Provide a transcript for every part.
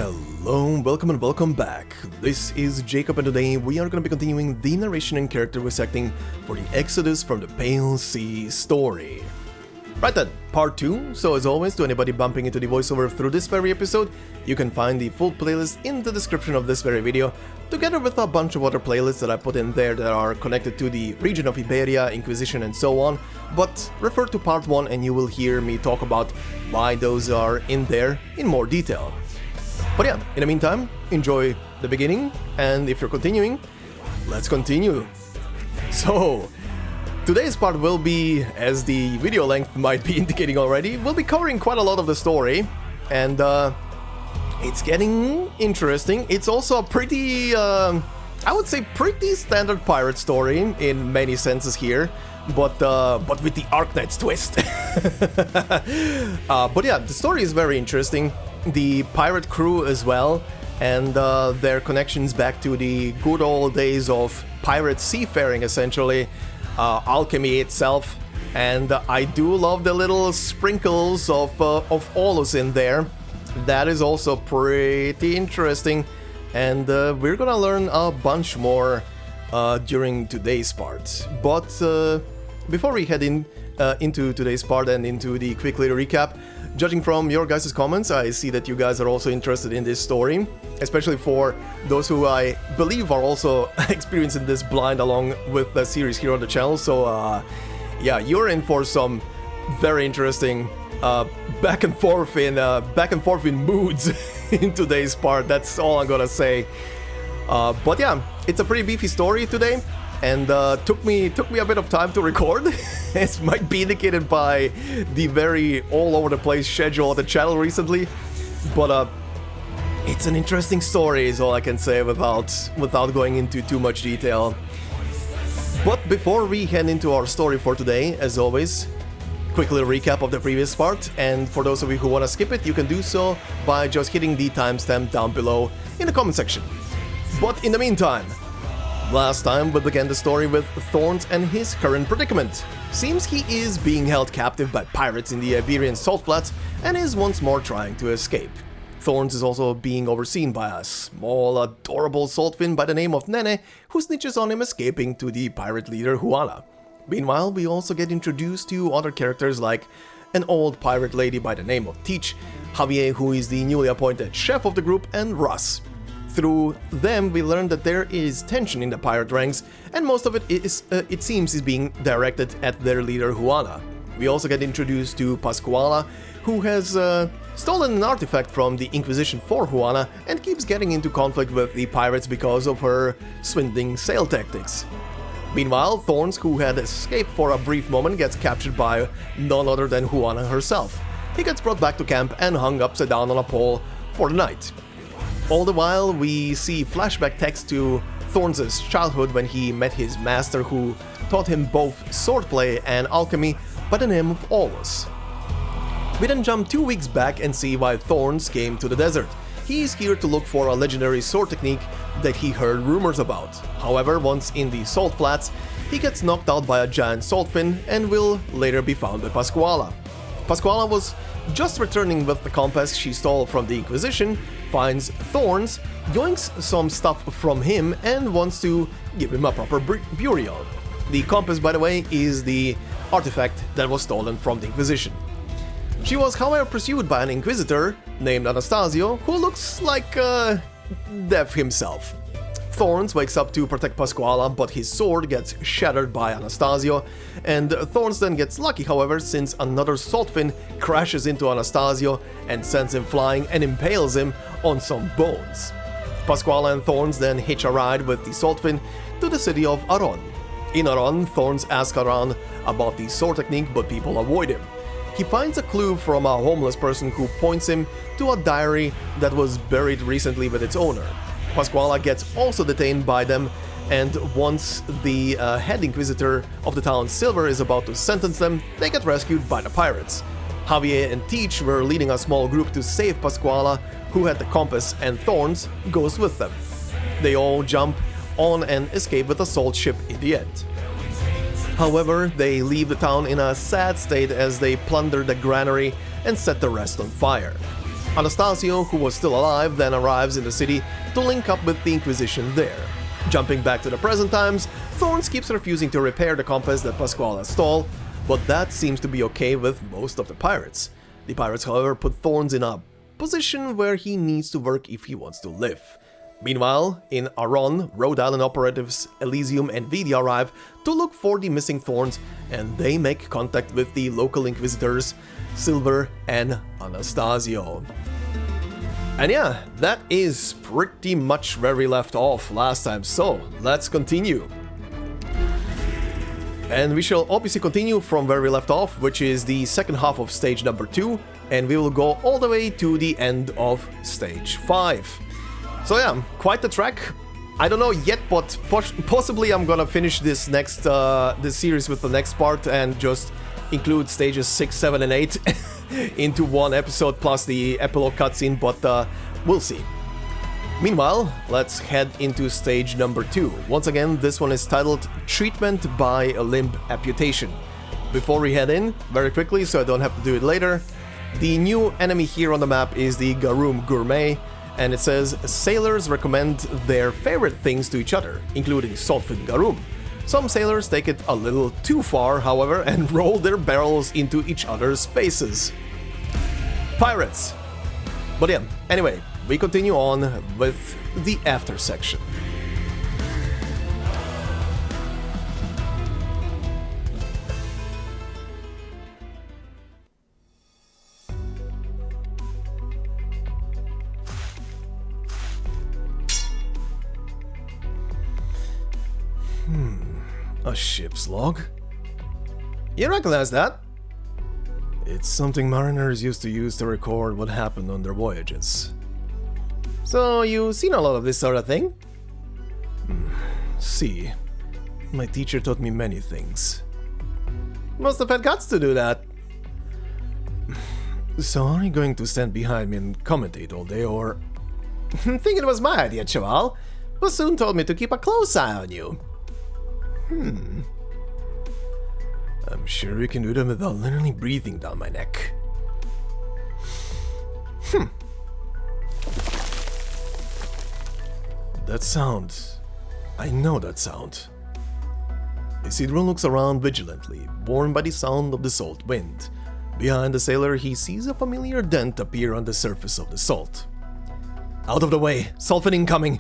Hello, welcome and welcome back. This is Jacob and today we are going to be continuing the narration and character voice acting for the Exodus from the Pale Sea story. Right then, part 2, so as always, to anybody bumping into the voiceover through this very episode, you can find the full playlist in the description of this very video, together with a bunch of other playlists that I put in there that are connected to the region of Iberia, Inquisition and so on, but refer to part 1 and you will hear me talk about why those are in there in more detail. But yeah, in the meantime, enjoy the beginning, and if you're continuing, let's continue. So, today's part will be, as the video length might be indicating already, we'll be covering quite a lot of the story, and it's getting interesting. It's also a pretty, I would say pretty standard pirate story in many senses here, but with the Arknights twist. But yeah, the story is very interesting. The pirate crew as well, and their connections back to the good old days of pirate seafaring, essentially, alchemy itself, and I do love the little sprinkles of Olus in there. That is also pretty interesting, and we're gonna learn a bunch more during today's part. But before we head into today's part and into the quick little recap, judging from your guys' comments, I see that you guys are also interested in this story, especially for those who I believe are also experiencing this blind along with the series here on the channel. So yeah, you're in for some very interesting back and forth in moods in today's part. That's all I'm gonna say. But yeah, it's a pretty beefy story today, and took me a bit of time to record, as might be indicated by the very all over the place schedule of the channel recently. But it's an interesting story is all I can say without going into too much detail. But before we head into our story for today, as always, quick little recap of the previous part, and for those of you who want to skip it, you can do so by just hitting the timestamp down below in the comment section. But in the meantime, last time we began the story with Thorns and his current predicament. Seems he is being held captive by pirates in the Iberian salt flats and is once more trying to escape. Thorns is also being overseen by a small, adorable saltfin by the name of Nene, who snitches on him escaping to the pirate leader Juana. Meanwhile, we also get introduced to other characters like an old pirate lady by the name of Teach, Javier, who is the newly appointed chef of the group, and Russ. Through them, we learn that there is tension in the pirate ranks, and most of it is, it seems, is being directed at their leader Juana. We also get introduced to Pascuala, who has stolen an artifact from the Inquisition for Juana and keeps getting into conflict with the pirates because of her swindling sail tactics. Meanwhile, Thorns, who had escaped for a brief moment, gets captured by none other than Juana herself. He gets brought back to camp and hung upside down on a pole for the night. All the while, we see flashback text to Thorns' childhood when he met his master, who taught him both swordplay and alchemy by the name of Olus. We then jump 2 weeks back and see why Thorns came to the desert. He is here to look for a legendary sword technique that he heard rumors about. However, once in the salt flats, he gets knocked out by a giant saltfin and will later be found by Pascuala. Pascuala was just returning with the compass she stole from the Inquisition, finds Thorns, yoinks some stuff from him, and wants to give him a proper burial. The compass, by the way, is the artifact that was stolen from the Inquisition. She was, however, pursued by an Inquisitor named Anastasio, who looks like Death himself. Thorns wakes up to protect Pascuala, but his sword gets shattered by Anastasio, and Thorns then gets lucky, however, since another saltfin crashes into Anastasio and sends him flying and impales him on some bones. Pascuala and Thorns then hitch a ride with the saltfin to the city of Aron. In Aron, Thorns asks around about the sword technique, but people avoid him. He finds a clue from a homeless person who points him to a diary that was buried recently with its owner. Pascuala gets also detained by them, and once the head inquisitor of the town Silver is about to sentence them, they get rescued by the pirates. Javier and Teach were leading a small group to save Pascuala, who had the compass, and Thorns goes with them. They all jump on and escape with a salt ship in the end. However, they leave the town in a sad state as they plunder the granary and set the rest on fire. Anastasio, who was still alive, then arrives in the city to link up with the Inquisition there. Jumping back to the present times, Thorns keeps refusing to repair the compass that Pasquale stole, but that seems to be okay with most of the pirates. The pirates, however, put Thorns in a position where he needs to work if he wants to live. Meanwhile, in Aron, Rhode Island operatives Elysium and Vidia arrive to look for the missing Thorns, and they make contact with the local inquisitors, Silver and Anastasio. And yeah, that is pretty much where we left off last time, so let's continue. And we shall obviously continue from where we left off, which is the second half of stage number 2, and we will go all the way to the end of stage 5. So yeah, quite the track. I don't know yet, but possibly I'm gonna finish this this series with the next part and just include stages 6, 7 and 8 into one episode plus the epilogue cutscene, but we'll see. Meanwhile, let's head into stage number 2. Once again, this one is titled Treatment by a Limb Amputation. Before we head in, very quickly, so I don't have to do it later, the new enemy here on the map is the Garum Gourmet, and it says sailors recommend their favorite things to each other, including saltfin garum. Some sailors take it a little too far, however, and roll their barrels into each other's faces. Pirates! But yeah, anyway, we continue on with the after section. A ship's log? You recognize that? It's something mariners used to use to record what happened on their voyages. So, you've seen a lot of this sort of thing? See, my teacher taught me many things. Must have had guts to do that. So, are you going to stand behind me and commentate all day, or... Think it was my idea, Chaval. Bassoon told me to keep a close eye on you. I'm sure we can do that without literally breathing down my neck. That sound. I know that sound. Isidro looks around vigilantly, warned by the sound of the salt wind. Behind the sailor, he sees a familiar dent appear on the surface of the salt. Out of the way! Sulfin incoming!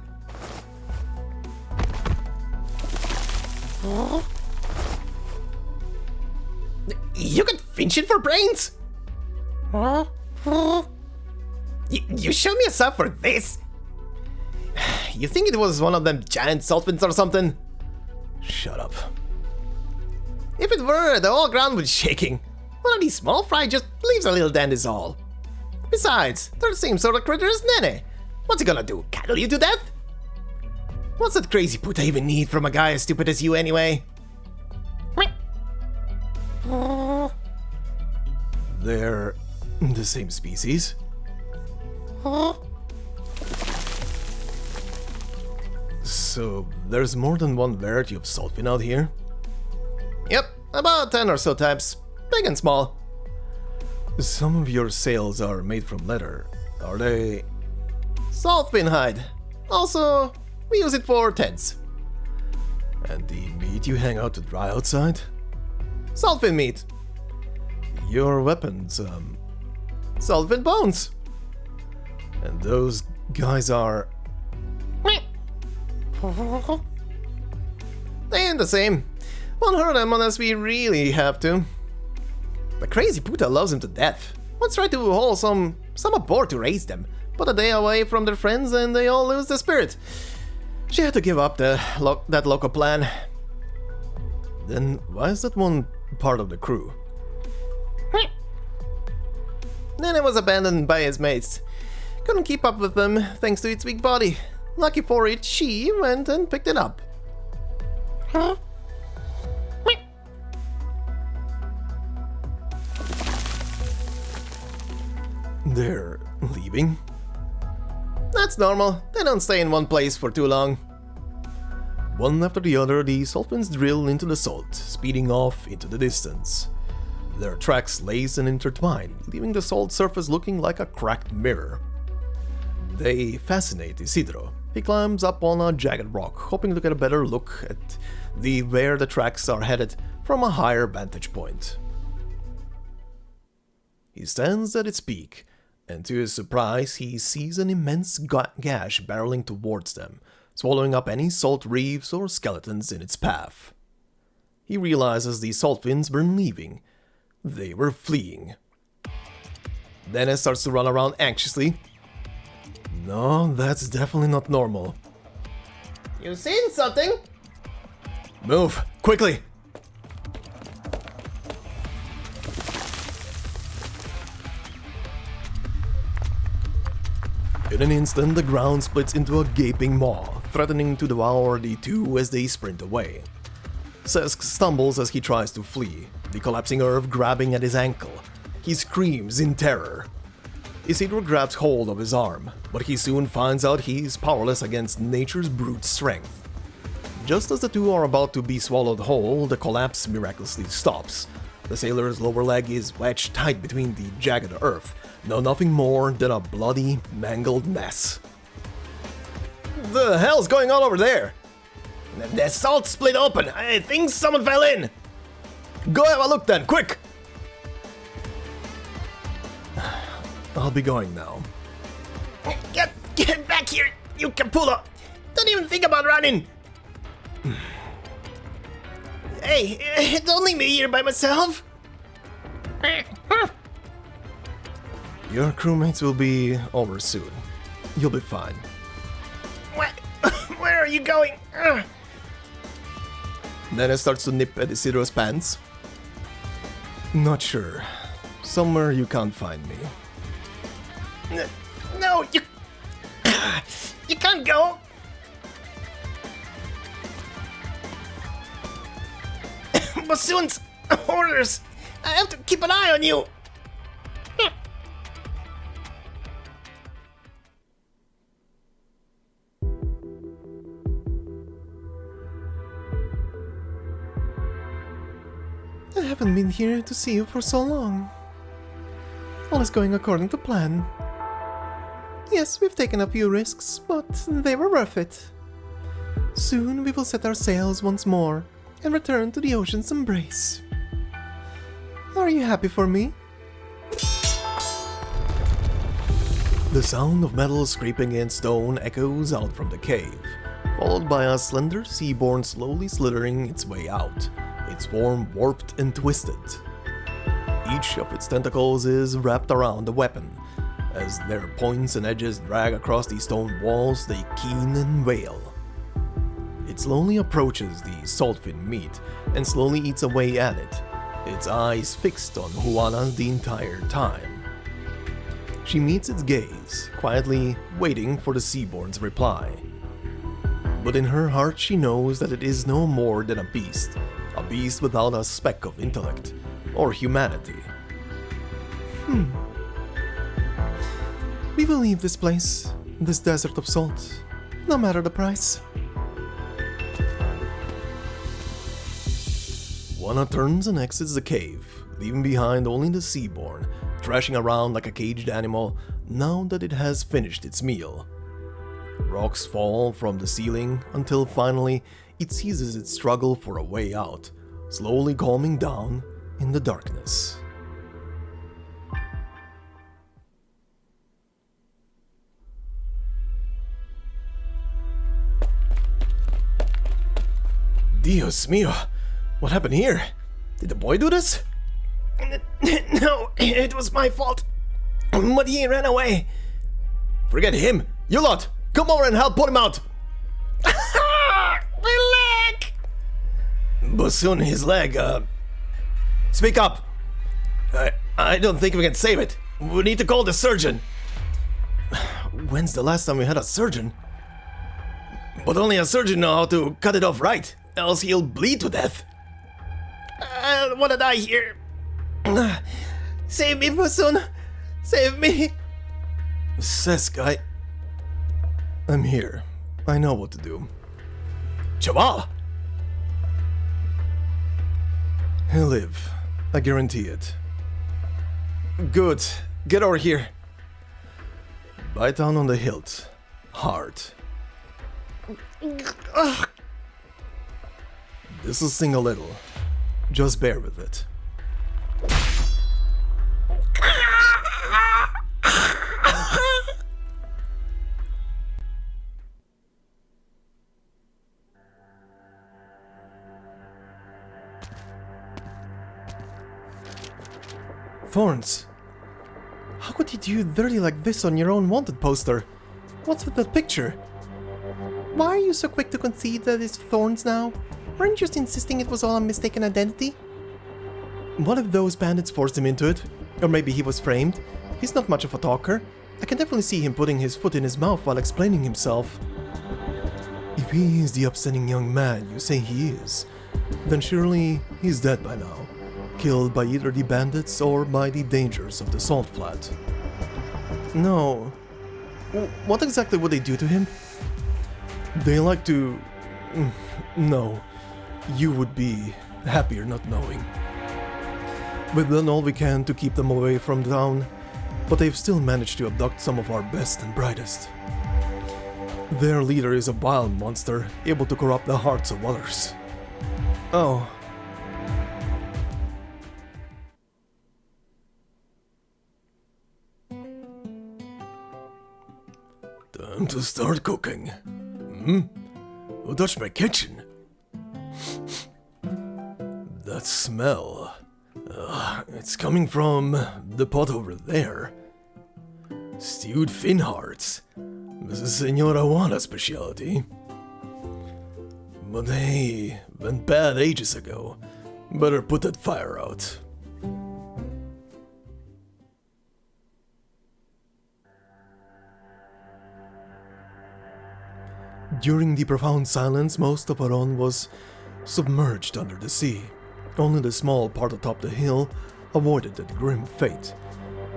You can finch it for brains? You showed me a sub for this? You think it was one of them giant sulfins or something? Shut up. If it were, the whole ground would be shaking. One of these small fry just leaves a little dent is all. Besides, they're the same sort of critter as Nene. What's he gonna do, cuddle you to death? What's that crazy puta even need from a guy as stupid as you anyway? They're the same species? So, there's more than one variety of sulfin out here? Yep, about 10 or so types, big and small. Some of your sails are made from leather, are they? Sulfin hide. Also, we use it for tents. And the meat you hang out to dry outside? Sulfin meat. Your weapons, sulfin bones. And those guys are... They ain't the same. Won't hurt them unless we really have to. The crazy puta loves them to death. Once tried to haul some aboard to raise them, but a day away from their friends and they all lose the spirit. She had to give up that local plan. Then why is that one part of the crew? Then it was abandoned by his mates. Couldn't keep up with them thanks to its weak body. Lucky for it, she went and picked it up. They're leaving? That's normal. They don't stay in one place for too long. One after the other, the sulfins drill into the salt, speeding off into the distance. Their tracks lace and intertwine, leaving the salt surface looking like a cracked mirror. They fascinate Isidro. He climbs up on a jagged rock, hoping to get a better look at where the tracks are headed from a higher vantage point. He stands at its peak, and to his surprise, he sees an immense gash barreling towards them, swallowing up any salt reefs or skeletons in its path. He realizes the salt winds weren't leaving, they were fleeing. Dennis starts to run around anxiously. No, that's definitely not normal. You seen something? Move, quickly! In an instant, the ground splits into a gaping maw, threatening to devour the two as they sprint away. Sesk stumbles as he tries to flee, the collapsing earth grabbing at his ankle. He screams in terror. Isidro grabs hold of his arm, but he soon finds out he is powerless against nature's brute strength. Just as the two are about to be swallowed whole, the collapse miraculously stops. The sailor's lower leg is wedged tight between the jagged earth, now nothing more than a bloody, mangled mess. The hell's going on over there? The salt split open. I think someone fell in. Go have a look then, quick! I'll be going now. Get back here, you Capullo! Don't even think about running! Hey, it's only me here by myself. Your crewmates will be over soon. You'll be fine. Where are you going? Then it starts to nip at Isidro's pants. Not sure. Somewhere you can't find me. No, you can't go. Bassoon's orders. I have to keep an eye on you. I haven't been here to see you for so long. All is going according to plan. Yes, we've taken a few risks, but they were worth it. Soon we will set our sails once more and return to the ocean's embrace. Are you happy for me? The sound of metal scraping against stone echoes out from the cave, followed by a slender seaborn slowly slithering its way out, its form warped and twisted. Each of its tentacles is wrapped around a weapon. As their points and edges drag across the stone walls, they keen and wail. It slowly approaches the saltfin meat and slowly eats away at it, its eyes fixed on Juana the entire time. She meets its gaze, quietly waiting for the Seaborn's reply. But in her heart she knows that it is no more than a beast without a speck of intellect or humanity. We will leave this place, this desert of salt, no matter the price. Juana turns and exits the cave, leaving behind only the Seaborn, thrashing around like a caged animal now that it has finished its meal. Rocks fall from the ceiling until finally it ceases its struggle for a way out, slowly calming down in the darkness. Dios mío, what happened here? Did the boy do this? No, it was my fault. But he ran away. Forget him. You lot, come over and help put him out. My leg! But soon his leg, Speak up. I don't think we can save it. We need to call the surgeon. When's the last time we had a surgeon? But only a surgeon knows how to cut it off right, else he'll bleed to death. I don't want to die here. Save me, Bassoon. Save me. Sesk, I'm here. I know what to do. Chaval! He'll live. I guarantee it. Good. Get over here. Bite down on the hilt. Hard. This'll sting a little. Just bear with it. Thorns, how could you do dirty like this on your own wanted poster? What's with that picture? Why are you so quick to concede that it's Thorns now? Weren't you just insisting it was all a mistaken identity? What if those bandits forced him into it? Or maybe he was framed? He's not much of a talker. I can definitely see him putting his foot in his mouth while explaining himself. If he is the upstanding young man you say he is, then surely he's dead by now. Killed by either the bandits or by the dangers of the salt flat. No. What exactly would they do to him? They like to... No. You would be happier not knowing. We've done all we can to keep them away from town, but they've still managed to abduct some of our best and brightest. Their leader is a wild monster, able to corrupt the hearts of others. Oh. Time to start cooking. Who touched my kitchen? That smell. It's coming from the pot over there. Stewed fin hearts. This is Senora Juana's specialty. But they went bad ages ago. Better put that fire out. During the profound silence, most of Aron was submerged under the sea. Only the small part atop the hill avoided that grim fate.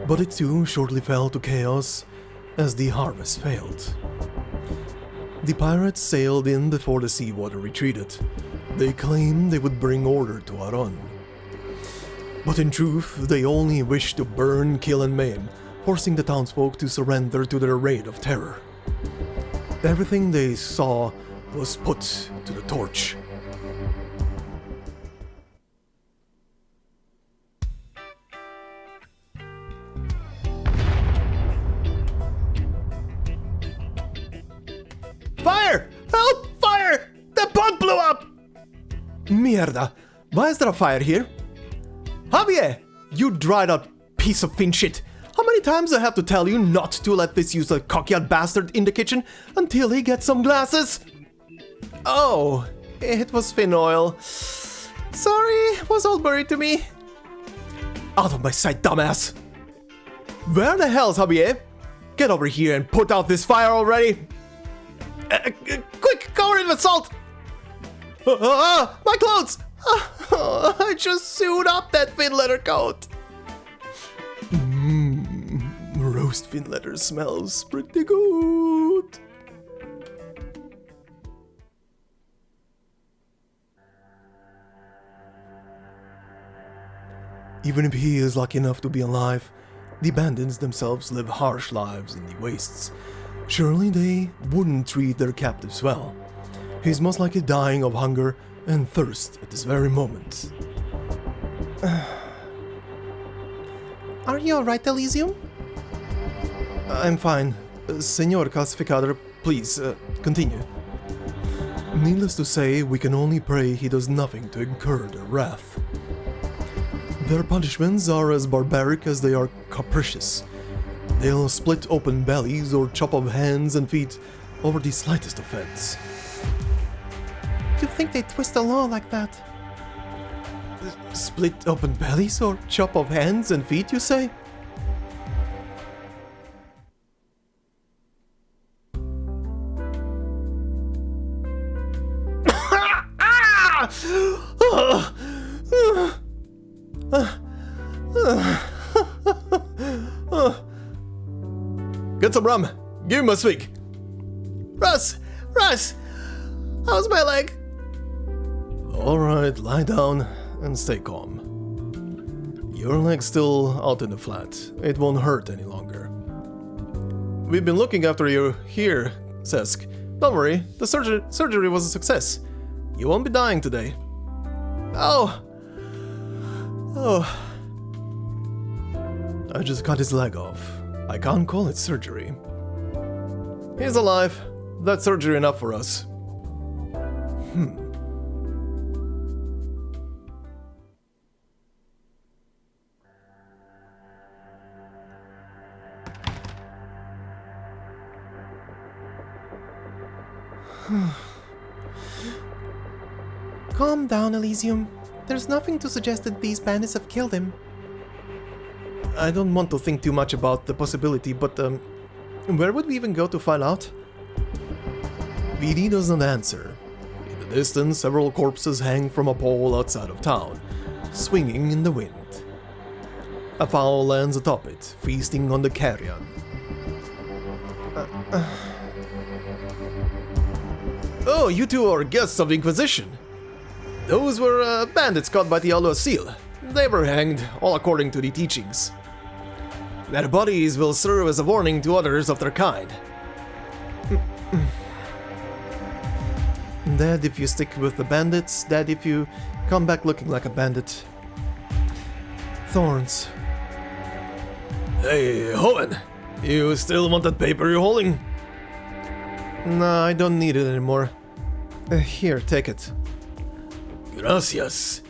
But it too shortly fell to chaos as the harvest failed. The pirates sailed in before the seawater retreated. They claimed they would bring order to Aron. But in truth, they only wished to burn, kill and maim, forcing the townsfolk to surrender to their reign of terror. Everything they saw was put to the torch. Fire! Help! Fire! The pot blew up! Mierda! Why is there a fire here? Javier! You dried out piece of fin shit! How many times do I have to tell you not to let this useless cockeyed bastard in the kitchen until he gets some glasses? Oh, it was fin oil. Sorry, it was all buried to me. Out of my sight, dumbass! Where the hell's Javier? Get over here and put out this fire already! Quick, cover it with salt! My clothes! I just sewed up that fin leather coat. Roast fin leather smells pretty good. Even if he is lucky enough to be alive, the bandits themselves live harsh lives in the wastes. Surely they wouldn't treat their captives well. He's most likely dying of hunger and thirst at this very moment. Are you alright, Elysium? I'm fine. Senor Clasificador, please, continue. Needless to say, we can only pray he does nothing to incur their wrath. Their punishments are as barbaric as they are capricious. They'll split open bellies or chop off hands and feet over the slightest offense. You think they twist the law like that? Split open bellies or chop off hands and feet, you say? Get some rum. Give him a swig. Russ! How's my leg? Alright, lie down and stay calm. Your leg's still out in the flat. It won't hurt any longer. We've been looking after you here, Sesk. Don't worry, the surgery was a success. You won't be dying today. Oh! I just cut his leg off. I can't call it surgery. He's alive. That's surgery enough for us. Calm down, Elysium. There's nothing to suggest that these bandits have killed him. I don't want to think too much about the possibility, but where would we even go to find out? VD doesn't answer. In the distance, several corpses hang from a pole outside of town, swinging in the wind. A fowl lands atop it, feasting on the carrion. Oh, you two are guests of the Inquisition. Those were bandits caught by the Alua Seal. They were hanged, all according to the teachings. Their bodies will serve as a warning to others of their kind. Dead if you stick with the bandits, dead if you come back looking like a bandit. Thorns. Hey, Hoenn! You still want that paper you're holding? Nah, I don't need it anymore. Here, take it. Gracias.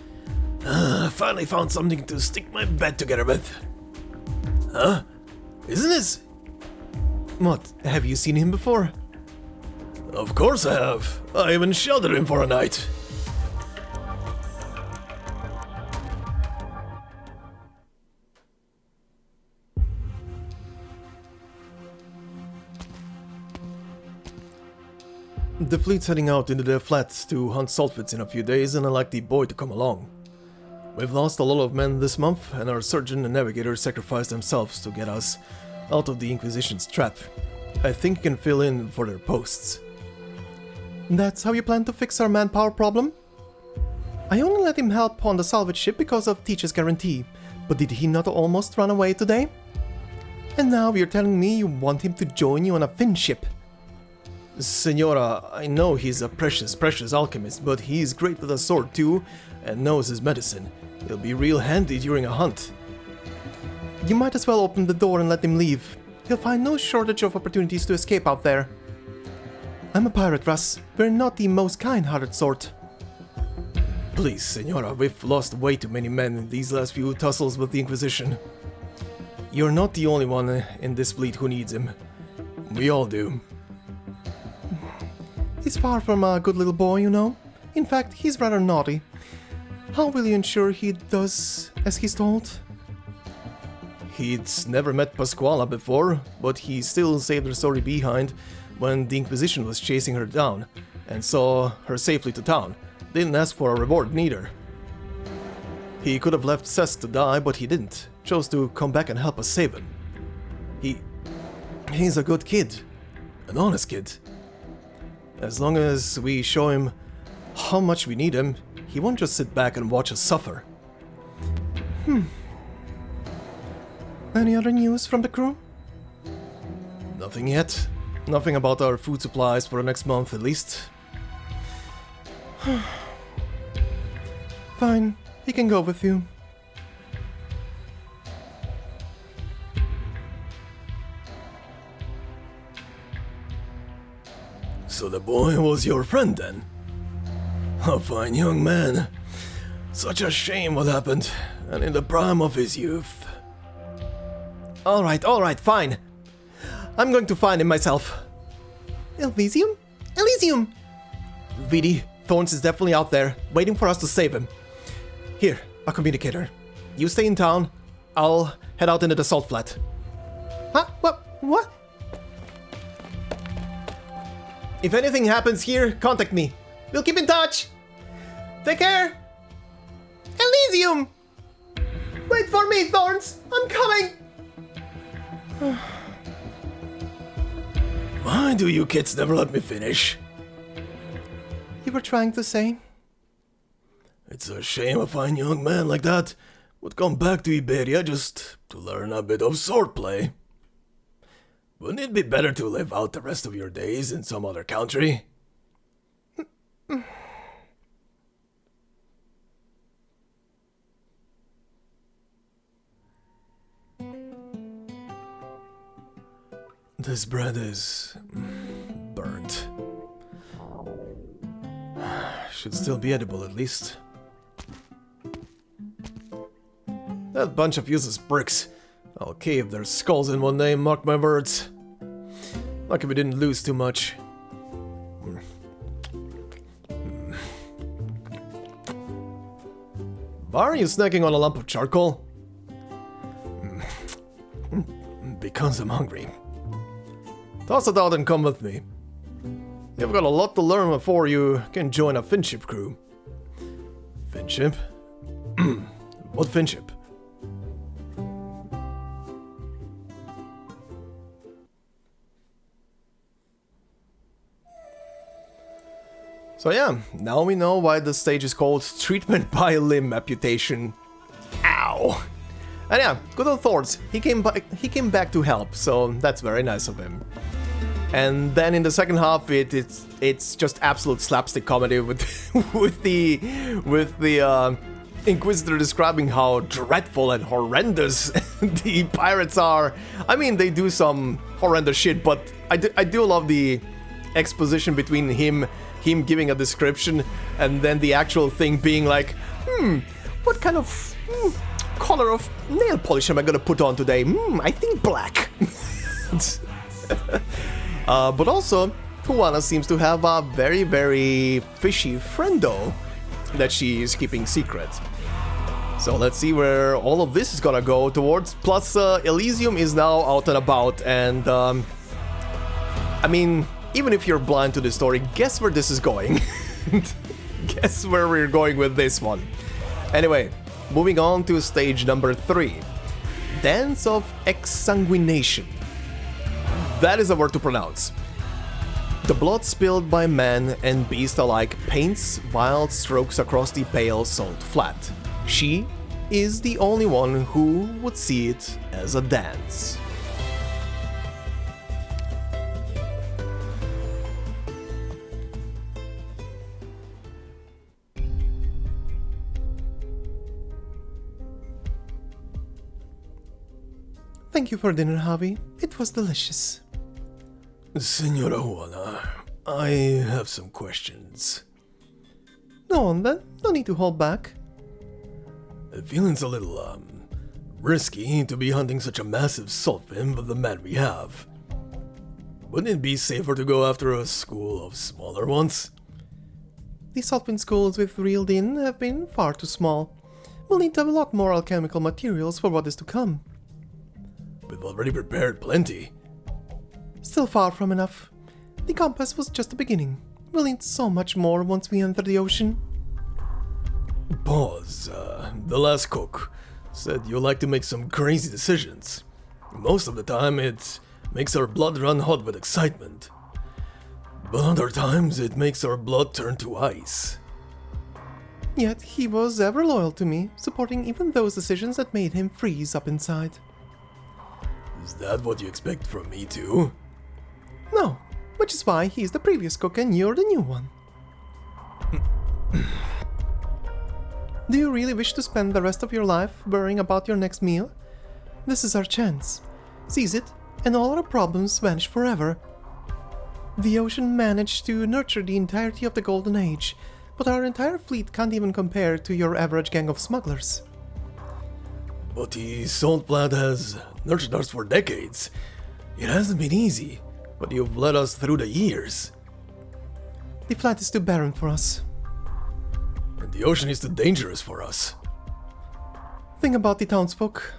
I finally found something to stick my bed together with. Huh? Isn't this... What, have you seen him before? Of course I have. I even sheltered him for a night. The fleet's heading out into the flats to hunt sulfids in a few days, and I'd like the boy to come along. We've lost a lot of men this month, and our surgeon and navigator sacrificed themselves to get us out of the Inquisition's trap. I think you can fill in for their posts. That's how you plan to fix our manpower problem? I only let him help on the salvage ship because of Teach's guarantee, but did he not almost run away today? And now you're telling me you want him to join you on a Finn ship. Senora, I know he's a precious alchemist, but he's great with a sword too, and knows his medicine. He'll be real handy during a hunt. You might as well open the door and let him leave. He'll find no shortage of opportunities to escape out there. I'm a pirate, Russ. We're not the most kind-hearted sort. Please, Senora, we've lost way too many men in these last few tussles with the Inquisition. You're not the only one in this fleet who needs him. We all do. He's far from a good little boy, you know. In fact, he's rather naughty. How will you ensure he does as he's told? He'd never met Pasquala before, but he still saved her story behind when the Inquisition was chasing her down, and saw her safely to town. Didn't ask for a reward neither. He could have left Sesk to die, but he didn't. Chose to come back and help us save him. He's a good kid. An honest kid. As long as we show him how much we need him, he won't just sit back and watch us suffer. Any other news from the crew? Nothing yet. Nothing about our food supplies for the next month, at least. Fine, he can go with you. So the boy was your friend then? A fine young man. Such a shame what happened, and in the prime of his youth. Alright, fine. I'm going to find him myself. Elysium? Elysium! VD, Thorns is definitely out there, waiting for us to save him. Here, a communicator. You stay in town, I'll head out into the salt flat. Huh? What? If anything happens here, contact me. We'll keep in touch. Take care. Elysium! Wait for me, Thorns! I'm coming! Why do you kids never let me finish? You were trying to say? It's a shame a fine young man like that would come back to Iberia just to learn a bit of swordplay. Wouldn't it be better to live out the rest of your days in some other country? This bread is burnt. Should still be edible at least. That bunch of useless bricks. I'll cave their skulls in one day, mark my words. Lucky we didn't lose too much. Why are you snacking on a lump of charcoal? Because I'm hungry. Toss it out and come with me. You've got a lot to learn before you can join a finship crew. Finship? What finship? So yeah, now we know why the stage is called Treatment by Limb Amputation. Ow! And yeah, good old Thorns, he came back to help, so that's very nice of him. And then in the second half, it's just absolute slapstick comedy with with the Inquisitor describing how dreadful and horrendous the pirates are. I mean, they do some horrendous shit, but I do love the exposition between him giving a description and then the actual thing being like, what kind of color of nail polish am I gonna put on today? I think black. But also, Tuana seems to have a very, very fishy friendo that she is keeping secret. So let's see where all of this is gonna go towards. Plus, Elysium is now out and about, and I mean, even if you're blind to the story, guess where this is going. Guess where we're going with this one. Anyway, moving on to stage number 3. Dance of Exsanguination. That is a word to pronounce. The blood spilled by man and beast alike paints wild strokes across the pale salt flat. She is the only one who would see it as a dance. Thank you for dinner, Javi. It was delicious. Senora Juana, I have some questions. Go on then, no need to hold back. The feeling's a little, risky to be hunting such a massive sulfim with the man we have. Wouldn't it be safer to go after a school of smaller ones? The Saltwind schools we've reeled in have been far too small. We'll need to have a lot more alchemical materials for what is to come. We've already prepared plenty. Still far from enough. The compass was just the beginning. We'll need so much more once we enter the ocean. Pause. The last cook said you like to make some crazy decisions. Most of the time it makes our blood run hot with excitement. But other times it makes our blood turn to ice. Yet he was ever loyal to me, supporting even those decisions that made him freeze up inside. Is that what you expect from me too? No, which is why he's the previous cook and you're the new one. Do you really wish to spend the rest of your life worrying about your next meal? This is our chance. Seize it, and all our problems vanish forever. The ocean managed to nurture the entirety of the Golden Age, but our entire fleet can't even compare to your average gang of smugglers. But the Salt Flat has nurtured us for decades. It hasn't been easy, but you've led us through the years. The flat is too barren for us. And the ocean is too dangerous for us. Think about the townsfolk.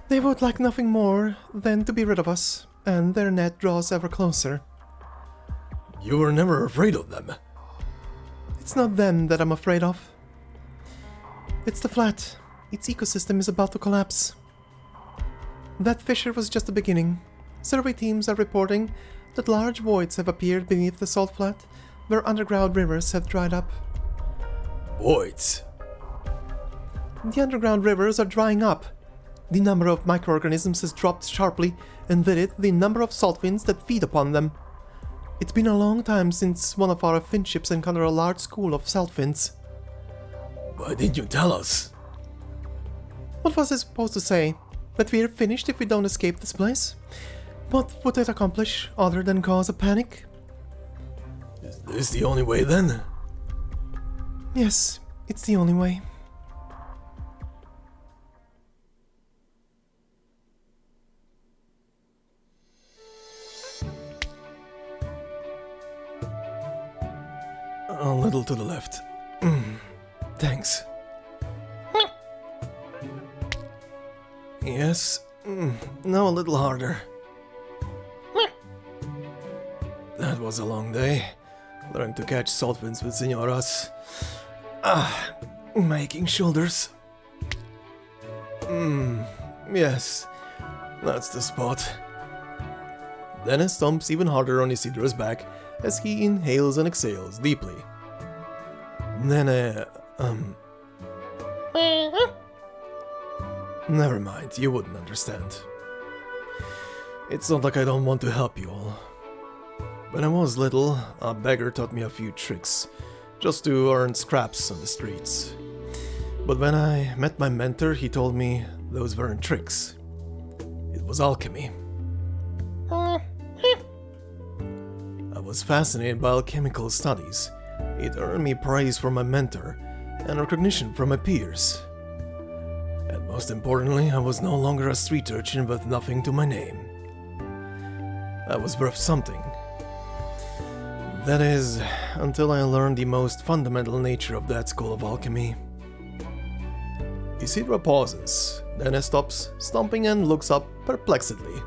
They would like nothing more than to be rid of us, and their net draws ever closer. You were never afraid of them. It's not them that I'm afraid of. It's the flat. Its ecosystem is about to collapse. That fissure was just the beginning. Survey teams are reporting that large voids have appeared beneath the salt flat, where underground rivers have dried up. Voids? The underground rivers are drying up. The number of microorganisms has dropped sharply, and with it, the number of salt winds that feed upon them. It's been a long time since one of our fin ships encountered a large school of salt fins. Why didn't you tell us? What was I supposed to say? That we're finished if we don't escape this place? What would it accomplish other than cause a panic? Is this the only way then? Yes, it's the only way. A little to the left. Thanks. Yes. Now a little harder. That was a long day. Learning to catch salt winds with senoras. Making shoulders. Yes. That's the spot. Dennis stomps even harder on Isidro's back as he inhales and exhales deeply. Never mind, you wouldn't understand. It's not like I don't want to help you all. When I was little, a beggar taught me a few tricks, just to earn scraps on the streets. But when I met my mentor, he told me those weren't tricks. It was alchemy. I was fascinated by alchemical studies. It earned me praise from my mentor and recognition from my peers. And most importantly, I was no longer a street urchin with nothing to my name. I was worth something. That is, until I learned the most fundamental nature of that school of alchemy. Isidro pauses, then stops stomping and looks up perplexedly.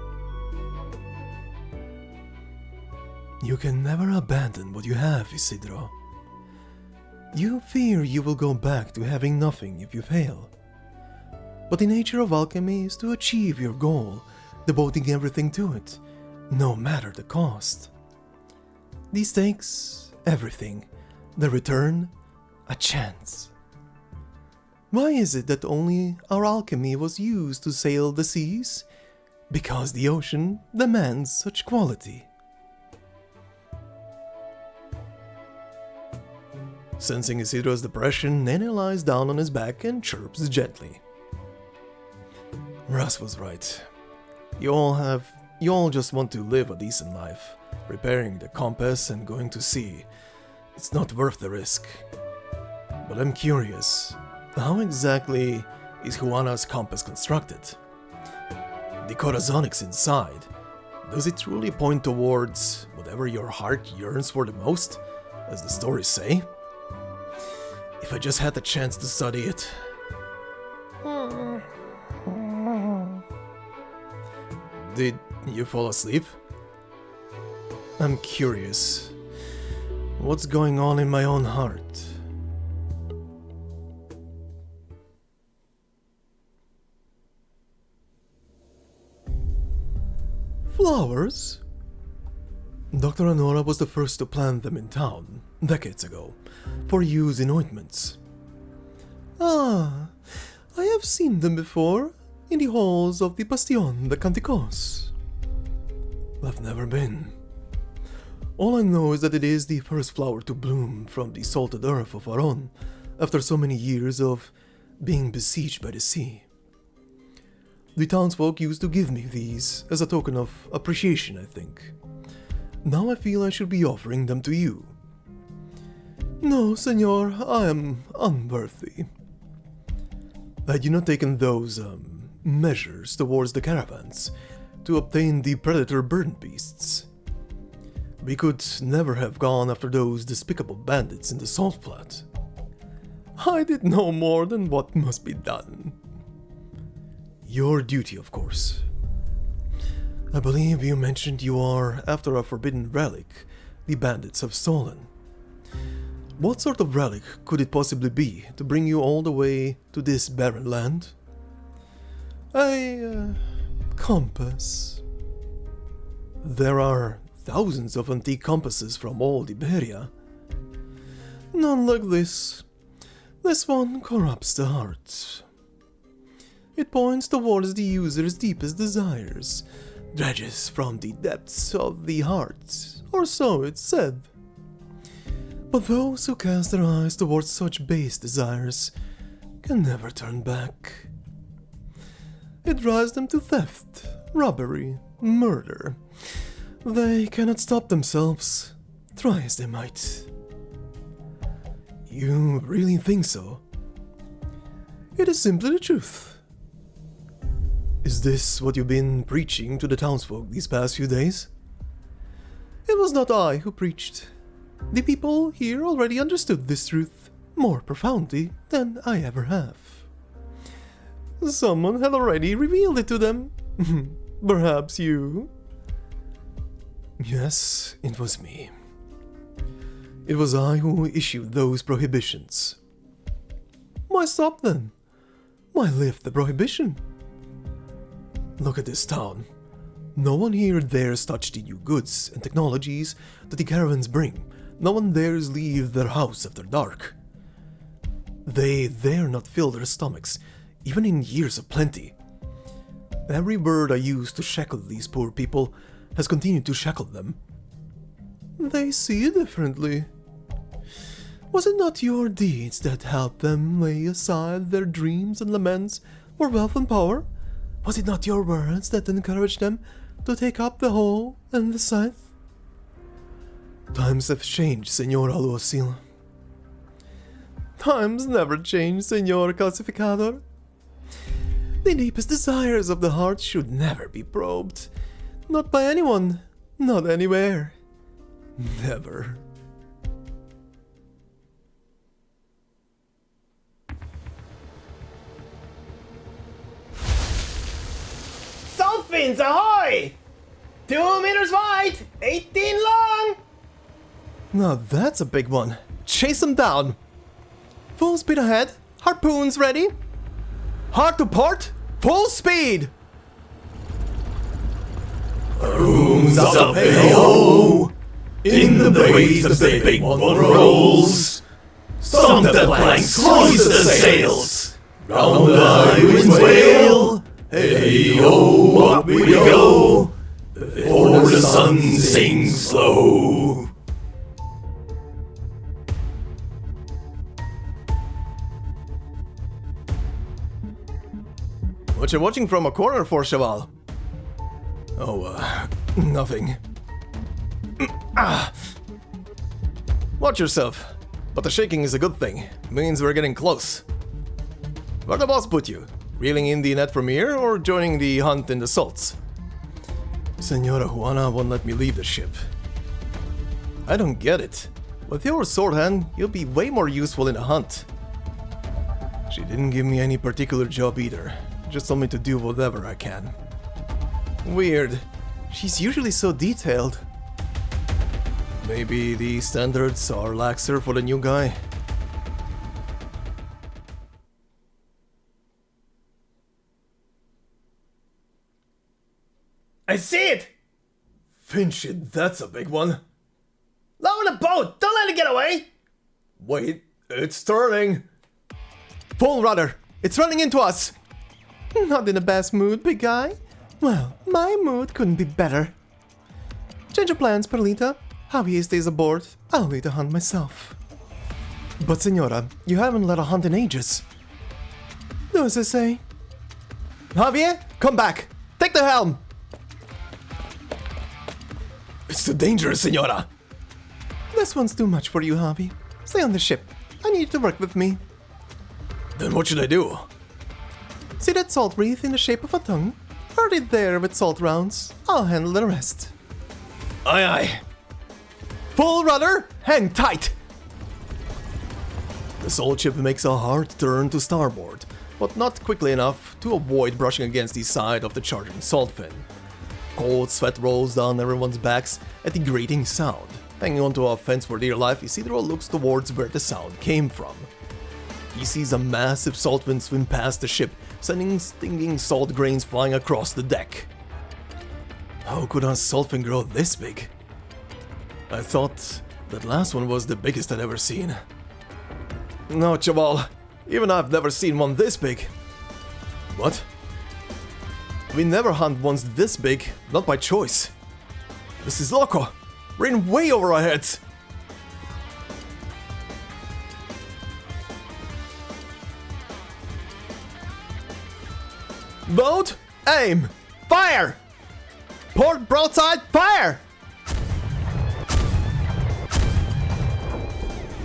You can never abandon what you have, Isidro. You fear you will go back to having nothing if you fail. But the nature of alchemy is to achieve your goal, devoting everything to it, no matter the cost. The stakes, everything. The return, a chance. Why is it that only our alchemy was used to sail the seas? Because the ocean demands such quality. Sensing Isidro's depression, Nene lies down on his back and chirps gently. Russ was right. You all just want to live a decent life, repairing the compass and going to sea. It's not worth the risk. But I'm curious, how exactly is Juana's compass constructed? The corazonics inside, does it truly point towards whatever your heart yearns for the most, as the stories say? If I just had the chance to study it. Did you fall asleep? I'm curious. What's going on in my own heart? Flowers? Dr. Honora was the first to plant them in town, decades ago, for use in ointments. Ah, I have seen them before, in the halls of the Bastion de Canticos. I've never been. All I know is that it is the first flower to bloom from the salted earth of Aron, after so many years of being besieged by the sea. The townsfolk used to give me these as a token of appreciation, I think. Now I feel I should be offering them to you. No, senor, I am unworthy. Had you not taken those, measures towards the caravans to obtain the predator burnt beasts, we could never have gone after those despicable bandits in the salt flat. I did no more than what must be done. Your duty, of course. I believe you mentioned you are after a forbidden relic the bandits have stolen. What sort of relic could it possibly be to bring you all the way to this barren land? A compass. There are thousands of antique compasses from old Iberia. None like this. This one corrupts the heart, It points towards the user's deepest desires, dredges from the depths of the heart, or so it's said. But those who cast their eyes towards such base desires can never turn back. It drives them to theft, robbery, murder. They cannot stop themselves, try as they might. You really think so? It is simply the truth. Is this what you've been preaching to the townsfolk these past few days? It was not I who preached. The people here already understood this truth more profoundly than I ever have. Someone had already revealed it to them. Perhaps you? Yes, it was me. It was I who issued those prohibitions. Why stop then? Why lift the prohibition? Look at this town. No one here dares touch the new goods and technologies that the caravans bring. No one dares leave their house after dark. They dare not fill their stomachs, even in years of plenty. Every word I used to shackle these poor people has continued to shackle them. They see it differently. Was it not your deeds that helped them lay aside their dreams and laments for wealth and power? Was it not your words that encouraged them to take up the hoe and the scythe? Times have changed, Senor Aluacil. Times never change, Senor Calcificador. The deepest desires of the heart should never be probed. Not by anyone, not anywhere. Never. Dolphins ahoy! 2 meters wide, 18 long! Now that's a big one. Chase them down. Full speed ahead. Harpoons ready. Hard to port. Full speed. Harpoons up, hey-ho! In the waves as the big one rolls. Stomp the planks, hoist the sails. Round the high winds wail. Hey-ho, up we go. Before the sun sinks slow. What you watching from a corner for, Cheval? Oh, nothing. Watch yourself. But the shaking is a good thing. Means we're getting close. Where the boss put you? Reeling in the net from here, or joining the hunt in the salts? Senora Juana won't let me leave the ship. I don't get it. With your sword hand, you'll be way more useful in a hunt. She didn't give me any particular job either. Just told me to do whatever I can. Weird. She's usually so detailed. Maybe the standards are laxer for the new guy. I see it! Finch it, that's a big one. Lower the boat! Don't let it get away! Wait, it's turning. Full rudder! It's running into us! Not in the best mood, big guy. Well, my mood couldn't be better. Change of plans, Perlita. Javier stays aboard. I'll lead the hunt myself. But Senora, you haven't led a hunt in ages. Do as I say. Javier, come back! Take the helm! It's too dangerous, Senora! This one's too much for you, Javi. Stay on the ship. I need you to work with me. Then what should I do? See that salt wreath in the shape of a tongue? Hurt it there with salt rounds. I'll handle the rest. Aye aye. Full rudder, hang tight! The salt ship makes a hard turn to starboard, but not quickly enough to avoid brushing against the side of the charging salt fin. Cold sweat rolls down everyone's backs at the grating sound. Hanging onto a fence for dear life, Isidro looks towards where the sound came from. He sees a massive salt wind swim past the ship, sending stinging salt grains flying across the deck. How could a salt fin grow this big? I thought that last one was the biggest I'd ever seen. No, Chaval, even I've never seen one this big. What? We never hunt ones this big, not by choice. This is loco. We're in way over our heads. Boat, aim, fire! Port broadside, fire!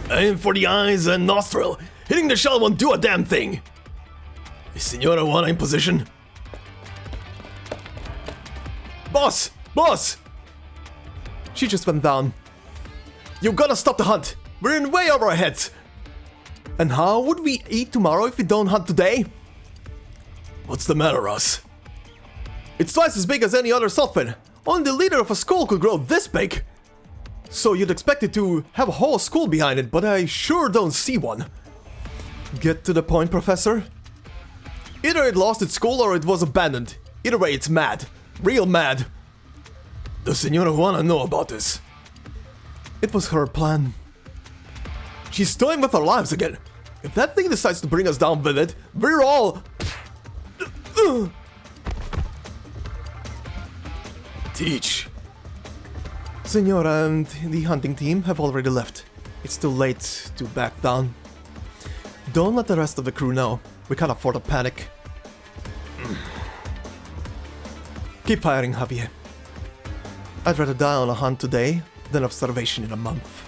Aim for the eyes and nostril. Hitting the shell won't do a damn thing. Is Senora Juana in position? Boss! Boss! She just went down. You gotta stop the hunt. We're in way over our heads. And how would we eat tomorrow if we don't hunt today? What's the matter, Russ? It's twice as big as any other Sulfin. Only the leader of a school could grow this big. So you'd expect it to have a whole school behind it, but I sure don't see one. Get to the point, Professor. Either it lost its school or it was abandoned. Either way, it's mad. Real mad. Does Senora Juana know about this? It was her plan. She's toying with our lives again. If that thing decides to bring us down with it, we're all... Teach. Senora and the hunting team have already left. It's too late to back down. Don't let the rest of the crew know. We can't afford a panic. Keep firing, Javier. I'd rather die on a hunt today than of starvation in a month.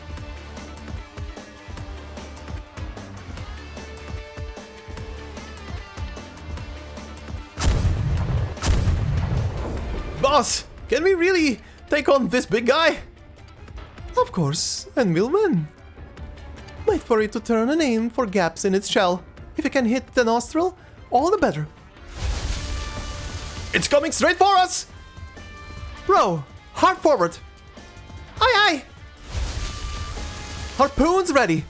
Boss, can we really take on this big guy? Of course, and we'll win. Wait for it to turn and aim for gaps in its shell. If it can hit the nostril, all the better. It's coming straight for us! Row, hard forward. Aye aye! Harpoon's ready.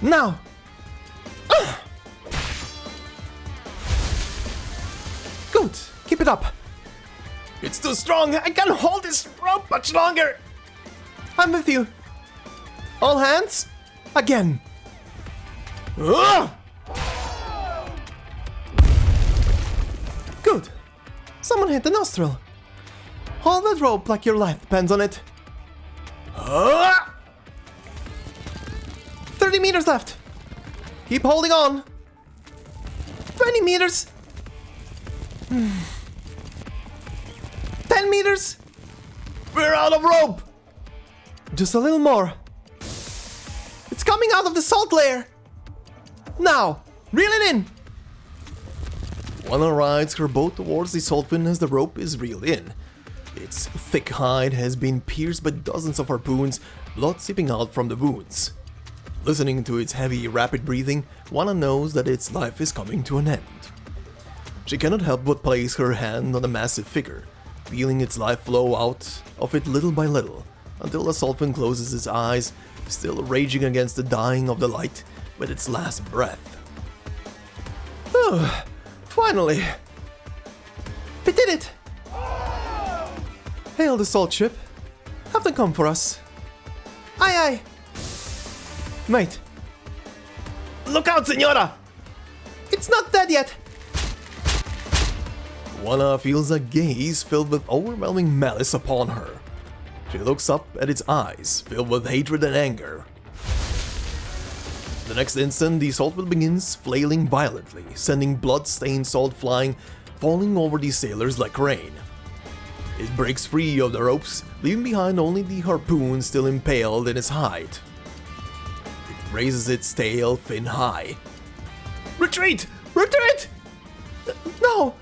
Now. Good, keep it up. It's too strong. I can't hold this rope much longer. I'm with you. All hands, again. Good. Someone hit the nostril. Hold that rope like your life depends on it. 30 meters left. Keep holding on. 20 meters. 10 meters. We're out of rope. Just a little more. It's coming out of the salt layer. Now, reel it in. Juana rides her boat towards the saltwind as the rope is reeled in. Its thick hide has been pierced by dozens of harpoons, blood seeping out from the wounds. Listening to its heavy, rapid breathing, Juana knows that its life is coming to an end. She cannot help but place her hand on the massive figure, feeling its life flow out of it little by little, until the saltwind closes its eyes, still raging against the dying of the light with its last breath. Finally! We did it! Hail the salt ship. Have them come for us. Aye aye! Mate. Look out, Senora! It's not dead yet! Juana feels a gaze filled with overwhelming malice upon her. She looks up at its eyes, filled with hatred and anger. The next instant, the saltwind begins flailing violently, sending blood-stained salt flying, falling over the sailors like rain. It breaks free of the ropes, leaving behind only the harpoon still impaled in its hide. It raises its tail fin high. Retreat! Retreat! No!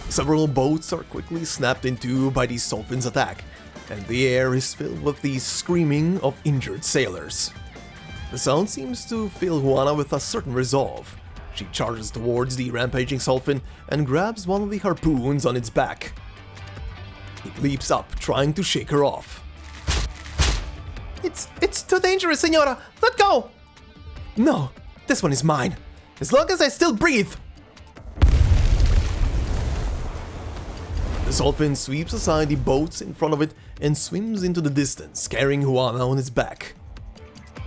Several boats are quickly snapped in two by the saltwind's attack, and the air is filled with the screaming of injured sailors. The sound seems to fill Juana with a certain resolve. She charges towards the rampaging saltwind and grabs one of the harpoons on its back. It leaps up, trying to shake her off. It's too dangerous, Senora! Let go! No, this one is mine. As long as I still breathe! The saltwind sweeps aside the boats in front of it and swims into the distance, carrying Juana on its back.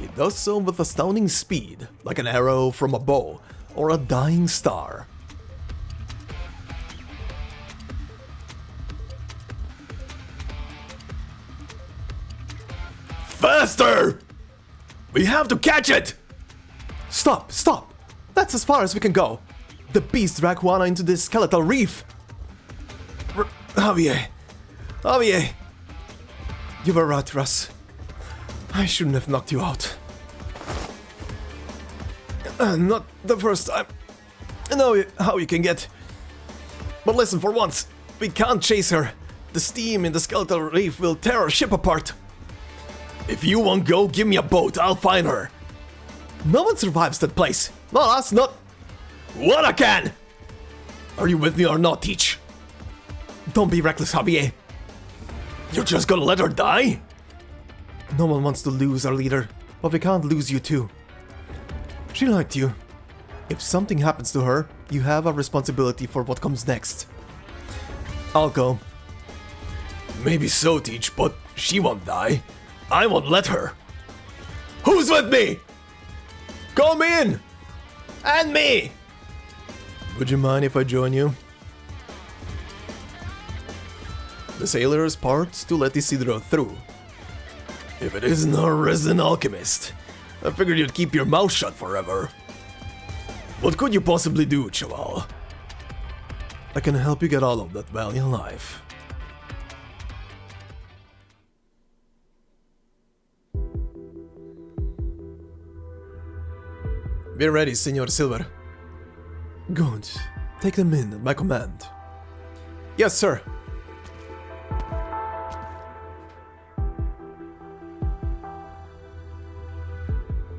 It does so with astounding speed, like an arrow from a bow or a dying star. Faster! We have to catch it! Stop, stop! That's as far as we can go. The beast dragged Juana into this skeletal reef. Javier. Javier. You were right, Russ. I shouldn't have knocked you out. Not the first time. I know how you can get. But listen, for once, we can't chase her. The steam in the skeletal reef will tear our ship apart. If you won't go, give me a boat, I'll find her. No one survives that place. Not us, not... What I can! Are you with me or not, Teach? Don't be reckless, Javier. You're just gonna let her die? No one wants to lose our leader, but we can't lose you too. She liked you. If something happens to her, you have a responsibility for what comes next. I'll go. Maybe so, Teach, but she won't die. I won't let her. Who's with me? Call me in! And me! Would you mind if I join you? The sailors part to let Isidro through. If it isn't our resident alchemist, I figured you'd keep your mouth shut forever. What could you possibly do, Chaval? I can help you get out of that valley alive. Be ready, Senor Silver. Good. Take them in at my command. Yes, sir.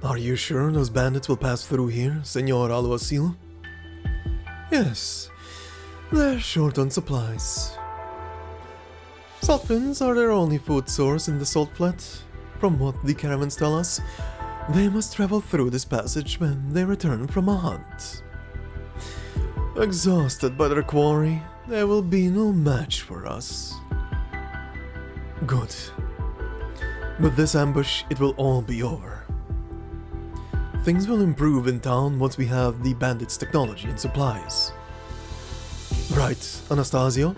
Are you sure those bandits will pass through here, Senor Alguacil? Yes. They're short on supplies. Salt fins are their only food source in the salt flat. From what the caravans tell us, they must travel through this passage when they return from a hunt. Exhausted by their quarry, there will be no match for us. Good. With this ambush, it will all be over. Things will improve in town once we have the bandits' technology and supplies. Right, Anastasio?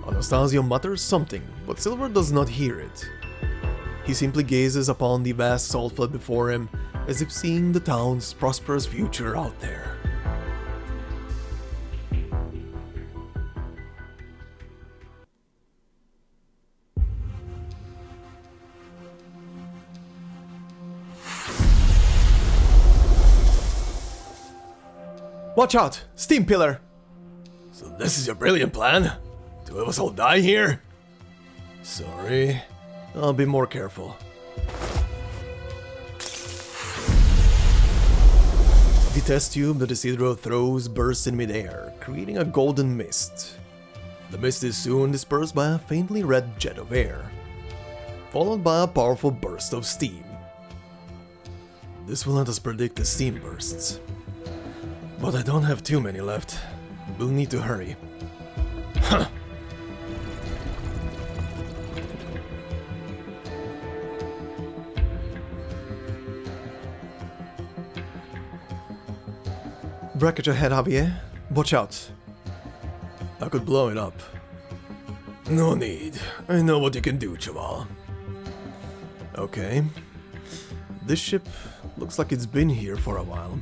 Anastasio mutters something, but Silver does not hear it. He simply gazes upon the vast salt flood before him, as if seeing the town's prosperous future out there. Watch out! Steam pillar! So this is your brilliant plan? Two of us all die here? Sorry. I'll be more careful. The test tube that Isidro throws bursts in midair, creating a golden mist. The mist is soon dispersed by a faintly red jet of air, followed by a powerful burst of steam. This will let us predict the steam bursts. But I don't have too many left. We'll need to hurry. Huh. Wreckage ahead, Javier. Watch out. I could blow it up. No need. I know what you can do, Chaval. Okay. This ship looks like it's been here for a while.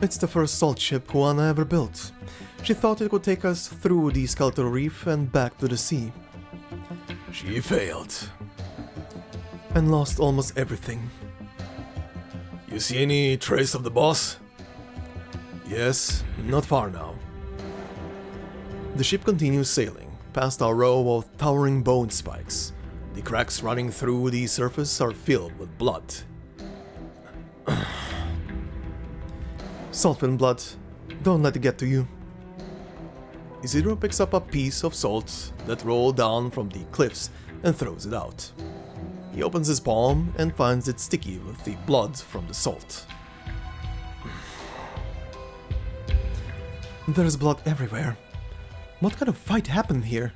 It's the first salt ship Juana ever built. She thought it could take us through the skeletal reef and back to the sea. She failed. And lost almost everything. You see any trace of the boss? Yes, not far now. The ship continues sailing, past a row of towering bone spikes. The cracks running through the surface are filled with blood. Saltwind blood. Don't let it get to you. Isidro picks up a piece of salt that rolled down from the cliffs and throws it out. He opens his palm and finds it sticky with the blood from the salt. There's blood everywhere. What kind of fight happened here?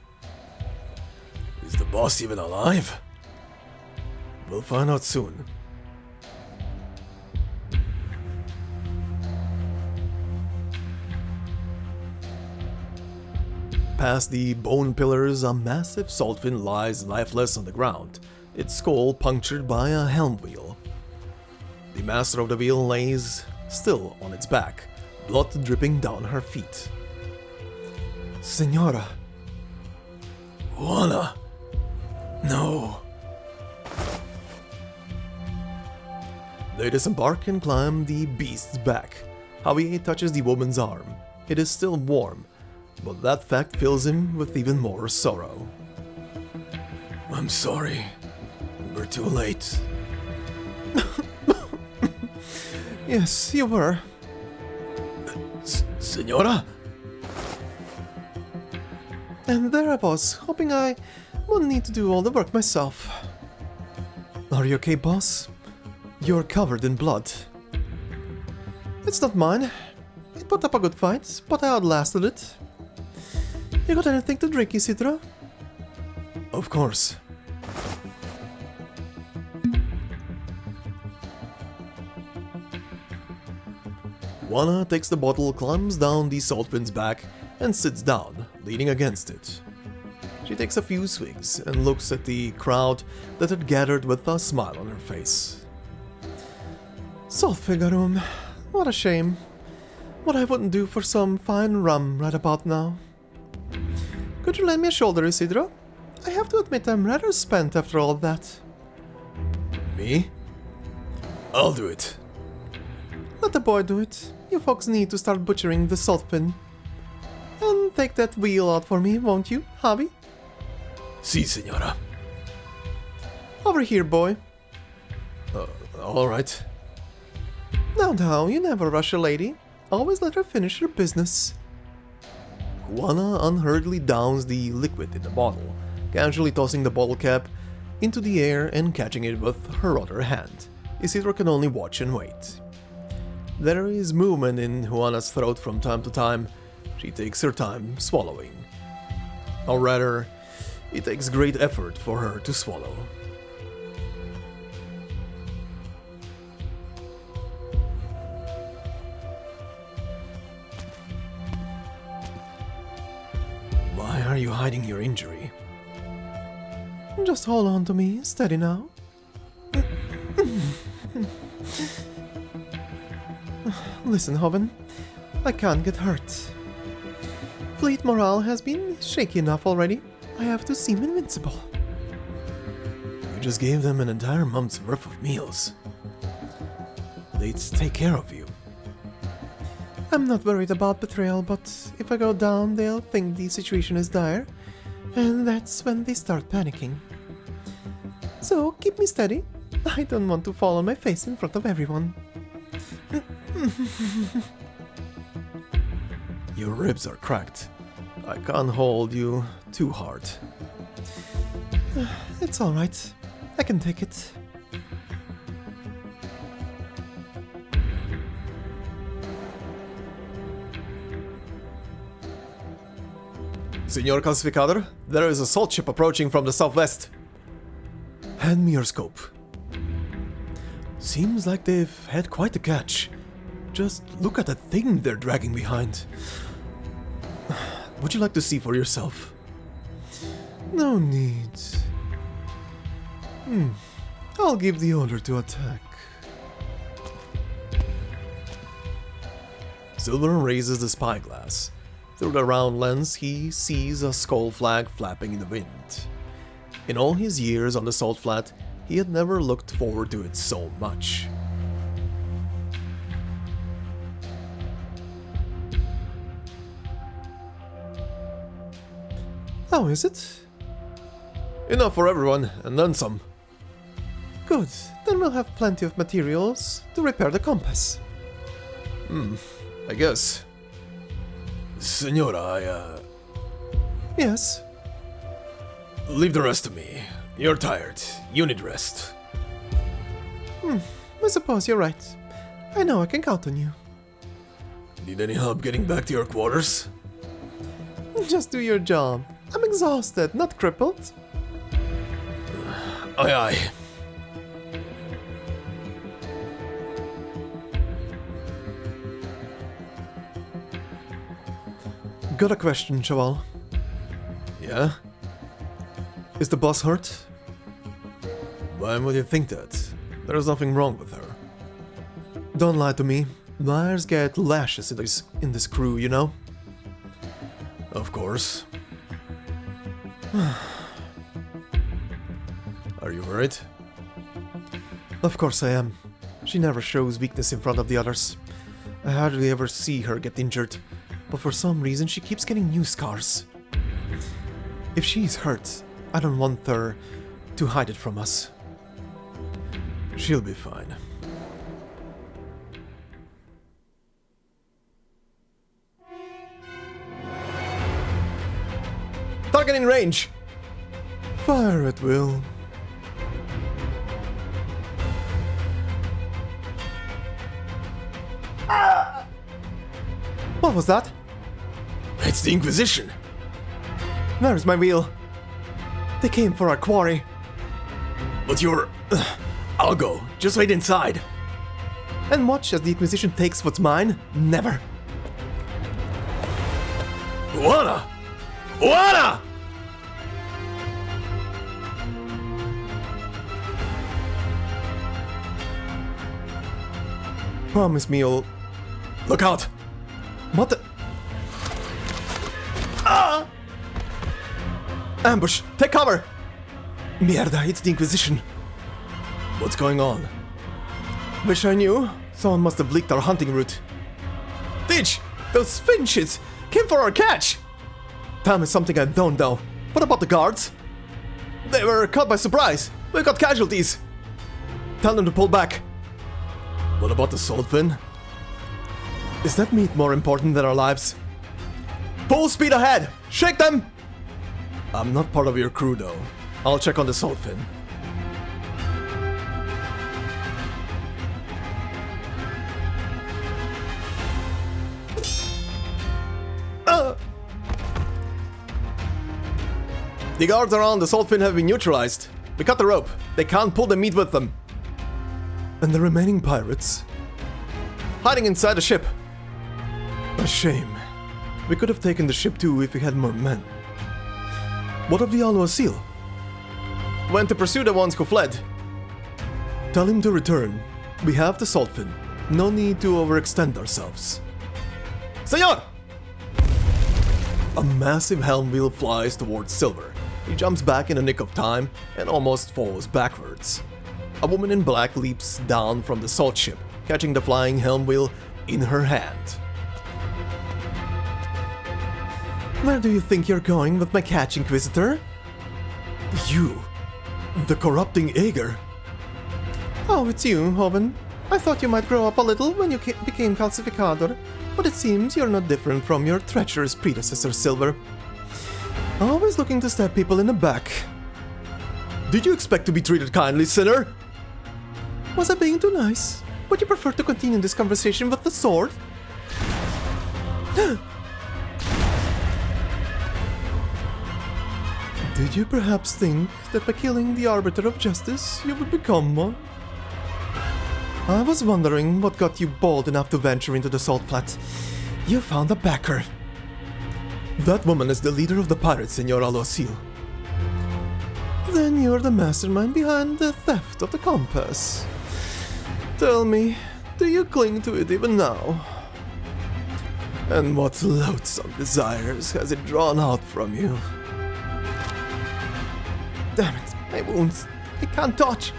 Is the boss even alive? We'll find out soon. past the bone pillars, a massive saltfin lies lifeless on the ground, its skull punctured by a helm wheel. The master of the wheel lays still on its back, blood dripping down her feet. Senora. Juana! No. They disembark and climb the beast's back. Javier touches the woman's arm. It is still warm, but that fact fills him with even more sorrow. I'm sorry. We're too late. Yes, you were. Senora? And there I was, hoping I wouldn't need to do all the work myself. Are you okay, boss? You're covered in blood. It's not mine. It put up a good fight, but I outlasted it. You got anything to drink, Isidro? Of course. Juana takes the bottle, climbs down the saltfin's back, and sits down, leaning against it. She takes a few swigs and looks at the crowd that had gathered with a smile on her face. Solfigarum, what a shame. What I wouldn't do for some fine rum right about now. Could you lend me a shoulder, Isidro? I have to admit I'm rather spent after all that. Me? I'll do it. Let the boy do it. You folks need to start butchering the saltfin. And take that wheel out for me, won't you, Javi? Si, senora. Over here, boy. Alright. Now, you never rush a lady. Always let her finish her business. Juana unhurriedly downs the liquid in the bottle, casually tossing the bottle cap into the air and catching it with her other hand. Isidro can only watch and wait. There is movement in Juana's throat from time to time. She takes her time swallowing. Or rather, it takes great effort for her to swallow. Why are you hiding your injury? Just hold on to me, steady now. Listen, Hoven, I can't get hurt. Fleet morale has been shaky enough already. I have to seem invincible. You just gave them an entire month's worth of meals. They'd take care of you. I'm not worried about betrayal, but if I go down, they'll think the situation is dire, and that's when they start panicking. So keep me steady. I don't want to fall on my face in front of everyone. Your ribs are cracked. I can't hold you too hard. It's alright. I can take it. Senor Clasificador, there is a salt ship approaching from the southwest. Hand me your scope. Seems like they've had quite a catch. Just look at that thing they're dragging behind. Would you like to see for yourself? No need. I'll give the order to attack. Silver raises the spyglass. Through the round lens, he sees a skull flag flapping in the wind. In all his years on the salt flat, he had never looked forward to it so much. How is it? Enough for everyone, and then some. Good, then we'll have plenty of materials to repair the compass. I guess. Senora, Yes? leave the rest to me. You're tired. You need rest. I suppose you're right. I know I can count on you. Need any help getting back to your quarters? Just do your job. I'm exhausted, not crippled. Aye, aye. Got a question, Chaval. Yeah? Is the boss hurt? Why would you think that? There's nothing wrong with her. Don't lie to me. Liars get lashes in this crew, you know? Of course. Are you worried? Of course I am. She never shows weakness in front of the others. I hardly ever see her get injured, but for some reason she keeps getting new scars. If she's hurt, I don't want her to hide it from us. She'll be fine. Target in range! Fire at will. What was that? It's the Inquisition. Where's my wheel? They came for our quarry. But you're... I'll go. Just wait inside. And watch as the Inquisition takes what's mine? Never. Juana! Juana! Promise me you'll... Look out! What the... Ah! Ambush! Take cover! Mierda, it's the Inquisition. What's going on? Wish I knew. Someone must have leaked our hunting route. Ditch! Those finches came for our catch! Tell me something I don't know. What about the guards? They were caught by surprise. We got casualties. Tell them to pull back. What about the salt fin? Is that meat more important than our lives? Full speed ahead! Shake them! I'm not part of your crew though. I'll check on the salt fin. The guards around the salt fin have been neutralized. We cut the rope. They can't pull the meat with them. And the remaining pirates? Hiding inside the ship. A shame. We could have taken the ship too if we had more men. What of the Aloha seal? Went to pursue the ones who fled. Tell him to return. We have the salt fin. No need to overextend ourselves. Senor! A massive helm wheel flies towards Silver. He jumps back in a nick of time and almost falls backwards. A woman in black leaps down from the salt ship, catching the flying helm wheel in her hand. Where do you think you're going with my catch, Inquisitor? You, the corrupting Aegir. Oh, it's you, Hoven. I thought you might grow up a little when you became Calcificador, but it seems you're not different from your treacherous predecessor, Silver. Always looking to stab people in the back. Did you expect to be treated kindly, sinner? Was I being too nice? Would you prefer to continue this conversation with the sword? Did you perhaps think that by killing the Arbiter of Justice, you would become one? I was wondering what got you bold enough to venture into the Salt Flats. You found a backer. That woman is the leader of the pirates, Senor Aloha seal. Then you're the mastermind behind the theft of the compass. Tell me, do you cling to it even now? And what loathsome desires has it drawn out from you? Damn it, my wounds. I can't touch.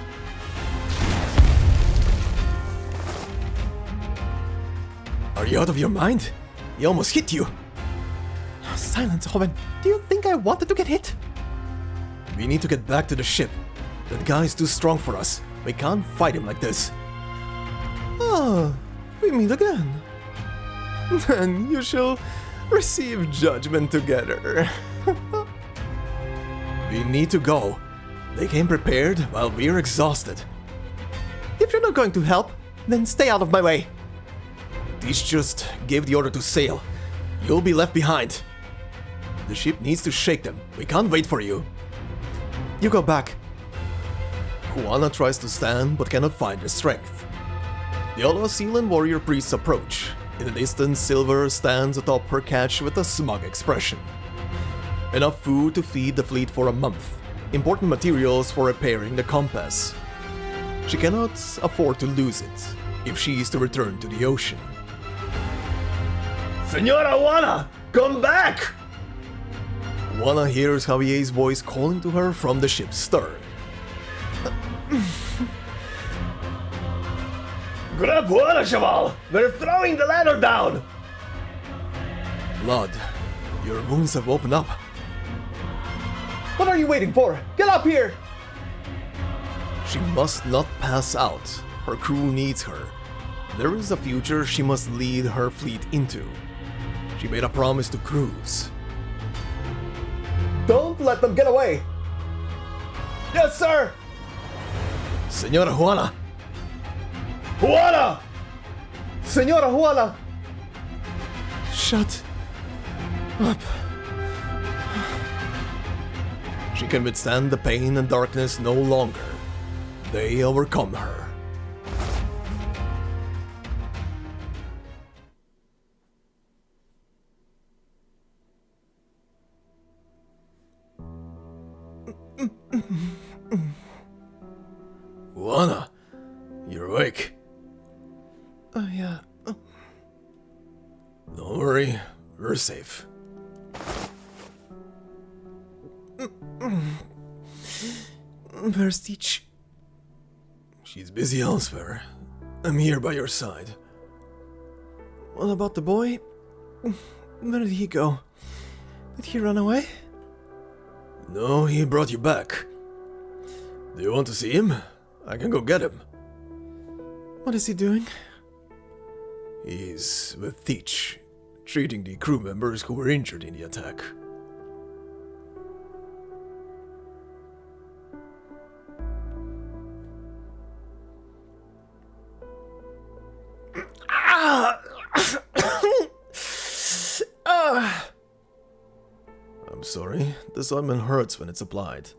Are you out of your mind? He almost hit you. Silence, Hoven. Do you think I wanted to get hit? We need to get back to the ship. That guy is too strong for us. We can't fight him like this. Ah, we meet again. Then you shall receive judgment together. We need to go. They came prepared while we're exhausted. If you're not going to help, then stay out of my way. Teach just gave the order to sail. You'll be left behind. The ship needs to shake them. We can't wait for you. You go back. Juana tries to stand but cannot find the strength. The Aloha seal and warrior priests approach. In the distance, Silver stands atop her catch with a smug expression. Enough food to feed the fleet for a month. Important materials for repairing the compass. She cannot afford to lose it if she is to return to the ocean. Senora Juana, come back! Juana hears Javier's voice calling to her from the ship's stern. Grab Juana, Chaval! We're throwing the ladder down! Blood, your wounds have opened up. What are you waiting for? Get up here! She must not pass out. Her crew needs her. There is a future she must lead her fleet into. She made a promise to Cruz. Don't let them get away! Yes, sir! Senora Juana! Juana! Senora Juana! Shut up. She can withstand the pain and darkness no longer. They overcome her. Juana, you're awake. Yeah. Don't worry, we're safe. Where's Teach? She's busy elsewhere. I'm here by your side. What about the boy? Where did he go? Did he run away? No, he brought you back. Do you want to see him? I can go get him. What is he doing? He's with Teach, treating the crew members who were injured in the attack. I'm sorry, this ointment hurts when it's applied,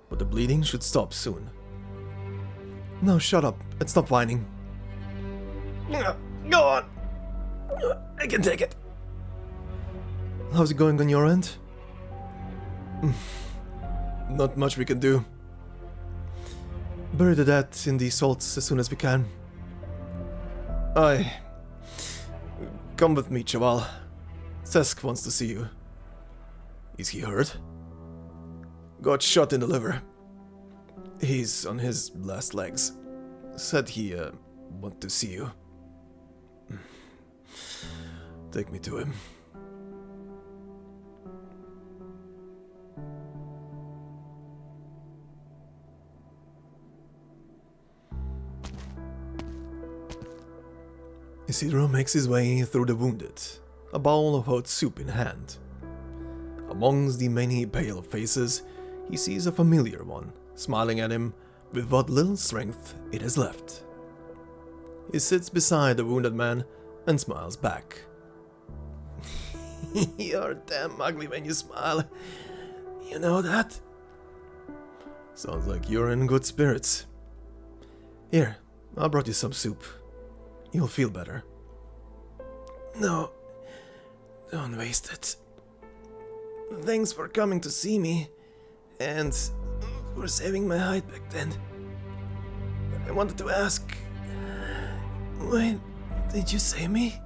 but the bleeding should stop soon. No, shut up and stop whining. Go on! I can take it. How's it going on your end? Not much we can do. Bury the dead in the salts as soon as we can. Aye. Come with me, Chaval. Sesk wants to see you. Is he hurt? Got shot in the liver. He's on his last legs. Said he, want to see you. Take me to him. Isidro makes his way through the wounded, a bowl of hot soup in hand. Amongst the many pale faces, he sees a familiar one, smiling at him with what little strength it has left. He sits beside the wounded man and smiles back. You're damn ugly when you smile. You know that? Sounds like you're in good spirits. Here, I brought you some soup. You'll feel better. No, don't waste it. Thanks for coming to see me, and for saving my hide back then. I wanted to ask, why did you save me?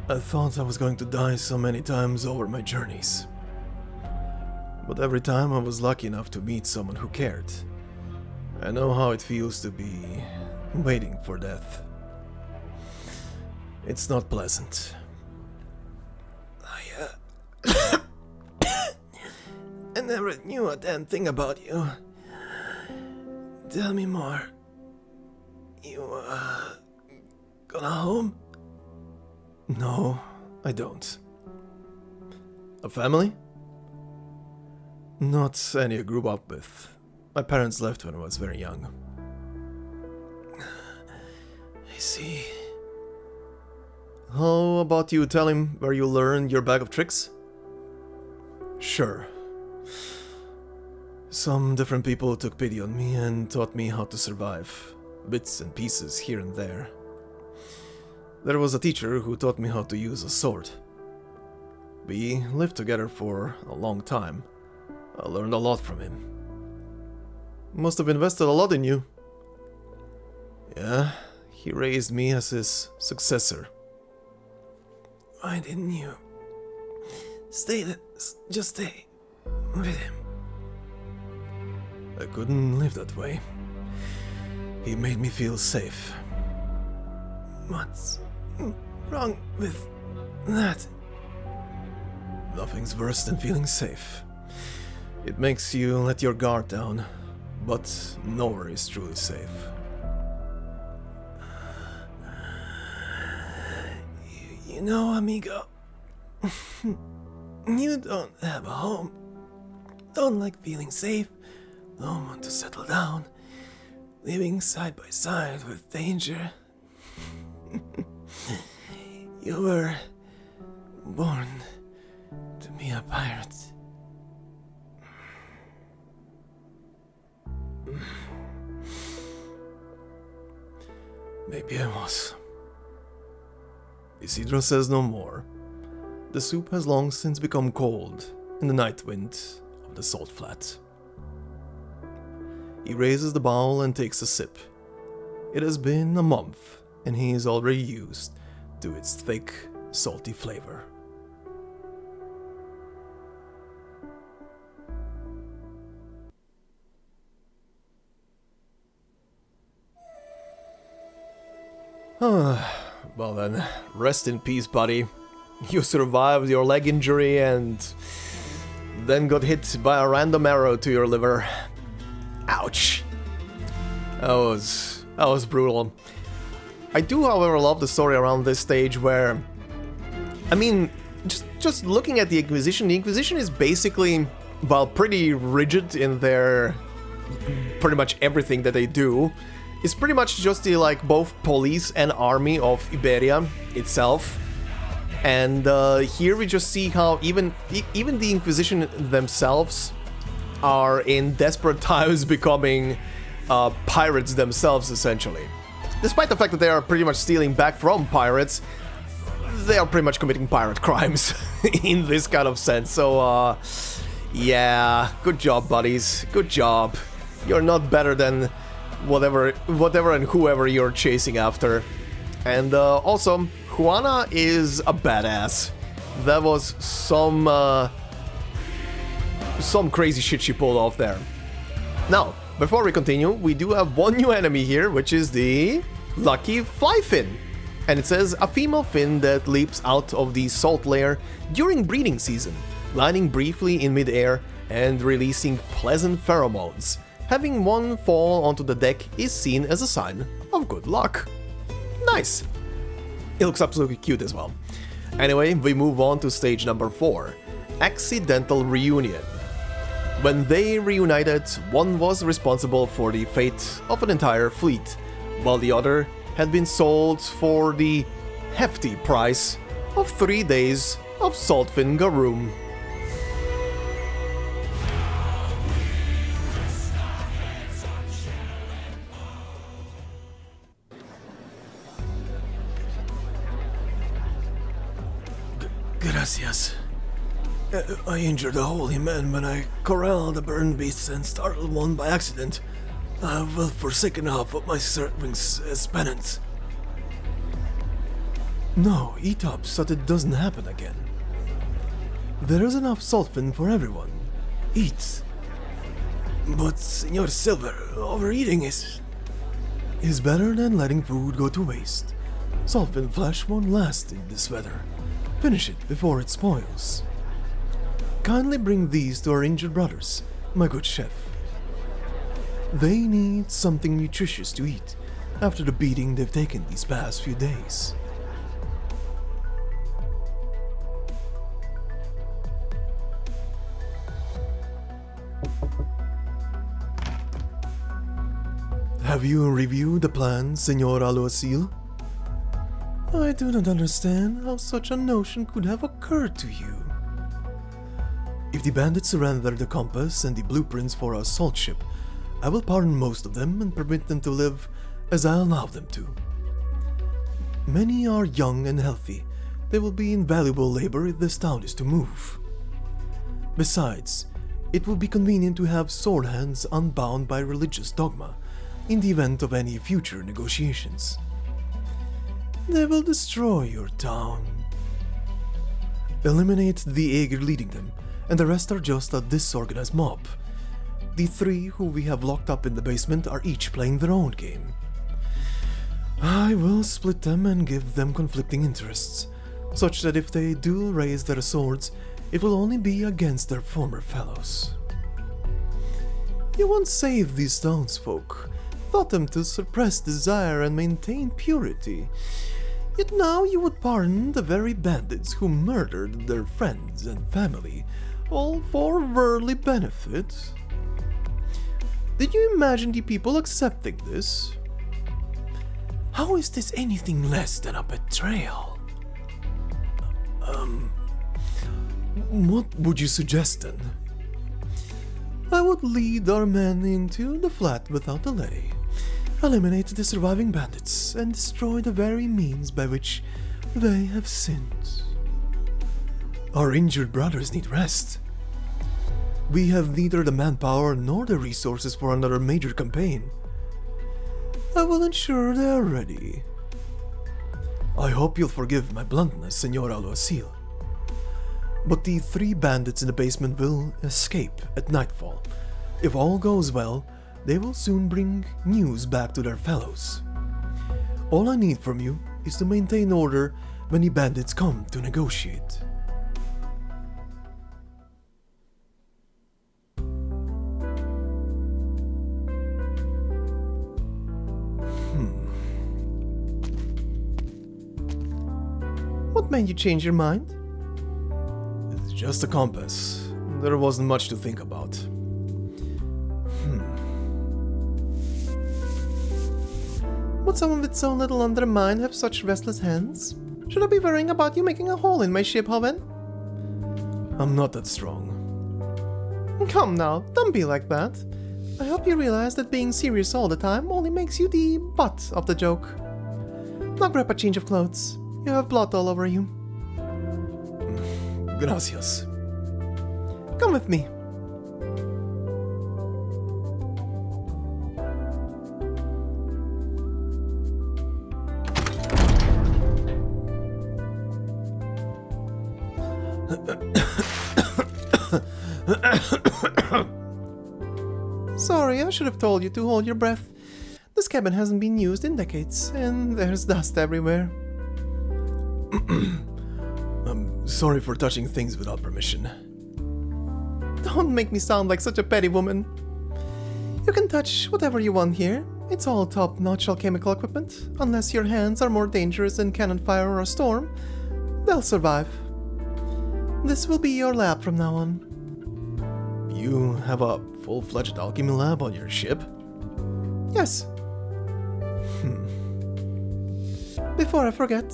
I thought I was going to die so many times over my journeys. But every time I was lucky enough to meet someone who cared. I know how it feels to be waiting for death. It's not pleasant. I never knew a damn thing about you. Tell me more. You, gonna home? No, I don't. A family? Not any I grew up with. My parents left when I was very young. I see. How about you tell him where you learned your bag of tricks? Sure. Some different people took pity on me and taught me how to survive. Bits and pieces here and there. There was a teacher who taught me how to use a sword. We lived together for a long time. I learned a lot from him. Must have invested a lot in you. Yeah, he raised me as his successor. Why didn't you just stay with him? I couldn't live that way. He made me feel safe. What's wrong with that? Nothing's worse than feeling safe. It makes you let your guard down, but nowhere is truly safe. You know, amigo, you don't have a home. Don't like feeling safe. Don't want to settle down. Living side by side with danger. You were born to be a pirate. Maybe I was. Isidro says no more. The soup has long since become cold in the night wind of the salt flat. He raises the bowl and takes a sip. It has been a month, and he is already used to its thick, salty flavor. Well then, rest in peace, buddy. You survived your leg injury and then got hit by a random arrow to your liver. Ouch. That was brutal. I do, however, love the story around this stage where, I mean, just looking at the Inquisition is basically, well, pretty rigid in their pretty much everything that they do. It's pretty much just the, like, both police and army of Iberia itself. And here we just see how even the Inquisition themselves are in desperate times becoming pirates themselves, essentially. Despite the fact that they are pretty much stealing back from pirates, they are pretty much committing pirate crimes in this kind of sense. So, yeah, good job, buddies. Good job. You're not better than whatever and whoever you're chasing after. And also, Juana is a badass. That was some crazy shit she pulled off there. Now, before we continue, we do have one new enemy here, which is the lucky fly fin. And it says, a female fin that leaps out of the salt layer during breeding season, gliding briefly in midair and releasing pleasant pheromones. Having one fall onto the deck is seen as a sign of good luck. Nice. It looks absolutely cute as well. Anyway, we move on to stage number 4, Accidental Reunion. When they reunited, one was responsible for the fate of an entire fleet, while the other had been sold for the hefty price of 3 days of saltfin garum. Gracias. I injured a holy man when I corralled the burned beasts and startled one by accident. I will forsake half of my servings as penance. No, eat up so that it doesn't happen again. There is enough saltfin for everyone. Eat. But, Senor Silver, overeating is better than letting food go to waste. Saltfin flesh won't last in this weather. Finish it before it spoils. Kindly bring these to our injured brothers, my good chef. They need something nutritious to eat after the beating they've taken these past few days. Have you reviewed the plan, Senor Alguacil? I do not understand how such a notion could have occurred to you. If the bandits surrender the compass and the blueprints for our salt ship, I will pardon most of them and permit them to live as I allow them to. Many are young and healthy, They will be invaluable labor if this town is to move. Besides, it will be convenient to have sword hands unbound by religious dogma in the event of any future negotiations. They will destroy your town. Eliminate the Aegir leading them, and the rest are just a disorganized mob. The 3 who we have locked up in the basement are each playing their own game. I will split them and give them conflicting interests, such that if they do raise their swords, it will only be against their former fellows. You once saved these townsfolk, taught them to suppress desire and maintain purity. Yet now you would pardon the very bandits who murdered their friends and family, all for worldly benefit. Did you imagine the people accepting this? How is this anything less than a betrayal? What would you suggest then? I would lead our men into the flat without delay, eliminate the surviving bandits, and destroy the very means by which they have sinned. Our injured brothers need rest. We have neither the manpower nor the resources for another major campaign. I will ensure they are ready. I hope you'll forgive my bluntness, Senora Lucille. But the 3 bandits in the basement will escape at nightfall. If all goes well, they will soon bring news back to their fellows. All I need from you is to maintain order when the bandits come to negotiate. What made you change your mind? It's just a compass. There wasn't much to think about. Would someone with so little on their mind have such restless hands? Should I be worrying about you making a hole in my ship, Hoven? I'm not that strong. Come now, don't be like that. I hope you realize that being serious all the time only makes you the butt of the joke. Now grab a change of clothes. You have blood all over you. Gracias. Come with me. Sorry, I should have told you to hold your breath. This cabin hasn't been used in decades, and there's dust everywhere. I'm sorry for touching things without permission. Don't make me sound like such a petty woman. You can touch whatever you want here. It's all top-notch alchemical equipment. Unless your hands are more dangerous than cannon fire or a storm, they'll survive. This will be your lab from now on. You have a full-fledged alchemy lab on your ship? Yes. Before I forget,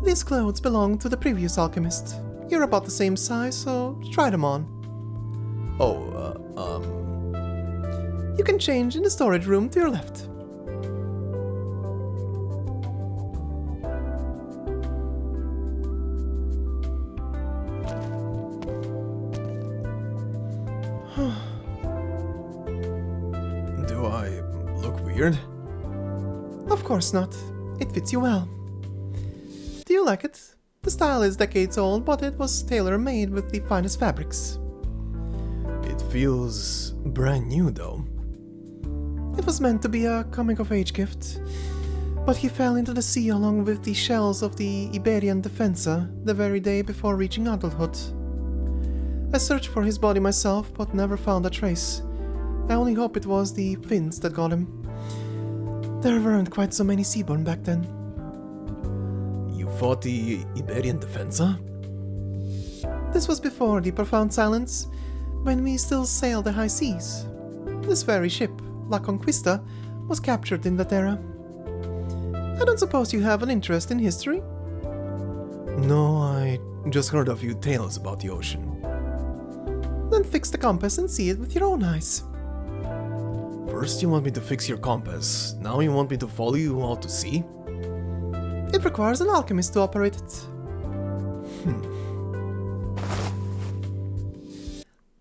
these clothes belong to the previous alchemist. You're about the same size, so try them on. You can change in the storage room to your left. Do I look weird? Of course not. It fits you well. Do you like it? The style is decades old, but it was tailor-made with the finest fabrics. It feels brand new, though. It was meant to be a coming-of-age gift, but he fell into the sea along with the shells of the Iberian defensa the very day before reaching adulthood. I searched for his body myself, but never found a trace. I only hope it was the fins that got him. There weren't quite so many seaborn back then. You fought the Iberian defensa? This was before the Profound Silence, when we still sailed the high seas. This very ship, La Conquista, was captured in that era. I don't suppose you have an interest in history? No, I just heard a few tales about the ocean. Then fix the compass and see it with your own eyes. First you want me to fix your compass, now you want me to follow you out to sea? It requires an alchemist to operate it.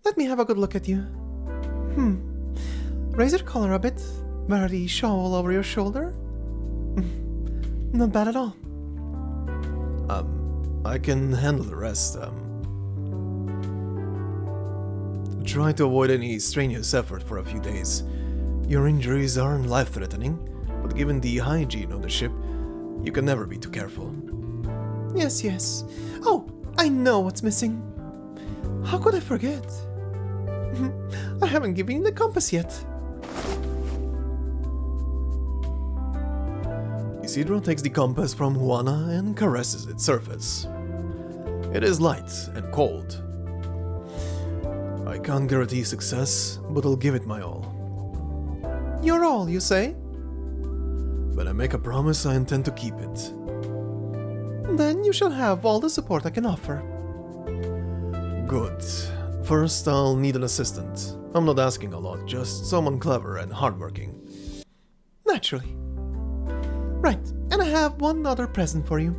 Let me have a good look at you. Raise your collar a bit. Wear the shawl over your shoulder. Not bad at all. I can handle the rest. Try to avoid any strenuous effort for a few days. Your injuries aren't life-threatening, but given the hygiene of the ship, you can never be too careful. Yes, yes. Oh, I know what's missing. How could I forget? I haven't given you the compass yet. Isidro takes the compass from Juana and caresses its surface. It is light and cold. I can't guarantee success, but I'll give it my all. Your all, you say? When I make a promise, I intend to keep it. Then you shall have all the support I can offer. Good. First, I'll need an assistant. I'm not asking a lot, just someone clever and hardworking. Naturally. Right, and I have one other present for you.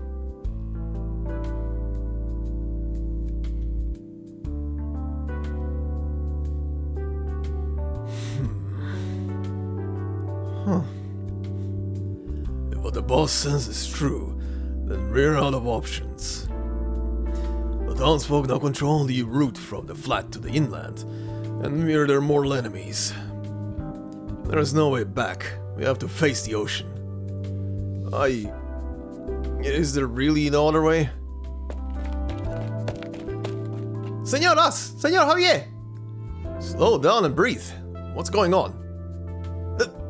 If what the boss says is true, then we're out of options. The townsfolk now control the route from the flat to the inland, and we're their mortal enemies. There is no way back. We have to face the ocean. Is there really no other way? Señoras! Señor Javier! Slow down and breathe. What's going on?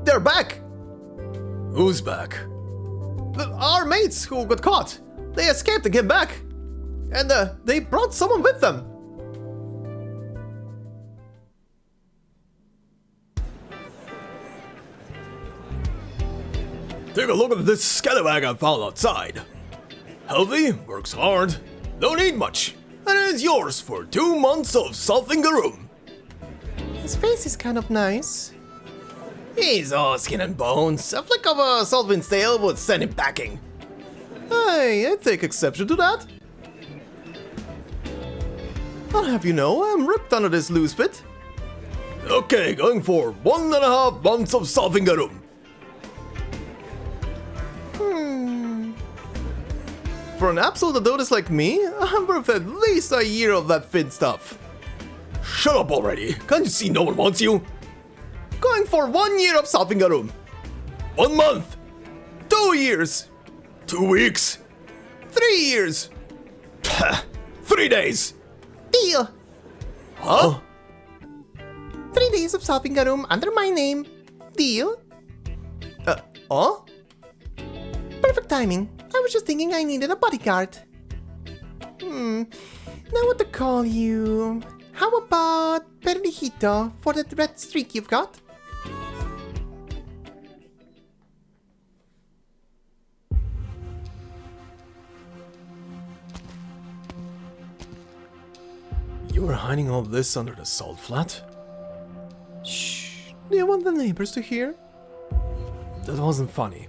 They're back! Who's back? Our mates who got caught! They escaped and came back! And they brought someone with them! Take a look at this scallywag I found outside. Healthy, works hard, don't need much, and it's yours for 2 months of Salfingarum. His face is kind of nice. He's all skin and bones. A flick of a solvent's tail would send him packing. I take exception to that. I'll have you know, I'm ripped under this loose fit. Okay, going for 1.5 months of Salfingarum. For an absolute adultus like me, I'm worth at least a year of that fit stuff. Shut up already, can't you see no one wants you? Going for 1 year of Salfingarum. 1 month, 2 years. 2 weeks, 3 years. 3 days. Deal! Huh? 3 days of Salfingarum under my name. Deal? Huh? Perfect timing. I was just thinking I needed a bodyguard. Now what to call you? How about Perlijito for that red streak you've got? You were hiding all this under the salt flat? Shh. Do you want the neighbors to hear? That wasn't funny.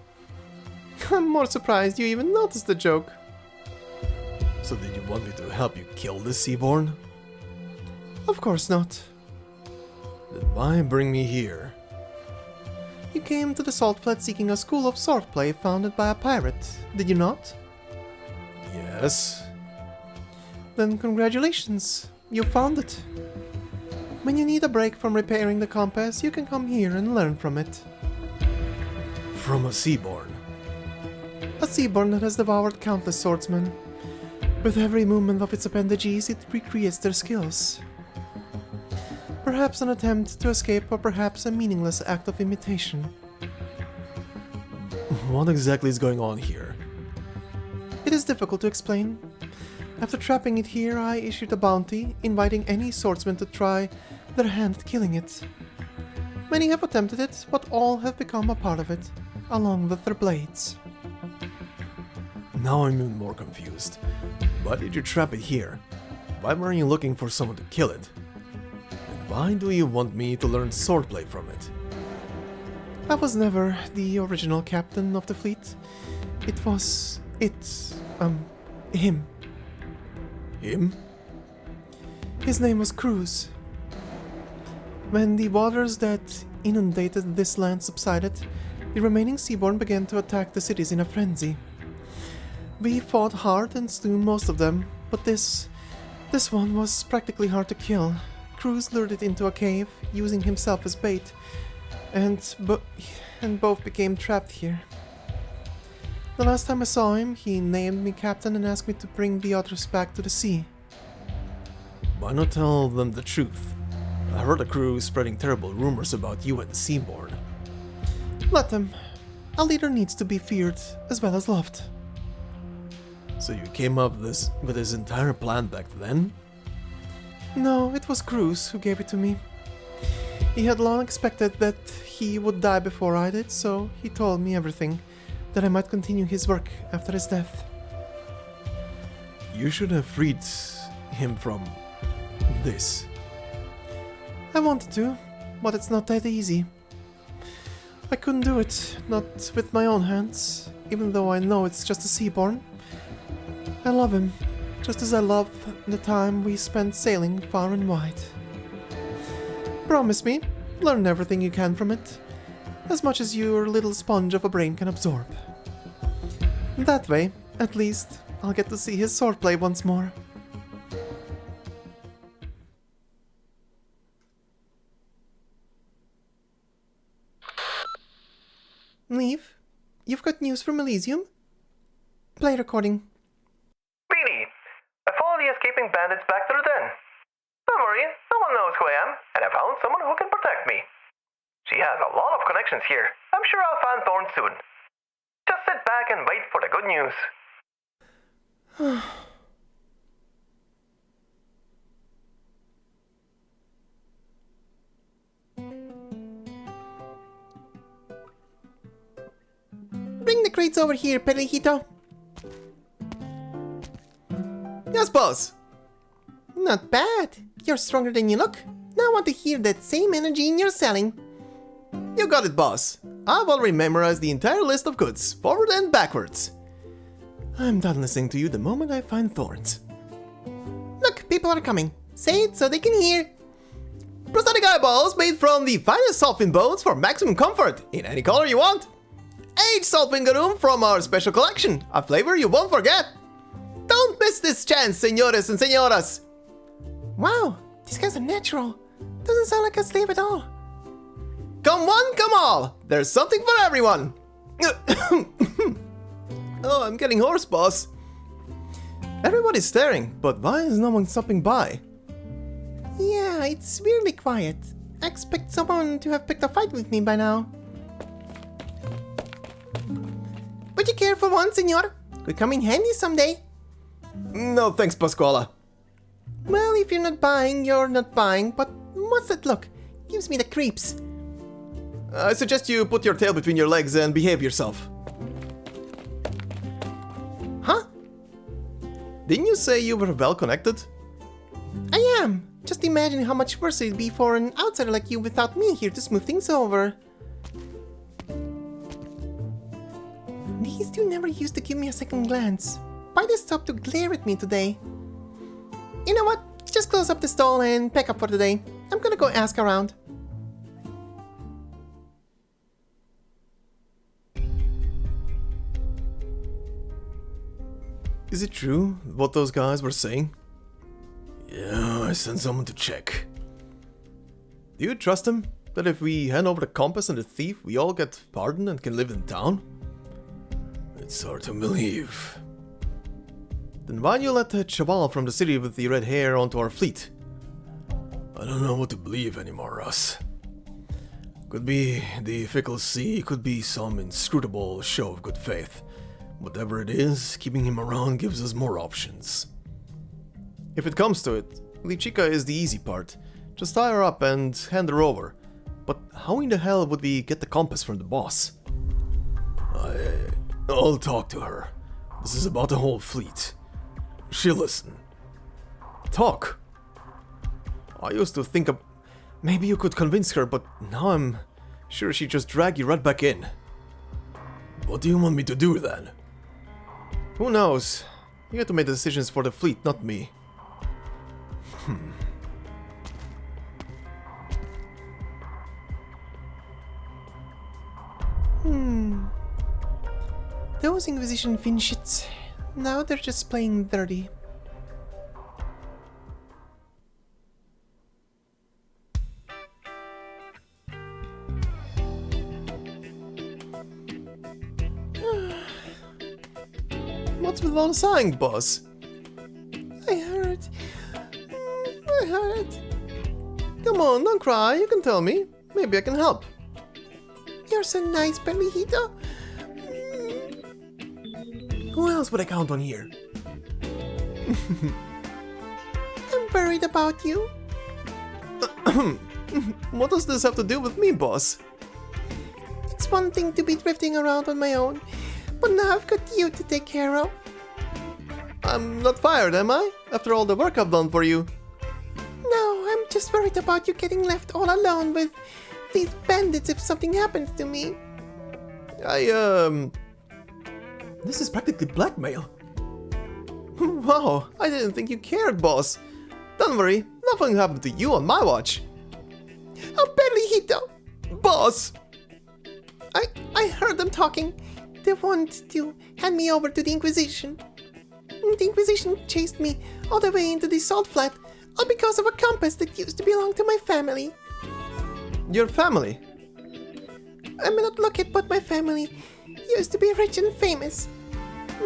I'm more surprised you even noticed the joke. So did you want me to help you kill this Seaborn? Of course not. Then why bring me here? You came to the Salt Flat seeking a school of swordplay founded by a pirate, did you not? Yes. Then congratulations, you found it. When you need a break from repairing the compass, you can come here and learn from it. From a Seaborn. A Seaborn that has devoured countless swordsmen. With every movement of its appendages, it recreates their skills. Perhaps an attempt to escape, or perhaps a meaningless act of imitation. What exactly is going on here? It is difficult to explain. After trapping it here, I issued a bounty, inviting any swordsman to try their hand at killing it. Many have attempted it, but all have become a part of it, along with their blades. Now I'm even more confused. Why did you trap it here? Why weren't you looking for someone to kill it? And why do you want me to learn swordplay from it? I was never the original captain of the fleet. Him. Him? His name was Cruz. When the waters that inundated this land subsided, the remaining Seaborn began to attack the cities in a frenzy. We fought hard and slew most of them, but this one was practically hard to kill. Cruz lured it into a cave, using himself as bait, and both became trapped here. The last time I saw him, he named me captain and asked me to bring the others back to the sea. Why not tell them the truth? I heard a crew spreading terrible rumors about you and Seaborn. Let them. A leader needs to be feared as well as loved. So you came up with this entire plan back then? No, it was Cruz who gave it to me. He had long expected that he would die before I did, so he told me everything, that I might continue his work after his death. You should have freed him from this. I wanted to, but it's not that easy. I couldn't do it, not with my own hands, even though I know it's just a Seaborn. I love him, just as I love the time we spent sailing far and wide. Promise me, learn everything you can from it, as much as your little sponge of a brain can absorb. That way, at least, I'll get to see his swordplay once more. Leave? You've got news from Elysium? Play recording. Beanie, I followed the escaping bandits back to the den. Don't worry, no one knows who I am, and I found someone who can protect me. She has a lot of connections here. I'm sure I'll find Thorns soon. Just sit back and wait for the good news. Bring the crates over here, Perejito. Yes, boss. Not bad. You're stronger than you look. Now I want to hear that same energy in your selling. You got it, boss. I've already memorized the entire list of goods, forward and backwards. I'm done listening to you the moment I find Thorns. Look, people are coming. Say it so they can hear. Prosthetic eyeballs made from the finest solving bones for maximum comfort, in any color you want. Aged solving garum from our special collection, a flavor you won't forget. Don't miss this chance, senores and señoras. Wow, these guys are natural. Doesn't sound like a slave at all. Come one, come all. There's something for everyone. Oh, I'm getting hoarse, boss. Everybody's staring, but why is no one stopping by? Yeah, it's weirdly quiet. I expect someone to have picked a fight with me by now. Would you care for one, senor? Could come in handy someday. No thanks, Pasquala. Well, if you're not buying, you're not buying, but what's that look? Gives me the creeps. I suggest you put your tail between your legs and behave yourself. Huh? Didn't you say you were well connected? I am. Just imagine how much worse it'd be for an outsider like you without me here to smooth things over. These two never used to give me a second glance. Why they stop to glare at me today? You know what? Just close up the stall and pack up for the day. I'm gonna go ask around. Is it true what those guys were saying? Yeah, I sent someone to check. Do you trust them? That if we hand over the compass and the thief, we all get pardoned and can live in town? It's hard to believe. Then why do you let the chaval from the city with the red hair onto our fleet? I don't know what to believe anymore, Russ. Could be the fickle sea, could be some inscrutable show of good faith. Whatever it is, keeping him around gives us more options. If it comes to it, Lichika is the easy part. Just tie her up and hand her over. But how in the hell would we get the compass from the boss? I'll talk to her. This is about the whole fleet. She'll listen. Talk? I used to think maybe you could convince her, but now I'm sure she'd just drag you right back in. What do you want me to do then? Who knows? You get to make the decisions for the fleet, not me. Those Inquisition finshits. Now they're just playing dirty. What's with all the sighing, boss? I heard. I heard. Come on, don't cry, you can tell me. Maybe I can help. You're so nice, Perlijito. Who else would I count on here? I'm worried about you. What does this have to do with me, boss? It's one thing to be drifting around on my own, but now I've got you to take care of. I'm not fired, am I? After all the work I've done for you. No, I'm just worried about you getting left all alone with these bandits if something happens to me. This is practically blackmail. Wow, I didn't think you cared, boss. Don't worry, nothing happened to you on my watch. Oh, Perlijito! Boss! I heard them talking. They want to hand me over to the Inquisition. The Inquisition chased me all the way into the salt flat, all because of a compass that used to belong to my family. Your family? I may not look it, but my family used to be rich and famous.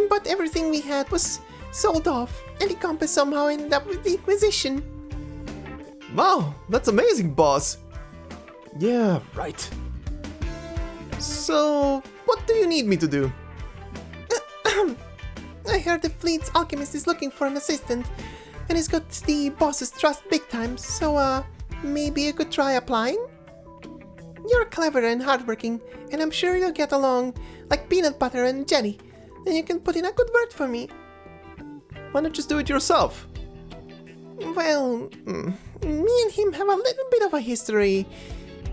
But everything we had was sold off, and the compass somehow ended up with the Inquisition. Wow, that's amazing, boss. Yeah, right. So, what do you need me to do? I heard the fleet's alchemist is looking for an assistant, and he's got the boss's trust big time, so maybe you could try applying? You're clever and hardworking, and I'm sure you'll get along like peanut butter and jelly. Then you can put in a good word for me. Why not just do it yourself? Well, me and him have a little bit of a history.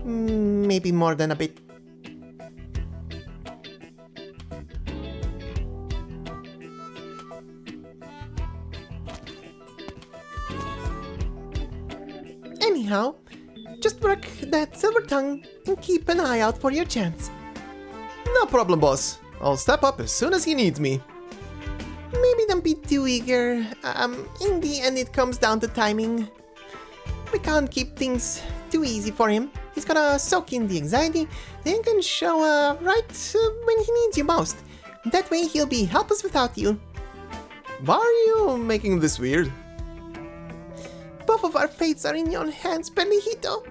Maybe more than a bit. Anyhow, just work that silver tongue and keep an eye out for your chance. No problem, boss. I'll step up as soon as he needs me. Maybe don't be too eager. In the end, it comes down to timing. We can't keep things too easy for him. He's gotta soak in the anxiety, then can show right when he needs you most. That way, he'll be helpless without you. Why are you making this weird? Both of our fates are in your hands, Perlijito.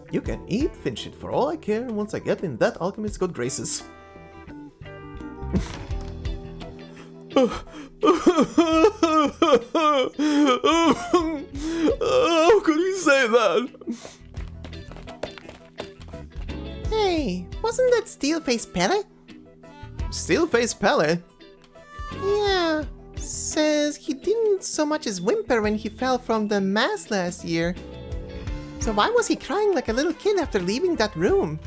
You can eat Finchit for all I care once I get in that alchemist's good graces. How could you say that? Hey, wasn't that Steel-Face Pele? Steel-Face Pele? Yeah, says he didn't so much as whimper when he fell from the mast last year. So why was he crying like a little kid after leaving that room?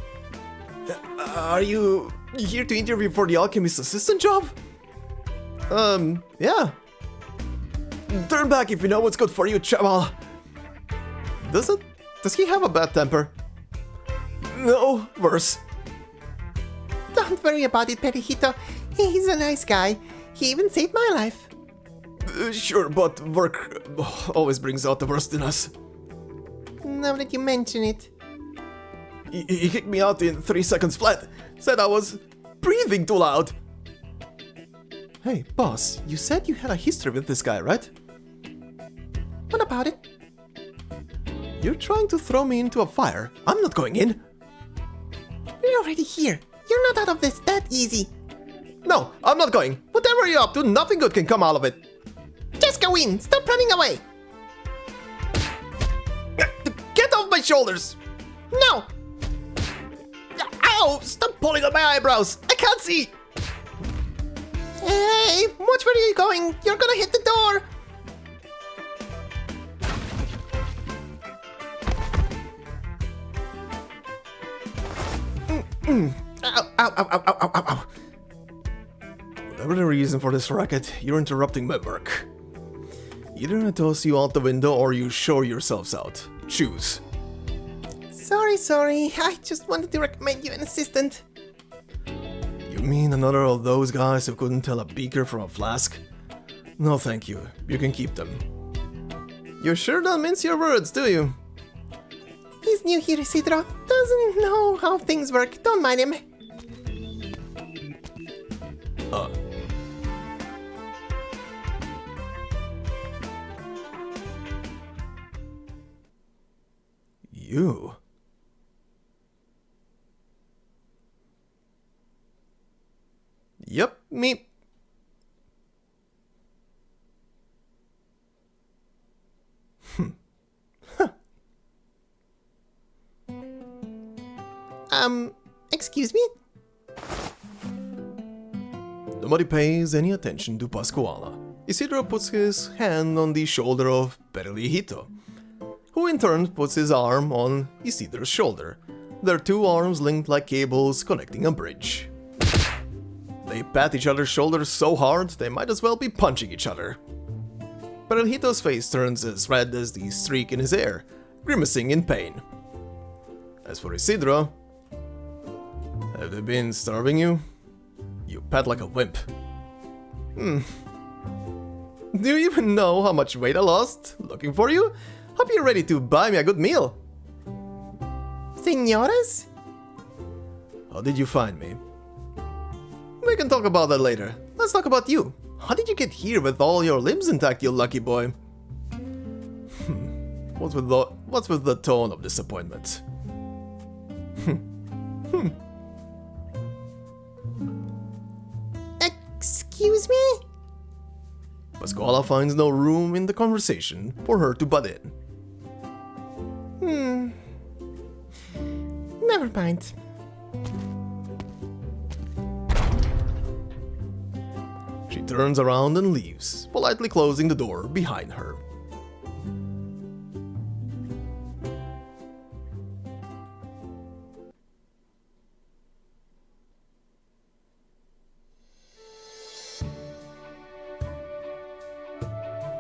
Are you here to interview for the alchemist assistant job? Yeah. Turn back if you know what's good for you, chaval. Does he have a bad temper? No, worse. Don't worry about it, Perlijito. He's a nice guy. He even saved my life. Sure, but work always brings out the worst in us. Now that you mention it. He kicked me out in 3 seconds flat. Said I was breathing too loud. Hey, boss, you said you had a history with this guy, right? What about it? You're trying to throw me into a fire. I'm not going in. We're already here. You're not out of this that easy. No, I'm not going. Whatever you're up to, nothing good can come out of it. Just go in. Stop running away. Get off my shoulders. No. Ow! Stop pulling on my eyebrows. I can't see. Hey, watch where you're going. You're gonna hit the door. Ow, ow, ow, ow, ow, ow, ow. Whatever the reason for this racket, you're interrupting my work. Either I toss you out the window or you show yourselves out. Choose. Sorry, I just wanted to recommend you an assistant. You mean another of those guys who couldn't tell a beaker from a flask? No thank you, you can keep them. You sure don't mince your words, do you? He's new here, Isidro. Doesn't know how things work. Don't mind him. You? Yep, me. Excuse me? Nobody pays any attention to Pascuala. Isidro puts his hand on the shoulder of Perlijito, who in turn puts his arm on Isidro's shoulder, their two arms linked like cables connecting a bridge. They pat each other's shoulders so hard they might as well be punching each other. Perlijito's face turns as red as the streak in his hair, grimacing in pain. As for Isidro, have they been starving you? You pat like a wimp. Do you even know how much weight I lost looking for you? Hope you're ready to buy me a good meal. Señoras? How did you find me? We can talk about that later. Let's talk about you. How did you get here with all your limbs intact, you lucky boy? What's with the tone of disappointment? Excuse me? Pascuala finds no room in the conversation for her to butt in. Never mind. She turns around and leaves, politely closing the door behind her.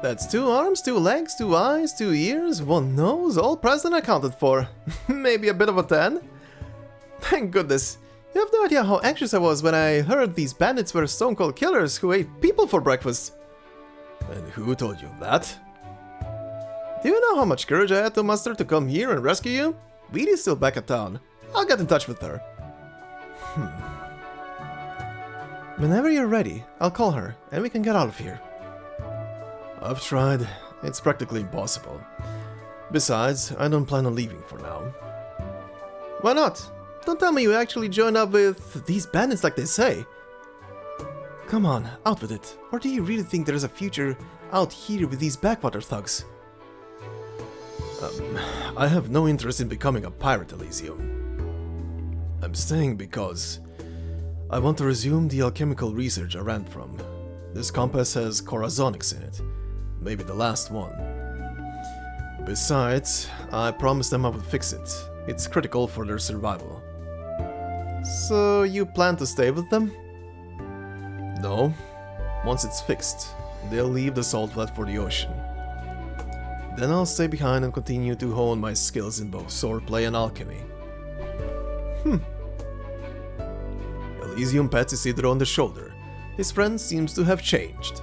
That's 2 arms, 2 legs, 2 eyes, 2 ears, 1 nose, all present and accounted for. Maybe a bit of a 10? Thank goodness. You have no idea how anxious I was when I heard these bandits were stone-cold killers who ate people for breakfast. And who told you that? Do you know how much courage I had to muster to come here and rescue you? Weedy's still back at town. I'll get in touch with her. Whenever you're ready, I'll call her and we can get out of here. I've tried. It's practically impossible. Besides, I don't plan on leaving for now. Why not? Don't tell me you actually joined up with these bandits like they say. Come on, out with it. Or do you really think there's a future out here with these backwater thugs? I have no interest in becoming a pirate, Elysium. I'm staying because I want to resume the alchemical research I ran from. This compass has corazonics in it. Maybe the last one. Besides, I promised them I would fix it. It's critical for their survival. So you plan to stay with them? No. Once it's fixed, they'll leave the salt flat for the ocean. Then I'll stay behind and continue to hone my skills in both swordplay and alchemy. Elysium pats Isidro on the shoulder. His friend seems to have changed.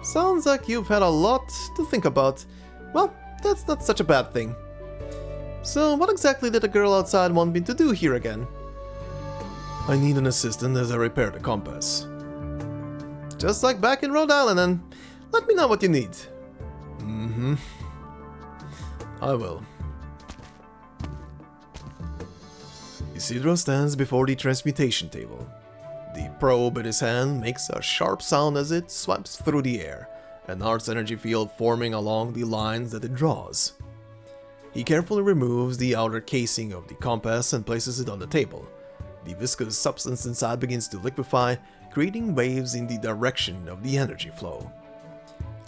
Sounds like you've had a lot to think about. Well, that's not such a bad thing. So what exactly did the girl outside want me to do here again? I need an assistant as I repair the compass. Just like back in Rhode Island, and let me know what you need. I will. Isidro stands before the transmutation table. The probe in his hand makes a sharp sound as it swipes through the air, an art's energy field forming along the lines that it draws. He carefully removes the outer casing of the compass and places it on the table. The viscous substance inside begins to liquefy, creating waves in the direction of the energy flow.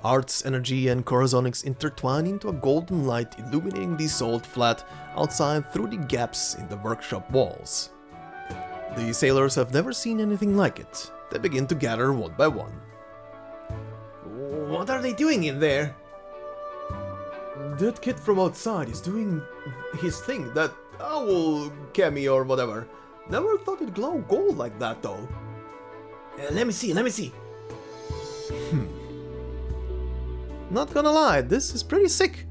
Art's energy and corazonics intertwine into a golden light illuminating the salt flat outside through the gaps in the workshop walls. The sailors have never seen anything like it, They begin to gather one by one. What are they doing in there? That kid from outside is doing his thing, that owl chemi or whatever. Never thought it'd glow gold like that though. Let me see. Not gonna lie, this is pretty sick.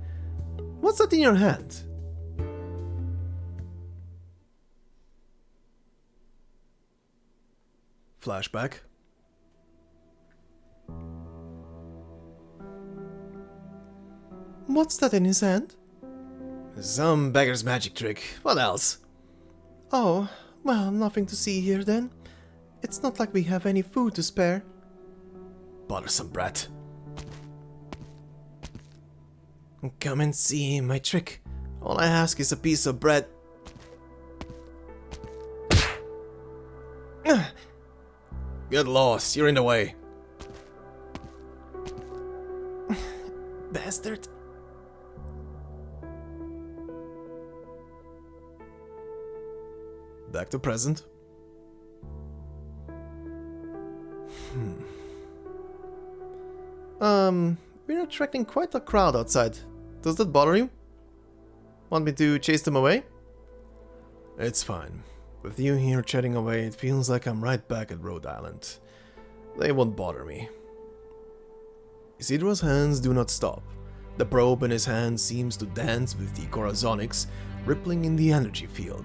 What's that in your hand? Flashback. What's that in his hand? Some beggar's magic trick. What else? Oh, well, nothing to see here then. It's not like we have any food to spare. Bothersome brat. Come and see my trick. All I ask is a piece of bread. Get lost, you're in the way. Bastard. Back to present. We're attracting quite a crowd outside. Does that bother you? Want me to chase them away? It's fine. With you here chatting away, it feels like I'm right back at Rhode Island. They won't bother me. Isidra's hands do not stop. The probe in his hand seems to dance with the corazonics, rippling in the energy field.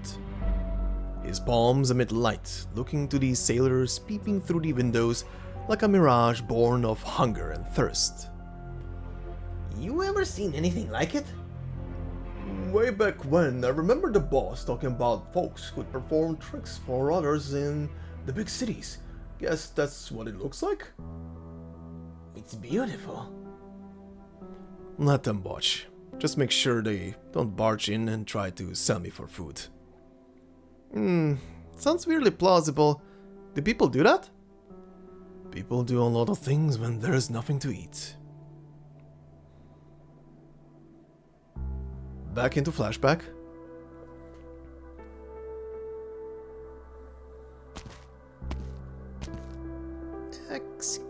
His palms emit light, looking to the sailors peeping through the windows like a mirage born of hunger and thirst. You ever seen anything like it? Way back when, I remember the boss talking about folks who'd perform tricks for others in the big cities. Guess that's what it looks like? It's beautiful. Let them watch. Just make sure they don't barge in and try to sell me for food. Sounds weirdly plausible. Do people do that? People do a lot of things when there's nothing to eat. Back into flashback.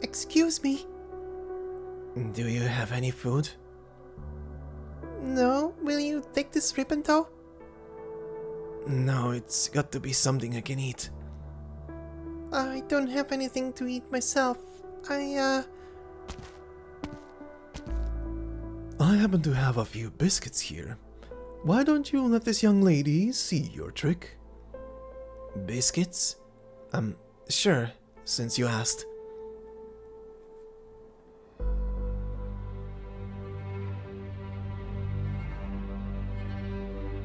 Excuse me. Do you have any food? No, will you take this ribbon though? No, it's got to be something I can eat. I don't have anything to eat myself. I happen to have a few biscuits here. Why don't you let this young lady see your trick? Biscuits? Sure, since you asked.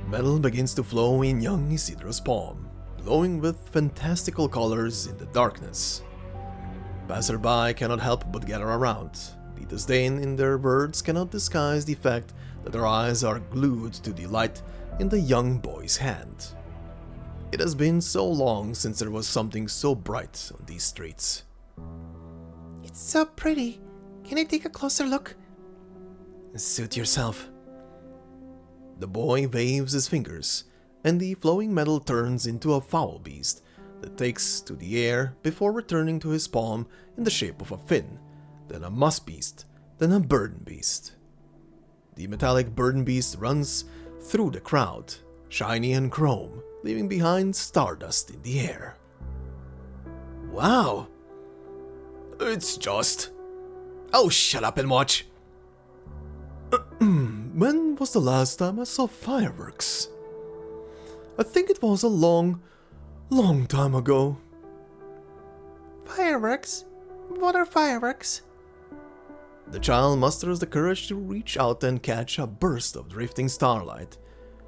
Metal begins to flow in young Isidra's palm, glowing with fantastical colors in the darkness. Passerby cannot help but gather around. The disdain in their words cannot disguise the fact that their eyes are glued to the light in the young boy's hand. It has been so long since there was something so bright on these streets. It's so pretty. Can I take a closer look? Suit yourself. The boy waves his fingers, and the flowing metal turns into a foul beast that takes to the air before returning to his palm in the shape of a fin, then a musk beast, then a burden beast. The metallic burden beast runs through the crowd, shiny and chrome, leaving behind stardust in the air. Wow! It's just... Oh, shut up and watch! When was the last time I saw fireworks? I think it was a long time ago. Fireworks? What are fireworks? The child musters the courage to reach out and catch a burst of drifting starlight.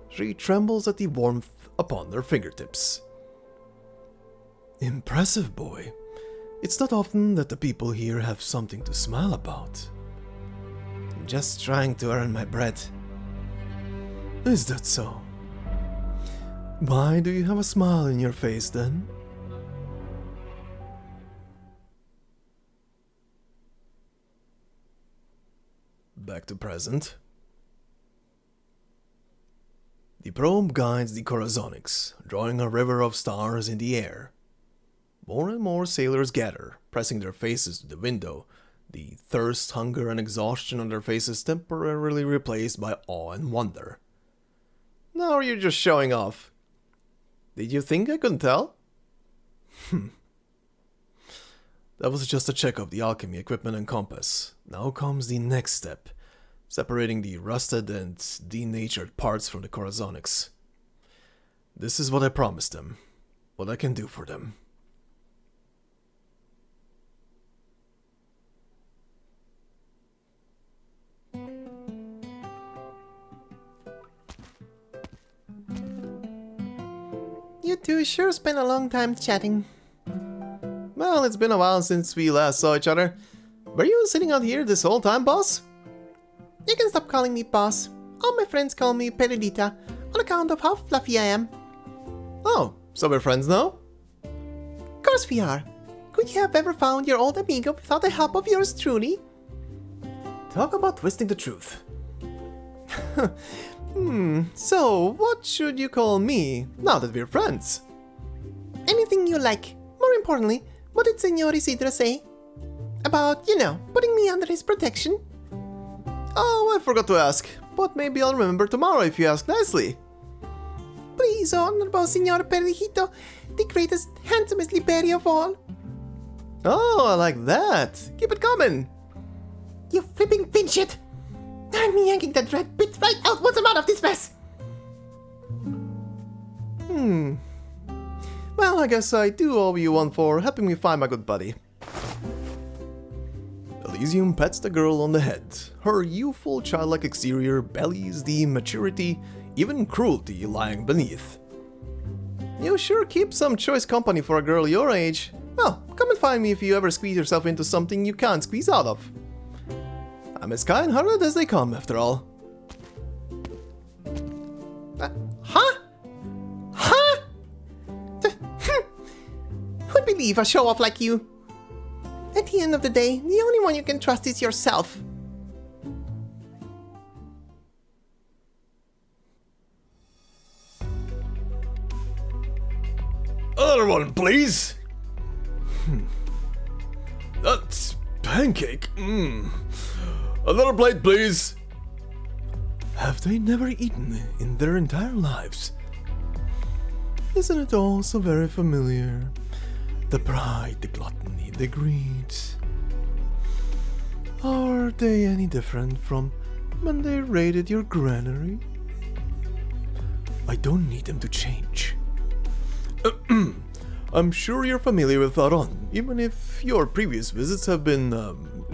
She trembles at the warmth upon her fingertips. Impressive, boy. It's not often that the people here have something to smile about. I'm just trying to earn my bread. Is that so? Why do you have a smile in your face then? Back to present. The probe guides the corazonics, drawing a river of stars in the air. More and more sailors gather, pressing their faces to the window, the thirst, hunger, and exhaustion on their faces temporarily replaced by awe and wonder. Now you're just showing off. Did you think I couldn't tell? That was just a check of the alchemy equipment and compass. Now comes the next step, separating the rusted and denatured parts from the corazonics. This is what I promised them, what I can do for them. You two sure spent a long time chatting. Well, it's been a while since we last saw each other. Were you sitting out here this whole time, boss? You can stop calling me boss. All my friends call me Peridita on account of how fluffy I am. Oh, so we're friends now? Of course we are. Could you have ever found your old amigo without the help of yours truly? Talk about twisting the truth. So what should you call me now that we're friends? Anything you like. More importantly, what did Senor Isidro say? About, putting me under his protection? Oh, I forgot to ask, but maybe I'll remember tomorrow if you ask nicely. Please, honorable Senor Perijito, the greatest, handsomest Liberi of all. Oh, I like that. Keep it coming. You flipping pinshit! I'm yanking that red bit right out once I'm out of this mess! Well, I guess I do owe you one for helping me find my good buddy. Elysium pats the girl on the head. Her youthful, childlike exterior bellies the maturity, even cruelty lying beneath. You sure keep some choice company for a girl your age. Well, come and find me if you ever squeeze yourself into something you can't squeeze out of. I'm as kind-hearted as they come, after all. Huh? Who'd believe a show-off like you? At the end of the day, the only one you can trust is yourself. Another one, please. That's pancake. Another plate, please. Have they never eaten in their entire lives? Isn't it all so very familiar? The pride, the gluttony, the greed. Are they any different from when they raided your granary? I don't need them to change. I'm sure you're familiar with Aron, even if your previous visits have been,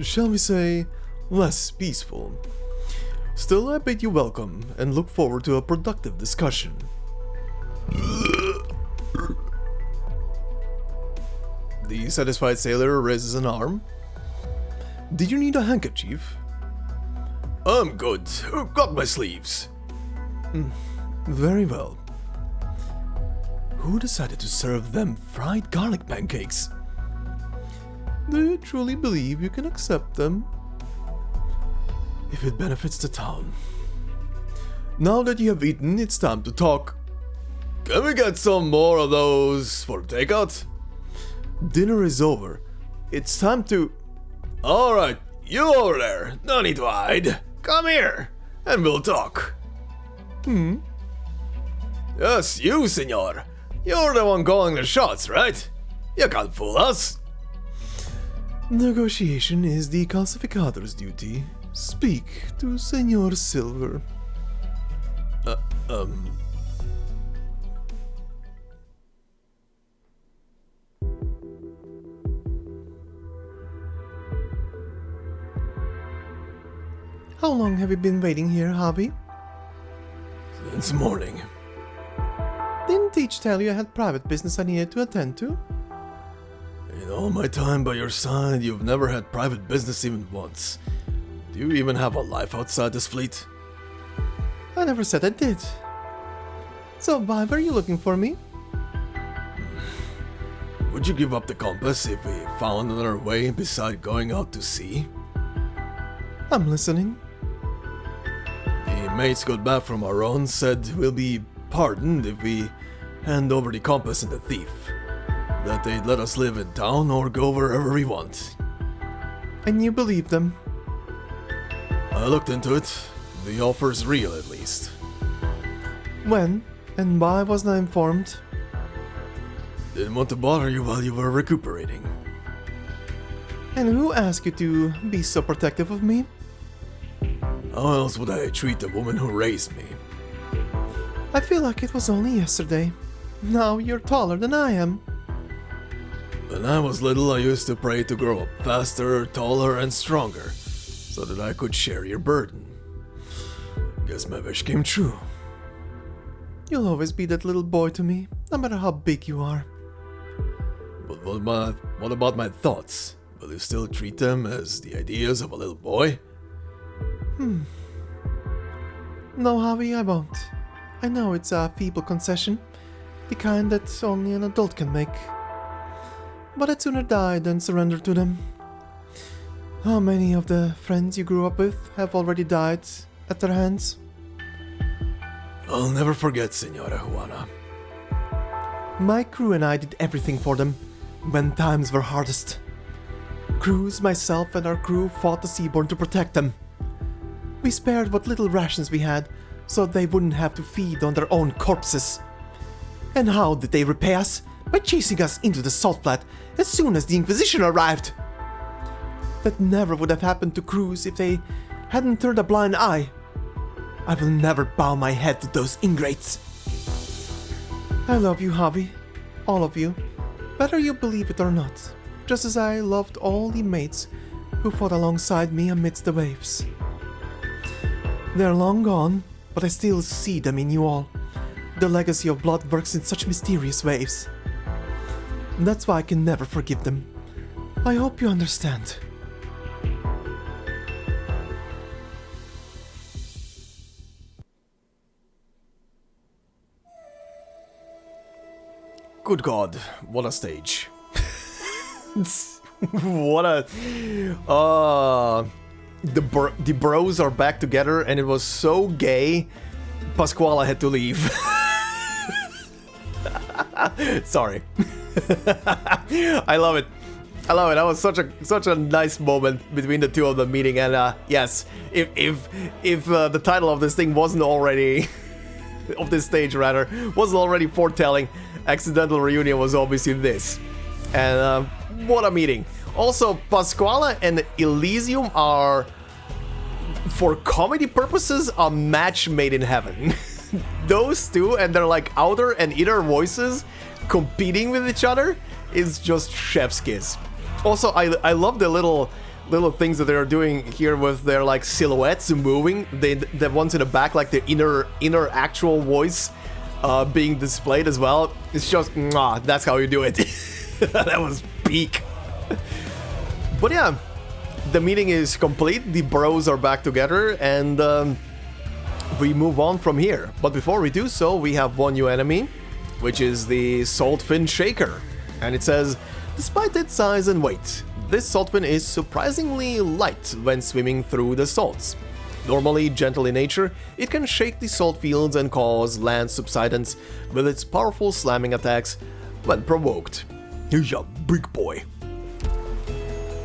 shall we say, less peaceful. Still, I bid you welcome and look forward to a productive discussion. The satisfied sailor raises an arm. Did you need a handkerchief? I'm good. Got my sleeves. Very well. Who decided to serve them fried garlic pancakes? Do you truly believe you can accept them? If it benefits the town. Now that you have eaten, it's time to talk. Can we get some more of those for takeout? Dinner is over. It's time to... Alright, you over there. No need to hide. Come here, and we'll talk. Yes, you, senor. You're the one calling the shots, right? You can't fool us. Negotiation is the calcificador's duty. Speak to Senor Silver. How long have you been waiting here, Javi? Since morning. Didn't Teach tell you I had private business I needed to attend to? In all my time by your side, you've never had private business even once. Do you even have a life outside this fleet? I never said I did. So why were you looking for me? Would you give up the compass if we found another way beside going out to sea? I'm listening. The mates got back from our own said we'll be pardoned if we hand over the compass and the thief. that they'd let us live in town or go wherever we want. And you believe them? I looked into it. The offer's real, at least. When and why wasn't I informed? Didn't want to bother you while you were recuperating. And who asked you to be so protective of me? How else would I treat the woman who raised me? I feel like it was only yesterday. Now you're taller than I am. When I was little, I used to pray to grow up faster, taller, and stronger, so that I could share your burden. Guess my wish came true. You'll always be that little boy to me, no matter how big you are. But what about my thoughts? Will you still treat them as the ideas of a little boy? No, Javi, I won't. I know it's a feeble concession, the kind that only an adult can make. But I'd sooner die than surrender to them. How many of the friends you grew up with have already died at their hands? I'll never forget, Senora Juana. My crew and I did everything for them when times were hardest. Cruz, myself, and our crew fought the Seaborn to protect them. We spared what little rations we had so they wouldn't have to feed on their own corpses. And how did they repay us? By chasing us into the salt flat as soon as the Inquisition arrived. That never would have happened to Cruz if they hadn't turned a blind eye. I will never bow my head to those ingrates. I love you, Javi. All of you. Whether you believe it or not. Just as I loved all the mates who fought alongside me amidst the waves. They're long gone, but I still see them in you all. The legacy of blood works in such mysterious ways. That's why I can never forgive them. I hope you understand. Good God, what a stage. What a... The bros are back together and it was so gay, Pasquale had to leave. Sorry. I love it. I love it. That was such a nice moment between the two of them meeting. And yes, if the title of this thing wasn't already of this stage rather wasn't already foretelling, Accidental Reunion was obviously this. And what a meeting. Also, Pasquale and Elysium are, for comedy purposes, a match made in heaven. Those two and their like outer and inner voices competing with each other is just chef's kiss. Also, I love the little things that they're doing here with their like silhouettes moving. The ones in the back, like the inner actual voice being displayed as well. It's just, mwah, that's how you do it. That was peak. But yeah, the meeting is complete. The bros are back together and we move on from here. But before we do so, we have one new enemy, which is the Saltfin Shaker. And it says, despite its size and weight, this saltfin is surprisingly light when swimming through the salts. Normally gentle in nature, it can shake the salt fields and cause land subsidence with its powerful slamming attacks when provoked. He's a big boy.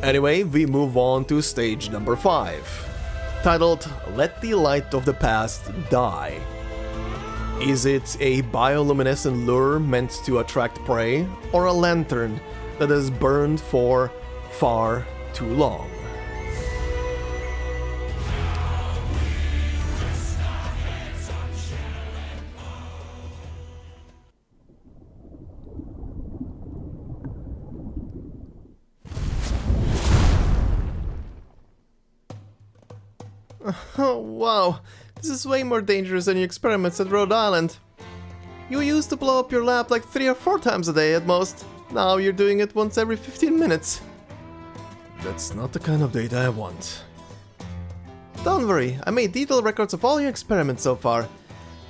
Anyway, we move on to stage number 5, titled Let the Light of the Past Die. Is it a bioluminescent lure meant to attract prey, or a lantern that has burned for far too long? Oh, wow. This is way more dangerous than your experiments at Rhode Island. You used to blow up your lab like 3 or 4 times a day at most. Now you're doing it once every 15 minutes. That's not the kind of data I want. Don't worry, I made detailed records of all your experiments so far.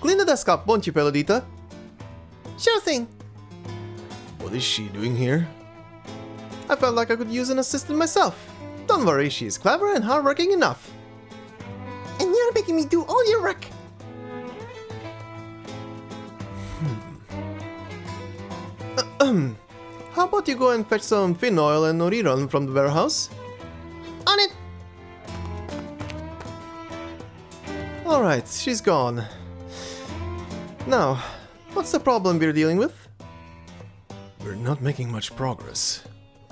Clean the desk up, won't you, Pelodita? Sure thing. What is she doing here? I felt like I could use an assistant myself. Don't worry, she's clever and hardworking enough. And you're making me do all your work. how about you go and fetch some fin oil and Oriron from the warehouse? On it! Alright, she's gone. Now, what's the problem we're dealing with? We're not making much progress.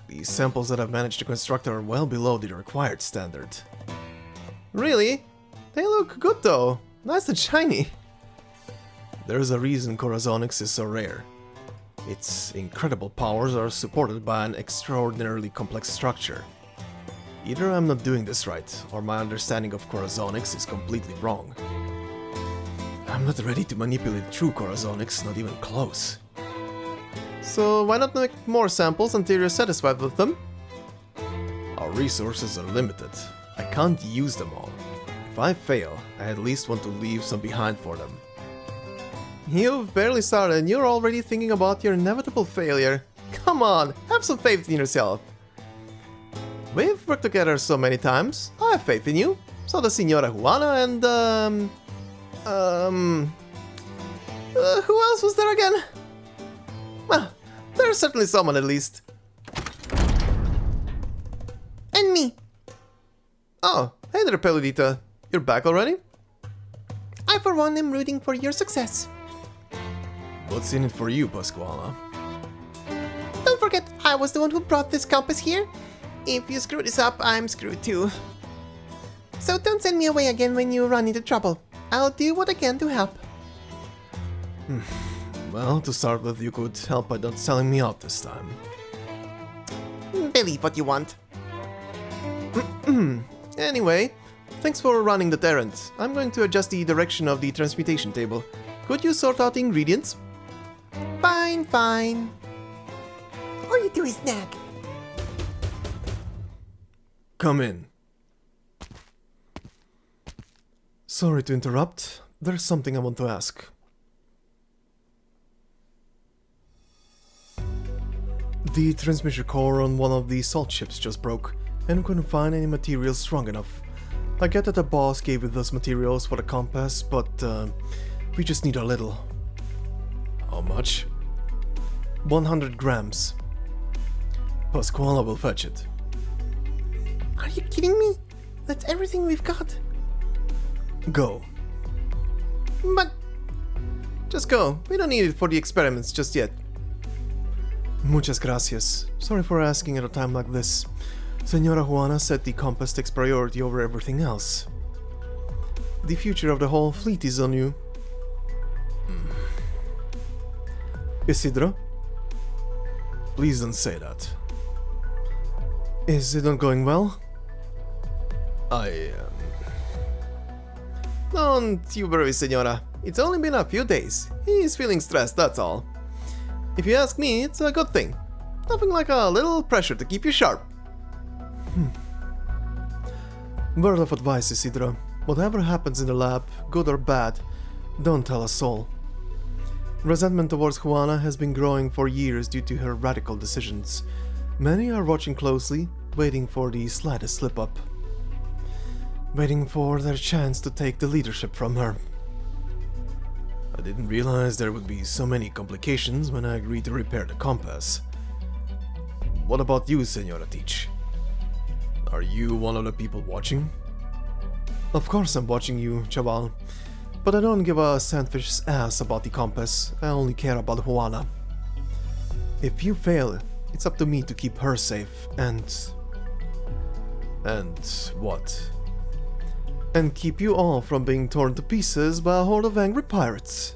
The samples that I've managed to construct are well below the required standard. Really? They look good though. Nice and shiny. There's a reason Corazonix is so rare. Its incredible powers are supported by an extraordinarily complex structure. Either I'm not doing this right, or my understanding of Corazonix is completely wrong. I'm not ready to manipulate true Corazonix, not even close. So why not make more samples until you're satisfied with them? Our resources are limited. I can't use them all. If I fail, I at least want to leave some behind for them. You've barely started and you're already thinking about your inevitable failure. Come on, have some faith in yourself. We've worked together so many times. I have faith in you. So does Senora Juana and who else was there again? Well, there's certainly someone at least. And me! Oh, hey there, Peludita. You're back already? I for one am rooting for your success. What's in it for you, Pasquala? Don't forget, I was the one who brought this compass here. If you screw this up, I'm screwed too. So don't send me away again when you run into trouble. I'll do what I can to help. Well, to start with, you could help by not selling me out this time. Believe what you want. Anyway, thanks for running that errand. I'm going to adjust the direction of the transmutation table. Could you sort out the ingredients? Fine, fine. All you do is nag. Come in. Sorry to interrupt. There's something I want to ask. The transmission core on one of the salt ships just broke, and couldn't find any materials strong enough. I get that the boss gave you those materials for the compass, but we just need a little. How much? 100 grams. Pasquala will fetch it. Are you kidding me? That's everything we've got. Go. But Just go. We don't need it for the experiments just yet. Muchas gracias. Sorry for asking at a time like this. Senora Juana said the compass takes priority over everything else. The future of the whole fleet is on you. Isidro? Please don't say that. Is it not going well? Don't you worry, senora. It's only been a few days. He's feeling stressed, that's all. If you ask me, it's a good thing. Nothing like a little pressure to keep you sharp. Word of advice, Isidro. Whatever happens in the lab, good or bad, don't tell a soul. Resentment towards Juana has been growing for years due to her radical decisions. Many are watching closely, waiting for the slightest slip-up. Waiting for their chance to take the leadership from her. I didn't realize there would be so many complications when I agreed to repair the compass. What about you, Senora Teach? Are you one of the people watching? Of course I'm watching you, Chaval. But I don't give a sandwich's ass about the compass. I only care about Juana. If you fail, it's up to me to keep her safe and what? And keep you all from being torn to pieces by a horde of angry pirates.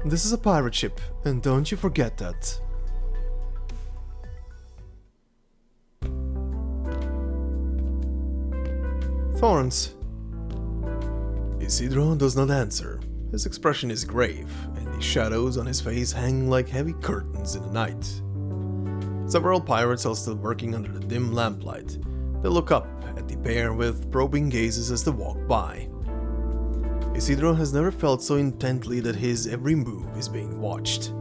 This is a pirate ship, and don't you forget that. Thorns. Isidro does not answer. His expression is grave, and the shadows on his face hang like heavy curtains in the night. Several pirates are still working under the dim lamplight. They look up at the pair with probing gazes as they walk by. Isidro has never felt so intently that his every move is being watched.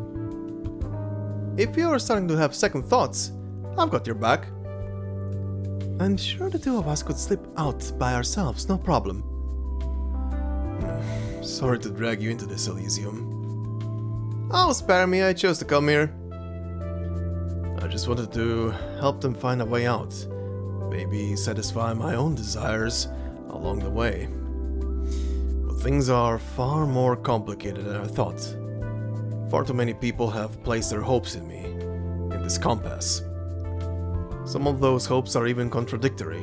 If you're starting to have second thoughts, I've got your back. I'm sure the two of us could slip out by ourselves, no problem. Sorry to drag you into this, Elysium. Oh, spare me, I chose to come here. I just wanted to help them find a way out. Maybe satisfy my own desires along the way. But things are far more complicated than I thought. Far too many people have placed their hopes in me, in this compass. Some of those hopes are even contradictory.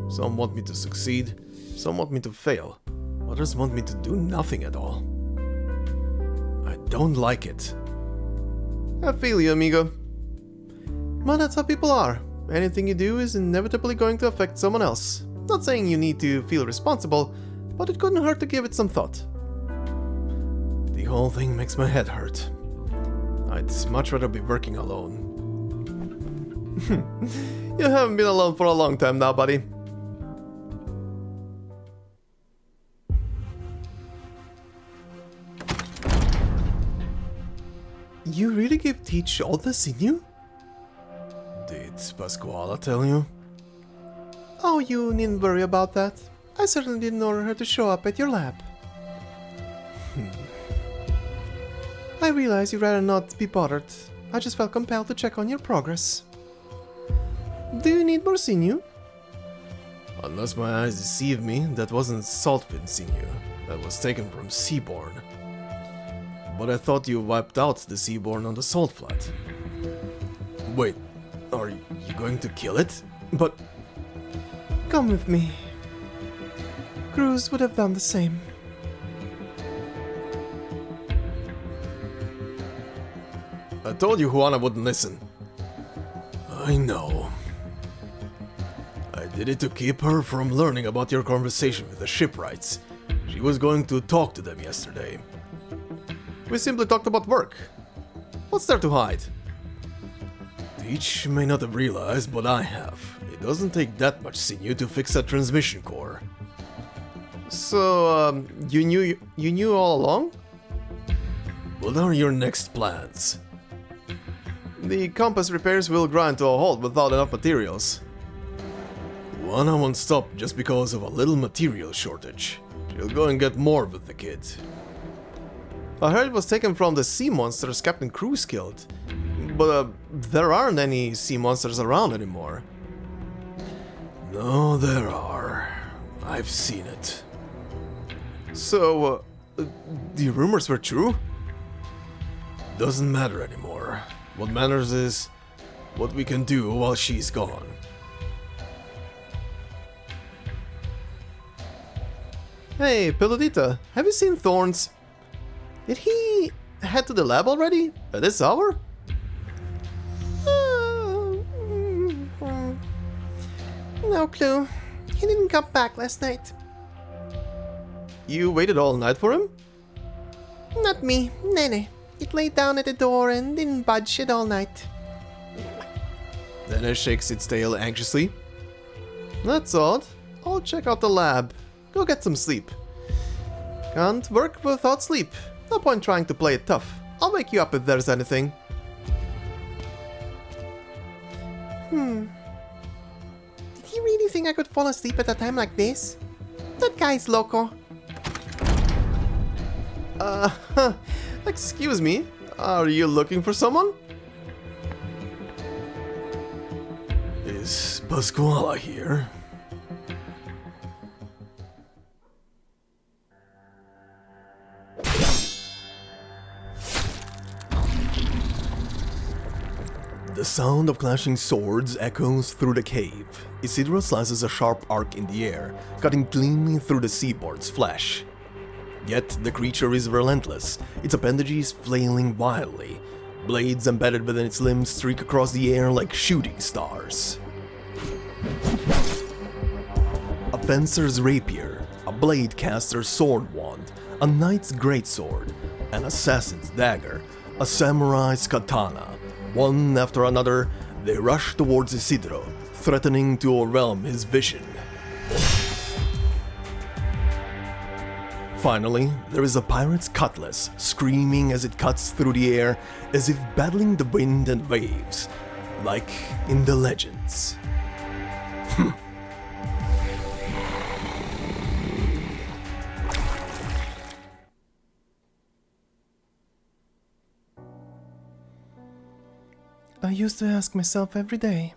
Some want me to succeed, some want me to fail, others want me to do nothing at all. I don't like it. I feel you, amigo. Well, that's how people are. Anything you do is inevitably going to affect someone else. Not saying you need to feel responsible, but it couldn't hurt to give it some thought. The whole thing makes my head hurt. I'd much rather be working alone. You haven't been alone for a long time now, buddy. You really gave Teach all the sinew? Did Pasquala tell you? Oh, you needn't worry about that. I certainly didn't order her to show up at your lab. I realize you'd rather not be bothered. I just felt compelled to check on your progress. Do you need more sinew? Unless my eyes deceive me, that wasn't saltfin sinew. That was taken from Seaborn. But I thought you wiped out the Seaborn on the salt flat. Wait, are you going to kill it? But... Come with me. Cruz would have done the same. I told you Juana wouldn't listen. I know. I did it to keep her from learning about your conversation with the shipwrights. She was going to talk to them yesterday. We simply talked about work. What's there to hide? Teach may not have realized, but I have. It doesn't take that much sinew to fix a transmission core. So, you knew all along? What are your next plans? The compass repairs will grind to a halt without enough materials. Juana won't stop just because of a little material shortage. She'll go and get more with the kid. I heard it was taken from the sea monsters Captain Cruz killed. But there aren't any sea monsters around anymore. No, there are. I've seen it. So, the rumors were true? Doesn't matter anymore. What matters is what we can do while she's gone. Hey, Peludita, have you seen Thorns? Did he head to the lab already? At this hour? No clue. He didn't come back last night. You waited all night for him? Not me, Nene. It laid down at the door and didn't budge it all night. Then it shakes its tail anxiously. That's odd. I'll check out the lab. Go get some sleep. Can't work without sleep. No point trying to play it tough. I'll wake you up if there's anything. Did he really think I could fall asleep at a time like this? That guy's loco. Excuse me. Are you looking for someone? Is Pasquala here? The sound of clashing swords echoes through the cave. Isidro slices a sharp arc in the air, cutting cleanly through the seaboard's flesh. Yet the creature is relentless, its appendages flailing wildly. Blades embedded within its limbs streak across the air like shooting stars. A fencer's rapier, a blade caster's sword wand, a knight's greatsword, an assassin's dagger, a samurai's katana. One after another, they rush towards Isidro, threatening to overwhelm his vision. Finally, there is a pirate's cutlass, screaming as it cuts through the air, as if battling the wind and waves, like in the legends. I used to ask myself every day,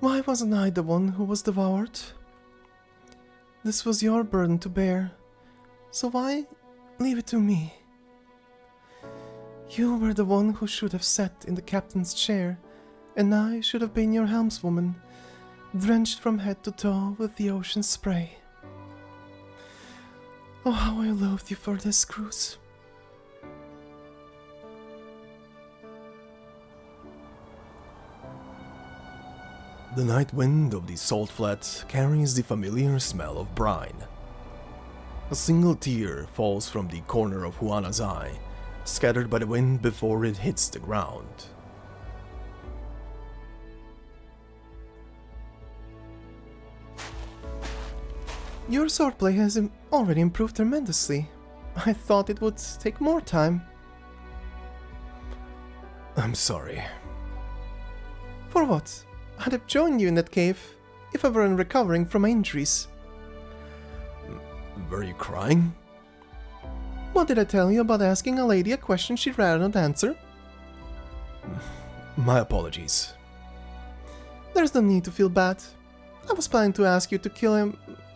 why wasn't I the one who was devoured? This was your burden to bear, so why leave it to me? You were the one who should have sat in the captain's chair, and I should have been your helmswoman, drenched from head to toe with the ocean's spray. Oh, how I loathed you for this, Cruz. The night wind of the salt flat carries the familiar smell of brine. A single tear falls from the corner of Juana's eye, scattered by the wind before it hits the ground. Your swordplay has already improved tremendously. I thought it would take more time. I'm sorry. For what? I'd have joined you in that cave if I weren't recovering from my injuries. Were you crying? What did I tell you about asking a lady a question she'd rather not answer? My apologies. There's no need to feel bad. I was planning to ask you to kill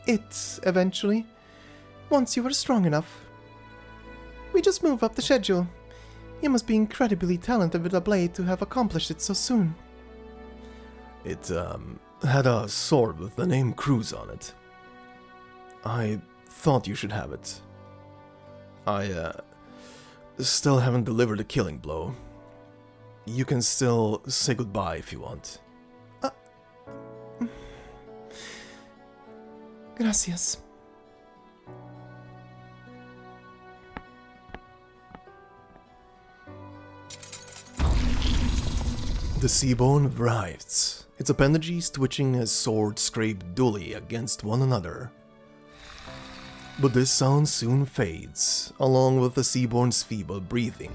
it eventually, once you were strong enough. We just moved up the schedule. You must be incredibly talented with a blade to have accomplished it so soon. It, had a sword with the name Cruz on it. I thought you should have it. I, still haven't delivered a killing blow. You can still say goodbye if you want. Gracias. The seabone writhes, its appendages twitching as swords scrape dully against one another. But this sound soon fades, along with the seabone's feeble breathing.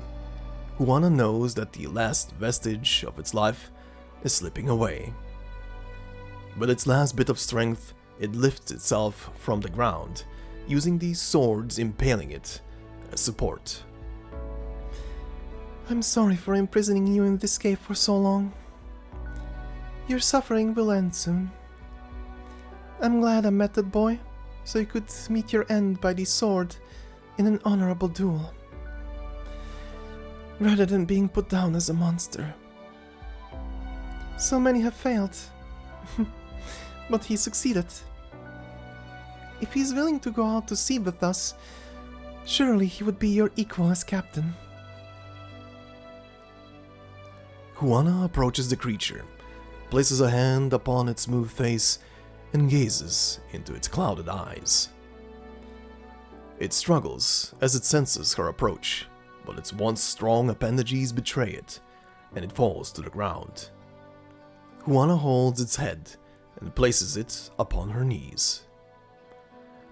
Juana knows that the last vestige of its life is slipping away. With its last bit of strength, it lifts itself from the ground, using these swords impaling it as support. I'm sorry for imprisoning you in this cave for so long. Your suffering will end soon. I'm glad I met that boy, so you could meet your end by the sword in an honorable duel, rather than being put down as a monster. So many have failed, but he succeeded. If he's willing to go out to sea with us, surely he would be your equal as captain. Juana approaches the creature, places a hand upon its smooth face, and gazes into its clouded eyes. It struggles as it senses her approach, but its once strong appendages betray it, and it falls to the ground. Juana holds its head and places it upon her knees.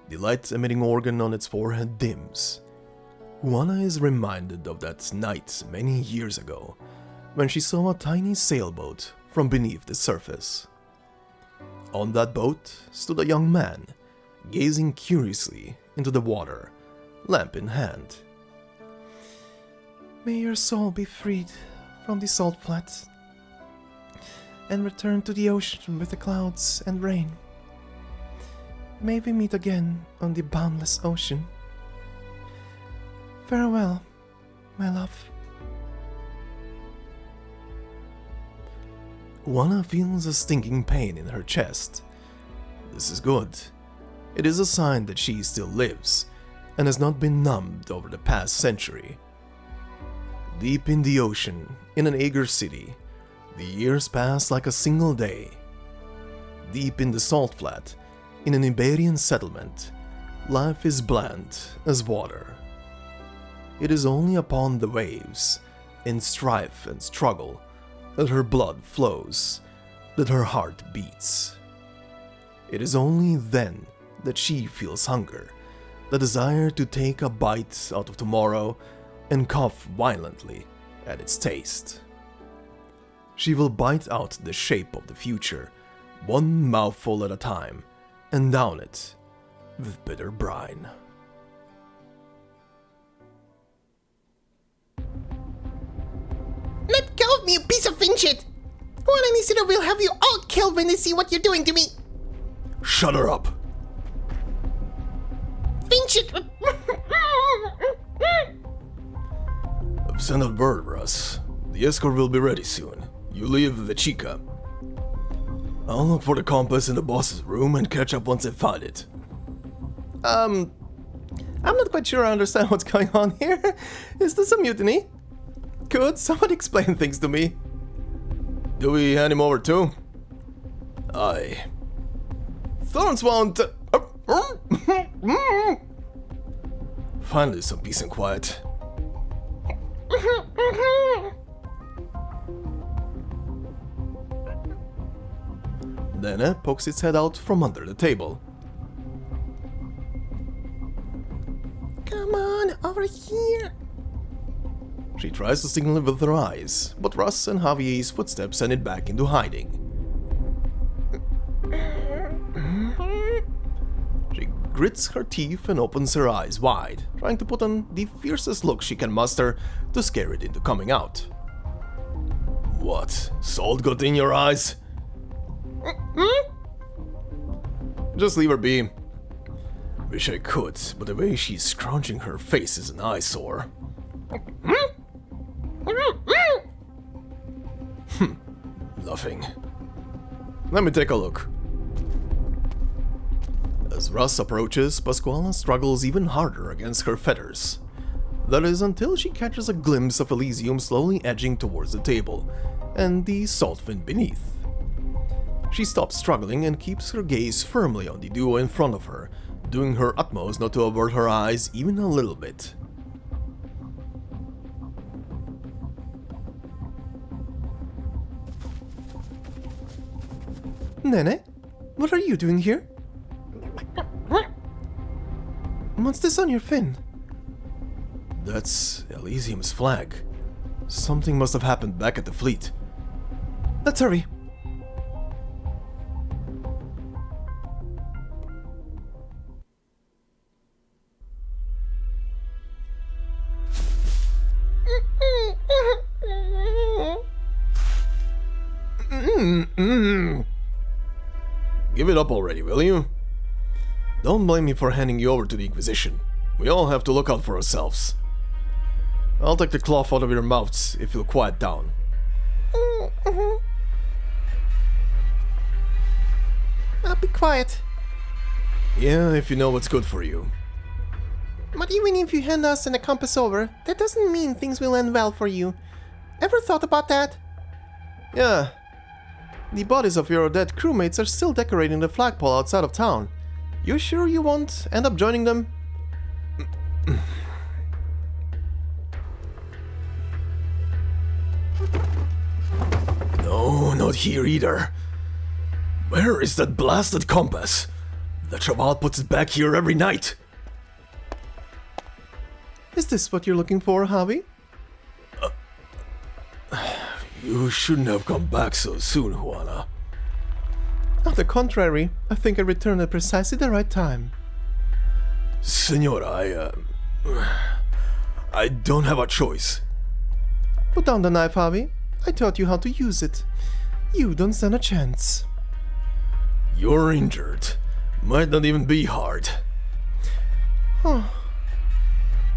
The light-emitting organ on its forehead dims. Juana is reminded of that night many years ago, when she saw a tiny sailboat from beneath the surface. On that boat stood a young man, gazing curiously into the water, lamp in hand. May your soul be freed from the salt flat, and return to the ocean with the clouds and rain. May we meet again on the boundless ocean. Farewell, my love. Juana feels a stinging pain in her chest. This is good. It is a sign that she still lives, and has not been numbed over the past century. Deep in the ocean, in an eager city, the years pass like a single day. Deep in the salt flat, in an Iberian settlement, life is bland as water. It is only upon the waves, in strife and struggle, that her blood flows, that her heart beats. It is only then that she feels hunger, the desire to take a bite out of tomorrow and cough violently at its taste. She will bite out the shape of the future, one mouthful at a time, and down it with bitter brine. Let go of me, you piece of fin shit! One Inquisitor will have you all killed when they see what you're doing to me! Shut her up. Fin shit! I've sent out word, Russ. The escort will be ready soon. You leave the Chica. I'll look for the compass in the boss's room and catch up once I find it. I'm not quite sure I understand what's going on here. Is this a mutiny? Could someone explain things to me? Do we hand him over too? Aye. Thorns won't... Finally some peace and quiet. Nene pokes its head out from under the table. Come on, over here! She tries to signal with her eyes, but Russ and Javier's footsteps send it back into hiding. She grits her teeth and opens her eyes wide, trying to put on the fiercest look she can muster to scare it into coming out. What? Salt got in your eyes? Just leave her be. Wish I could, but the way she's scrunching her face is an eyesore. Nothing. Let me take a look. As Russ approaches, Pasquale struggles even harder against her fetters. That is until she catches a glimpse of Elysium slowly edging towards the table, and the salt fin beneath. She stops struggling and keeps her gaze firmly on the duo in front of her, doing her utmost not to avert her eyes even a little bit. Nene, what are you doing here? What's this on your fin? That's Elysium's flag. Something must have happened back at the fleet. Let's hurry. Give it up already, will you? Don't blame me for handing you over to the Inquisition. We all have to look out for ourselves. I'll take the cloth out of your mouths if you'll quiet down. I'll be quiet. Yeah, if you know what's good for you. But even if you hand us and a compass over, that doesn't mean things will end well for you. Ever thought about that? Yeah. The bodies of your dead crewmates are still decorating the flagpole outside of town. You sure you won't end up joining them? No, not here either. Where is that blasted compass? The Chaval puts it back here every night. Is this what you're looking for, Javi? You shouldn't have come back so soon, Juana. On the contrary, I think I returned at precisely the right time. Senora, I don't have a choice. Put down the knife, Javi. I taught you how to use it. You don't stand a chance. You're injured. Might not even be hard. Oh.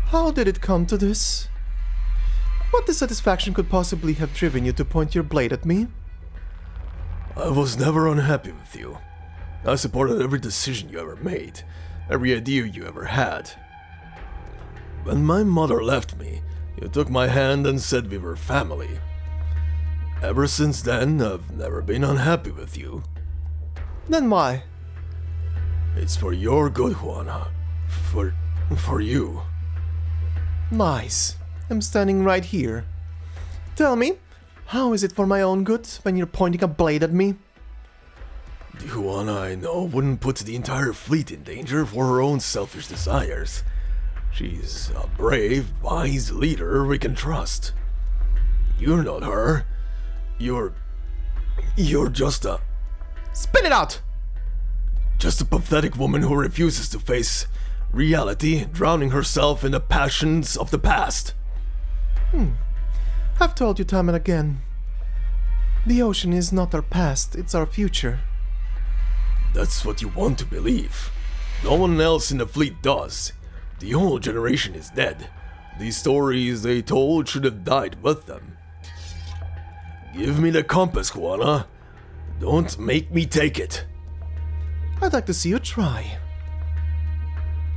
How did it come to this? What dissatisfaction could possibly have driven you to point your blade at me? I was never unhappy with you. I supported every decision you ever made, every idea you ever had. When my mother left me, you took my hand and said we were family. Ever since then, I've never been unhappy with you. Then why? It's for your good, Juana. For you. Nice. I'm standing right here. Tell me, how is it for my own good when you're pointing a blade at me? The Juana I know wouldn't put the entire fleet in danger for her own selfish desires. She's a brave, wise leader we can trust. You're not her. You're just a... Spit it out! Just a pathetic woman who refuses to face reality, drowning herself in the passions of the past. I've told you time and again. The ocean is not our past, it's our future. That's what you want to believe. No one else in the fleet does. The whole generation is dead. The stories they told should have died with them. Give me the compass, Juana. Don't make me take it. I'd like to see you try.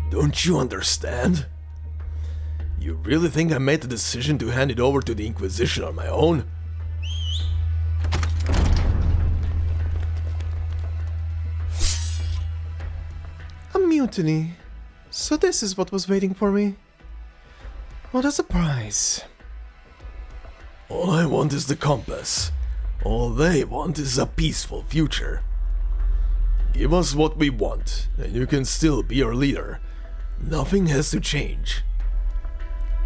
Don't you understand? You really think I made the decision to hand it over to the Inquisition on my own? A mutiny. So this is what was waiting for me. What a surprise. All I want is the compass. All they want is a peaceful future. Give us what we want, and you can still be our leader. Nothing has to change.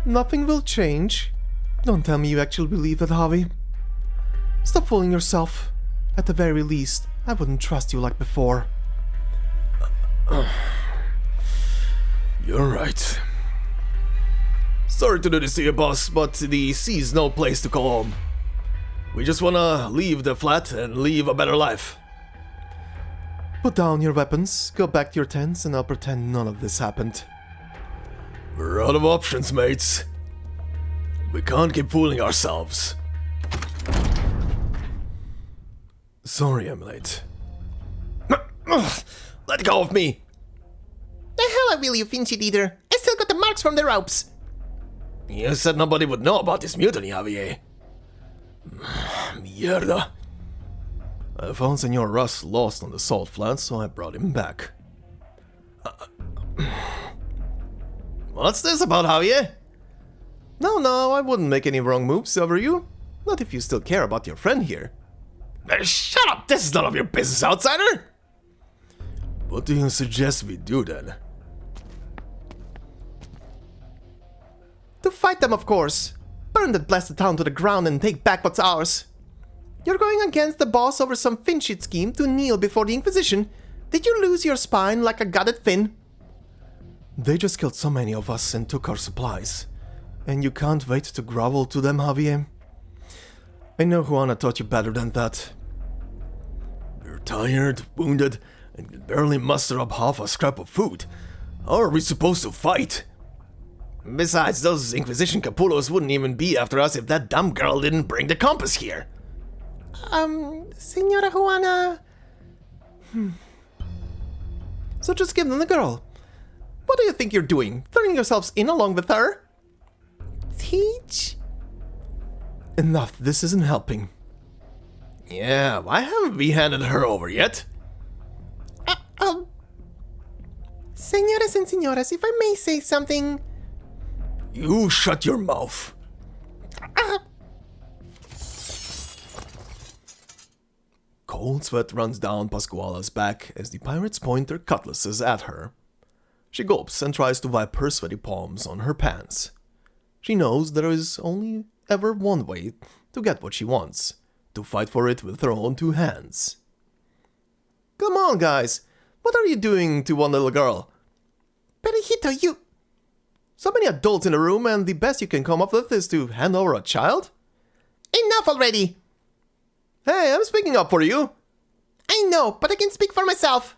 Nothing will change. Don't tell me you actually believe that, Javi. Stop fooling yourself. At the very least, I wouldn't trust you like before. You're right. Sorry to do this to you, boss, but the sea's no place to call home. We just wanna leave the flat and live a better life. Put down your weapons, go back to your tents, and I'll pretend none of this happened. We're out of options, mates. We can't keep fooling ourselves. Sorry I'm late. Let go of me! The hell I will, you Finchy leader. I still got the marks from the ropes. You said nobody would know about this mutiny, Javier. Mierda. I found Senor Russ lost on the salt flats, so I brought him back. What's this about, Javier? No, I wouldn't make any wrong moves over you. Not if you still care about your friend here. Shut up! This is none of your business, outsider! What do you suggest we do then? To fight them, of course. Burn that blasted town to the ground and take back what's ours. You're going against the boss over some Finchit scheme to kneel before the Inquisition. Did you lose your spine like a gutted Finn? They just killed so many of us and took our supplies. And you can't wait to grovel to them, Javier? I know Juana taught you better than that. We're tired, wounded, and can barely muster up half a scrap of food. How are we supposed to fight? Besides, those Inquisition capullos wouldn't even be after us if that dumb girl didn't bring the compass here. Senora Juana... So just give them the girl. What do you think you're doing? Throwing yourselves in along with her? Teach? Enough, this isn't helping. Yeah, why haven't we handed her over yet? Señoras and señoras, if I may say something... You shut your mouth. Cold sweat runs down Pascuala's back as the pirates point their cutlasses at her. She gulps and tries to wipe her sweaty palms on her pants. She knows there is only ever one way to get what she wants, to fight for it with her own two hands. Come on, guys! What are you doing to one little girl? Perejito, you... So many adults in a room and the best you can come up with is to hand over a child? Enough already! Hey, I'm speaking up for you! I know, but I can speak for myself.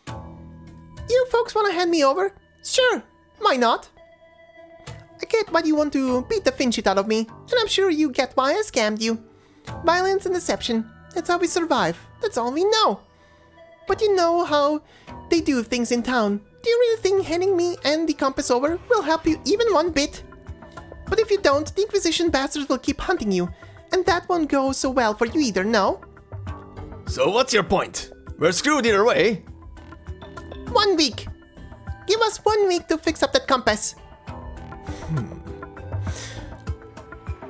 You folks want to hand me over? Sure, why not? I get why you want to beat the Finchit out of me, and I'm sure you get why I scammed you. Violence and deception, that's how we survive, that's all we know. But you know how they do things in town. Do you really think handing me and the compass over will help you even one bit? But if you don't, the Inquisition bastards will keep hunting you, and that won't go so well for you either, no? So what's your point? We're screwed either way. 1 week. Give us 1 week to fix up that compass.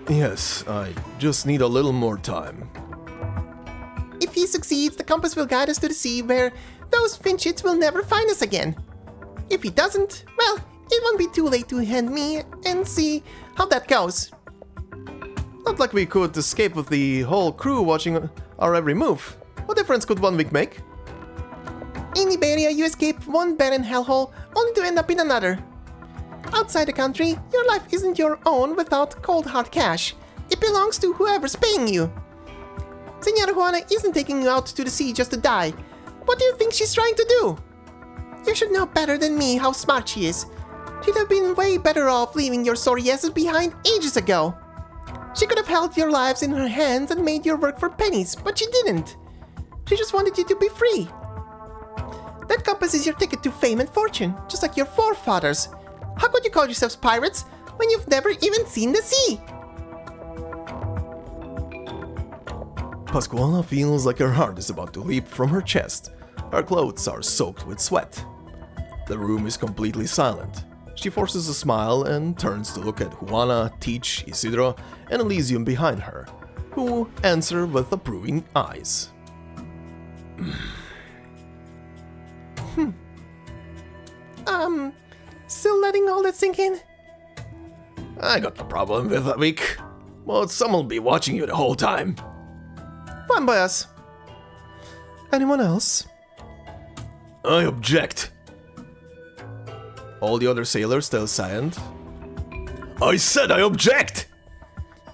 Yes, I just need a little more time. If he succeeds, the compass will guide us to the sea where those Finchits will never find us again. If he doesn't, well, it won't be too late to hand me and see how that goes. Not like we could escape with the whole crew watching our every move. What difference could 1 week make? In Iberia, you escape one barren hellhole only to end up in another. Outside the country, your life isn't your own without cold hard cash. It belongs to whoever's paying you. Senora Juana isn't taking you out to the sea just to die. What do you think she's trying to do? You should know better than me how smart she is. She'd have been way better off leaving your sorry asses behind ages ago. She could have held your lives in her hands and made your work for pennies, but she didn't. She just wanted you to be free. That compass is your ticket to fame and fortune, just like your forefathers. How could you call yourselves pirates when you've never even seen the sea? Pasquala feels like her heart is about to leap from her chest. Her clothes are soaked with sweat. The room is completely silent. She forces a smile and turns to look at Juana, Teach, Isidro, and Elysium behind her, who answer with approving eyes. Still letting all that sink in? I got no problem with a week, but someone'll be watching you the whole time. Fine by us. Anyone else? I object. All the other sailors stay silent. I said I object!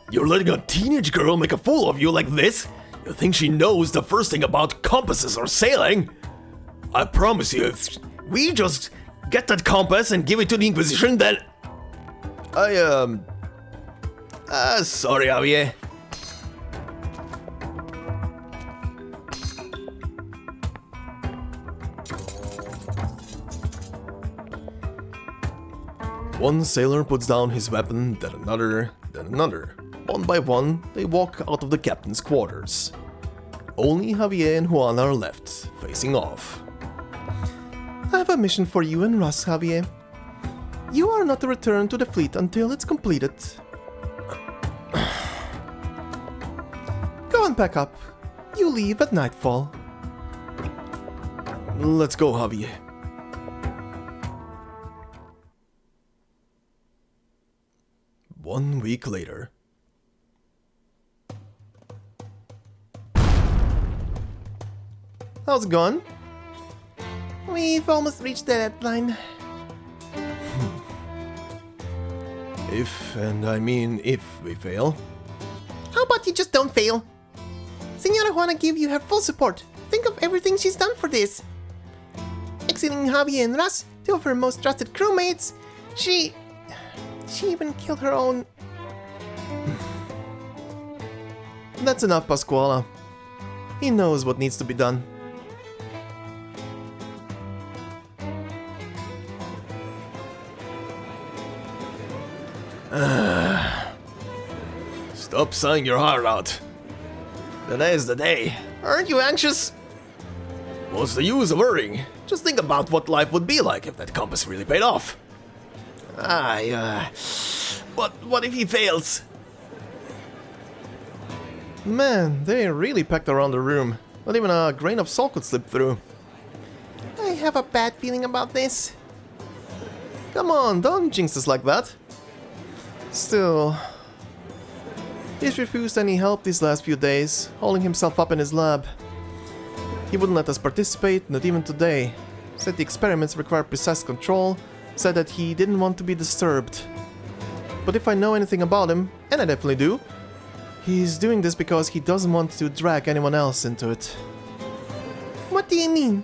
You're letting a teenage girl make a fool of you like this? You think she knows the first thing about compasses or sailing? I promise you, if we just get that compass and give it to the Inquisition, then... sorry, Javier. One sailor puts down his weapon, then another, then another. One by one, they walk out of the captain's quarters. Only Javier and Juana are left, facing off. I have a mission for you and Russ, Javier. You are not to return to the fleet until it's completed. Go and pack up. You leave at nightfall. Let's go, Javier. One week later. How's it going? We've almost reached the deadline. If, and I mean if, we fail. How about you just don't fail? Senora Juana gave you her full support. Think of everything she's done for this. Exiling Javier and Russ, two of her most trusted crewmates. She even killed her own... That's enough, Pasquala. He knows what needs to be done. Stop sighing your heart out. Today's the day. Aren't you anxious? What's the use of worrying? Just think about what life would be like if that compass really paid off. What if he fails? Man, they really packed around the room. Not even a grain of salt could slip through. I have a bad feeling about this. Come on, don't jinx us like that. Still... He's refused any help these last few days, holding himself up in his lab. He wouldn't let us participate, not even today. Said the experiments require precise control, said that he didn't want to be disturbed. But if I know anything about him, and I definitely do, he's doing this because he doesn't want to drag anyone else into it. What do you mean?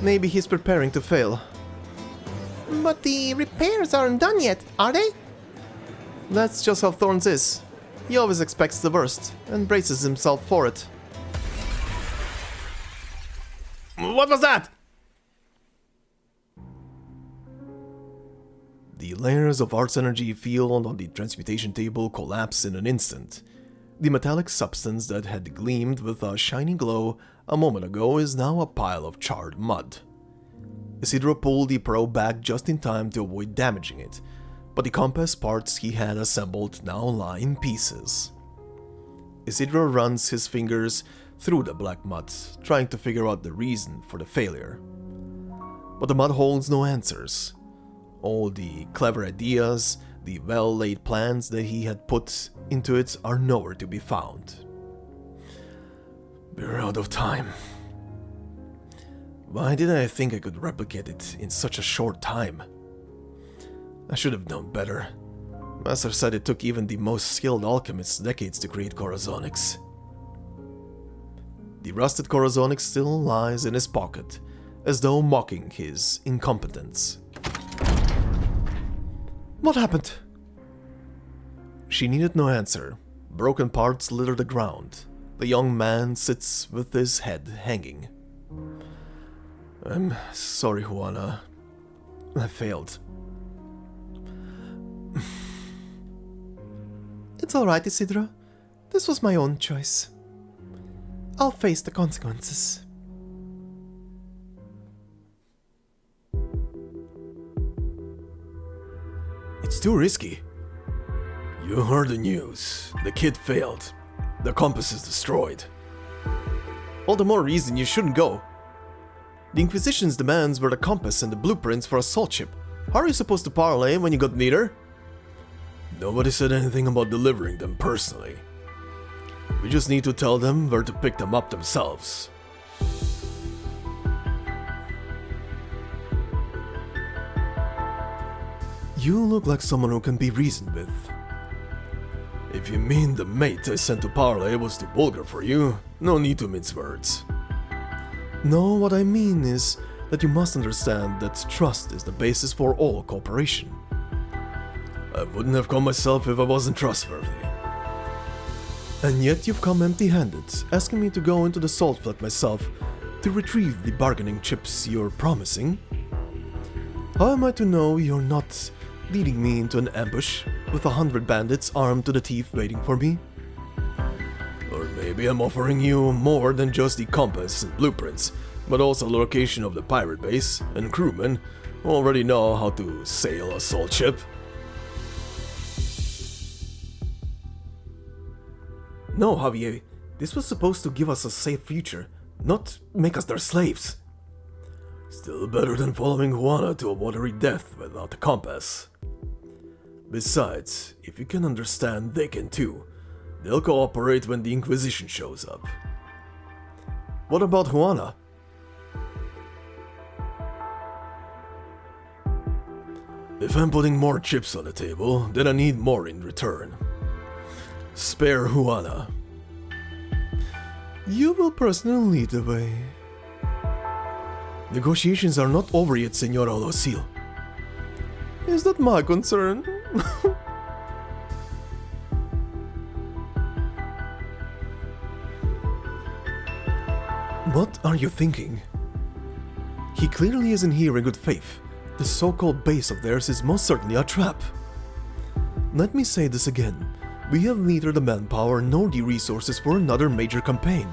Maybe he's preparing to fail. But the repairs aren't done yet, are they? That's just how Thorns is. He always expects the worst, and braces himself for it. What was that? The layers of Art's energy field on the transmutation table collapse in an instant. The metallic substance that had gleamed with a shiny glow a moment ago is now a pile of charred mud. Isidro pulled the probe back just in time to avoid damaging it, but the compass parts he had assembled now lie in pieces. Isidro runs his fingers through the black mud, trying to figure out the reason for the failure. But the mud holds no answers. All the clever ideas, the well-laid plans that he had put into it are nowhere to be found. We're out of time. Why didn't I think I could replicate it in such a short time? I should have known better. Master said it took even the most skilled alchemists decades to create Corazonics. The rusted Corazonic still lies in his pocket, as though mocking his incompetence. What happened? She needed no answer. Broken parts litter the ground. The young man sits with his head hanging. I'm sorry, Juana. I failed. It's alright, Isidro. This was my own choice. I'll face the consequences. It's too risky. You heard the news. The kid failed. The compass is destroyed. All the more reason you shouldn't go. The Inquisition's demands were the compass and the blueprints for a salt ship. How are you supposed to parlay when you got neither? Nobody said anything about delivering them personally. We just need to tell them where to pick them up themselves. You look like someone who can be reasoned with. If you mean the mate I sent to parlay was too vulgar for you, no need to mince words. No, what I mean is that you must understand that trust is the basis for all cooperation. I wouldn't have come myself if I wasn't trustworthy. And yet you've come empty-handed, asking me to go into the salt flat myself to retrieve the bargaining chips you're promising. How am I to know you're not leading me into an ambush with 100 bandits armed to the teeth waiting for me? Or maybe I'm offering you more than just the compass and blueprints, but also the location of the pirate base and crewmen who already know how to sail a salt ship. No, Javier, this was supposed to give us a safe future, not make us their slaves. Still better than following Juana to a watery death without a compass. Besides, if you can understand, they can too. They'll cooperate when the Inquisition shows up. What about Juana? If I'm putting more chips on the table, then I need more in return. Spare Juana. You will personally lead the way. Negotiations are not over yet, Senora Lucille. Is that my concern? What are you thinking? He clearly isn't here in good faith. The so-called base of theirs is most certainly a trap. Let me say this again. We have neither the manpower nor the resources for another major campaign.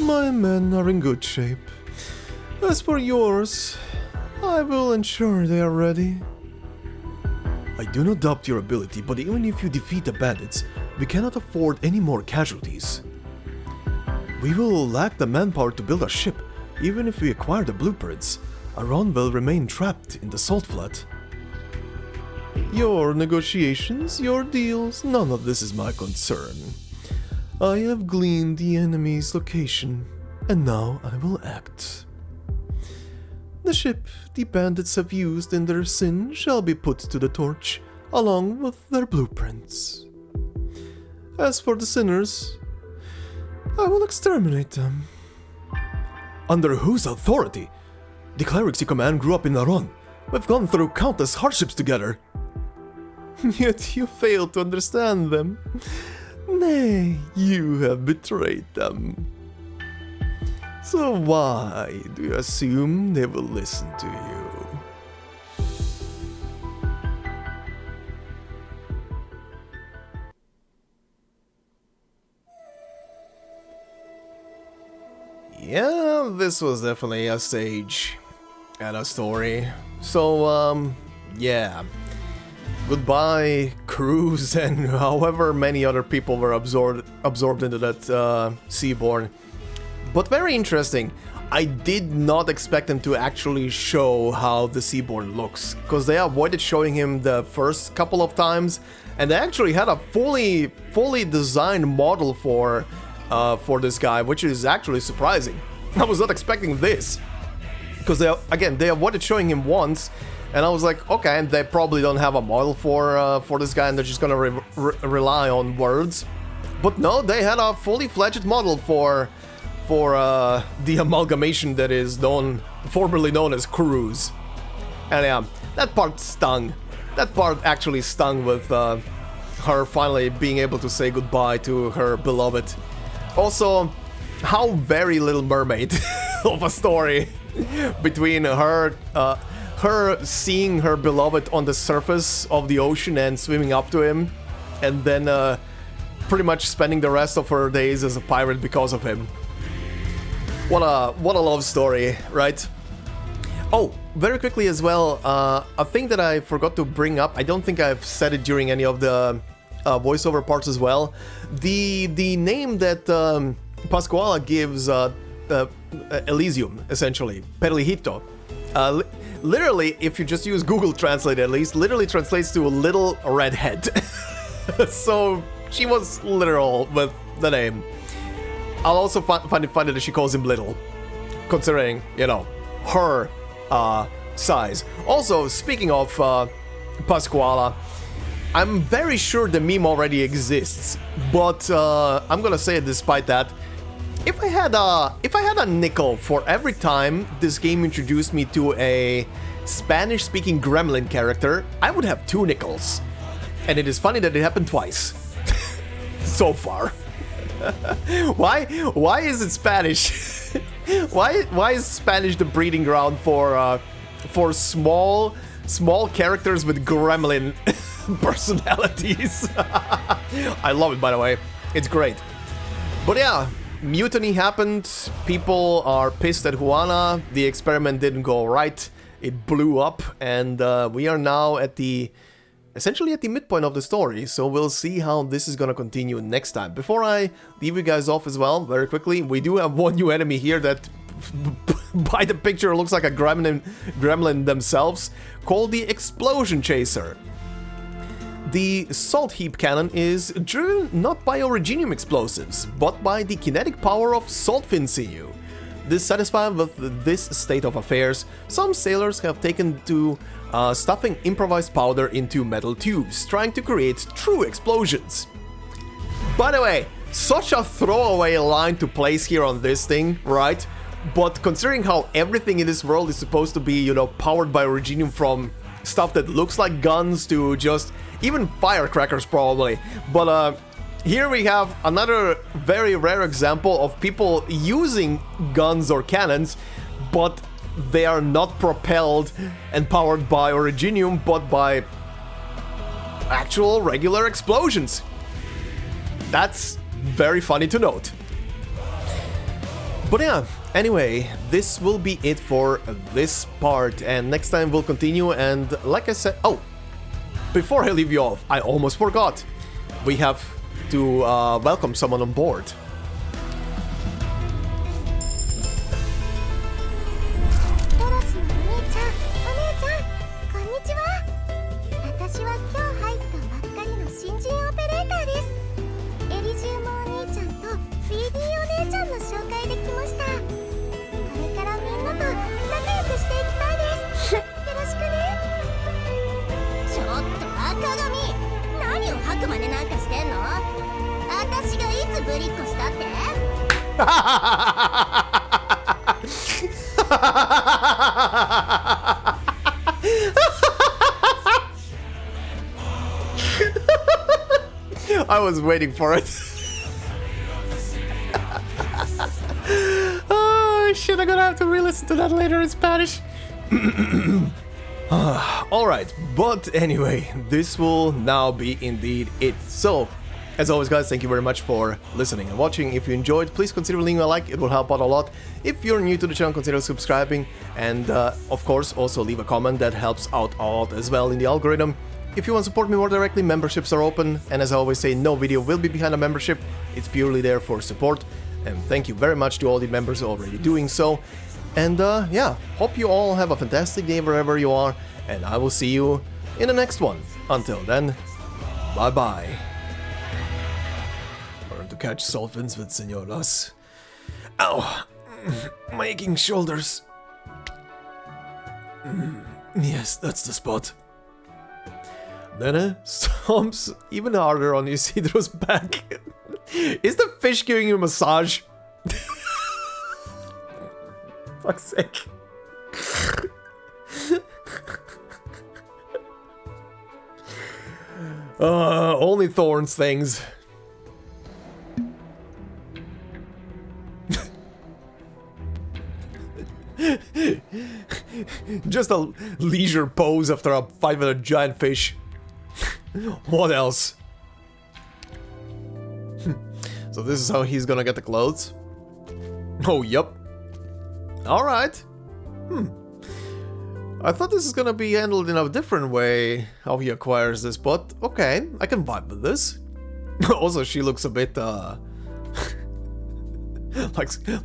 My men are in good shape. As for yours, I will ensure they are ready. I do not doubt your ability, but even if you defeat the bandits, we cannot afford any more casualties. We will lack the manpower to build a ship. Even if we acquire the blueprints, Aron will remain trapped in the salt flat. Your negotiations, your deals, none of this is my concern. I have gleaned the enemy's location, and now I will act. The ship the bandits have used in their sin shall be put to the torch, along with their blueprints. As for the sinners, I will exterminate them. Under whose authority? The clerics you command grew up in Aron. We've gone through countless hardships together. Yet you fail to understand them. Nay, you have betrayed them. So why do you assume they will listen to you? Yeah, this was definitely a stage and a story. So, yeah. Goodbye, crews, and however many other people were absorbed into that Seaborn. But very interesting. I did not expect them to actually show how the Seaborn looks, because they avoided showing him the first couple of times, and they actually had a fully designed model for this guy, which is actually surprising. I was not expecting this, because they avoided showing him once. And I was like, okay, they probably don't have a model for this guy, and they're just gonna rely on words. But no, they had a fully fledged model for the amalgamation that is formerly known as crews. And yeah, that part stung. That part actually stung with her finally being able to say goodbye to her beloved. Also, how very Little Mermaid of a story between her seeing her beloved on the surface of the ocean and swimming up to him, and then pretty much spending the rest of her days as a pirate because of him. What a love story, right? Oh, very quickly as well, a thing that I forgot to bring up, I don't think I've said it during any of the voiceover parts as well. The name that Pasquala gives Elysium, essentially, Perlijito, literally, if you just use Google Translate at least, literally translates to little redhead. So she was literal with the name. I'll also find it funny that she calls him little, considering, you know, her size. Also, speaking of Pasquala, I'm very sure the meme already exists, but I'm gonna say it despite that. If I had a nickel for every time this game introduced me to a Spanish-speaking gremlin character, I would have 2 nickels. And it is funny that it happened twice. So far. Why is it Spanish? why is Spanish the breeding ground for small characters with gremlin personalities? I love it, by the way. It's great. But yeah, mutiny happened. People are pissed at Juana. The experiment didn't go right. It blew up, and we are now essentially at the midpoint of the story, so we'll see how this is gonna continue next time. Before I leave you guys off as well, very quickly, we do have one new enemy here that by the picture looks like a gremlin themselves, called the Explosion Chaser. The Salt Heap Cannon is driven not by Originium explosives, but by the kinetic power of Saltfin Sinew. Dissatisfied with this state of affairs, some sailors have taken to stuffing improvised powder into metal tubes, trying to create true explosions. By the way, such a throwaway line to place here on this thing, right? But considering how everything in this world is supposed to be, you know, powered by Originium, from stuff that looks like guns to just even firecrackers probably. But here we have another very rare example of people using guns or cannons, but they are not propelled and powered by Originium, but by actual regular explosions. That's very funny to note. But yeah, anyway, this will be it for this part, and next time we'll continue. And like I said, oh, before I leave you off, I almost forgot. We have to welcome someone on board. I was waiting for it. Oh shit, I'm gonna have to re-listen to that later in Spanish. Alright, but anyway, this will now be indeed it. So, as always guys, thank you very much for listening and watching. If you enjoyed, please consider leaving a like, it will help out a lot. If you're new to the channel, consider subscribing, and of course also leave a comment, that helps out a lot as well in the algorithm. If you want to support me more directly, memberships are open, and as I always say, no video will be behind a membership, it's purely there for support, and thank you very much to all the members already doing so. And yeah, hope you all have a fantastic day wherever you are, and I will see you in the next one. Until then, bye bye. Learn to catch dolphins with senoras. Ow, my aching shoulders. Yes, that's the spot. Then stomps even harder on Isidro's back. Is the fish giving you a massage? Fuck's sake. Only Thorns things. Just a leisure pose after a fight with a giant fish. What else? So this is how he's gonna get the clothes? Oh, yep. Alright. I thought this is gonna be handled in a different way, how he acquires this, but okay, I can vibe with this. Also, she looks a bit,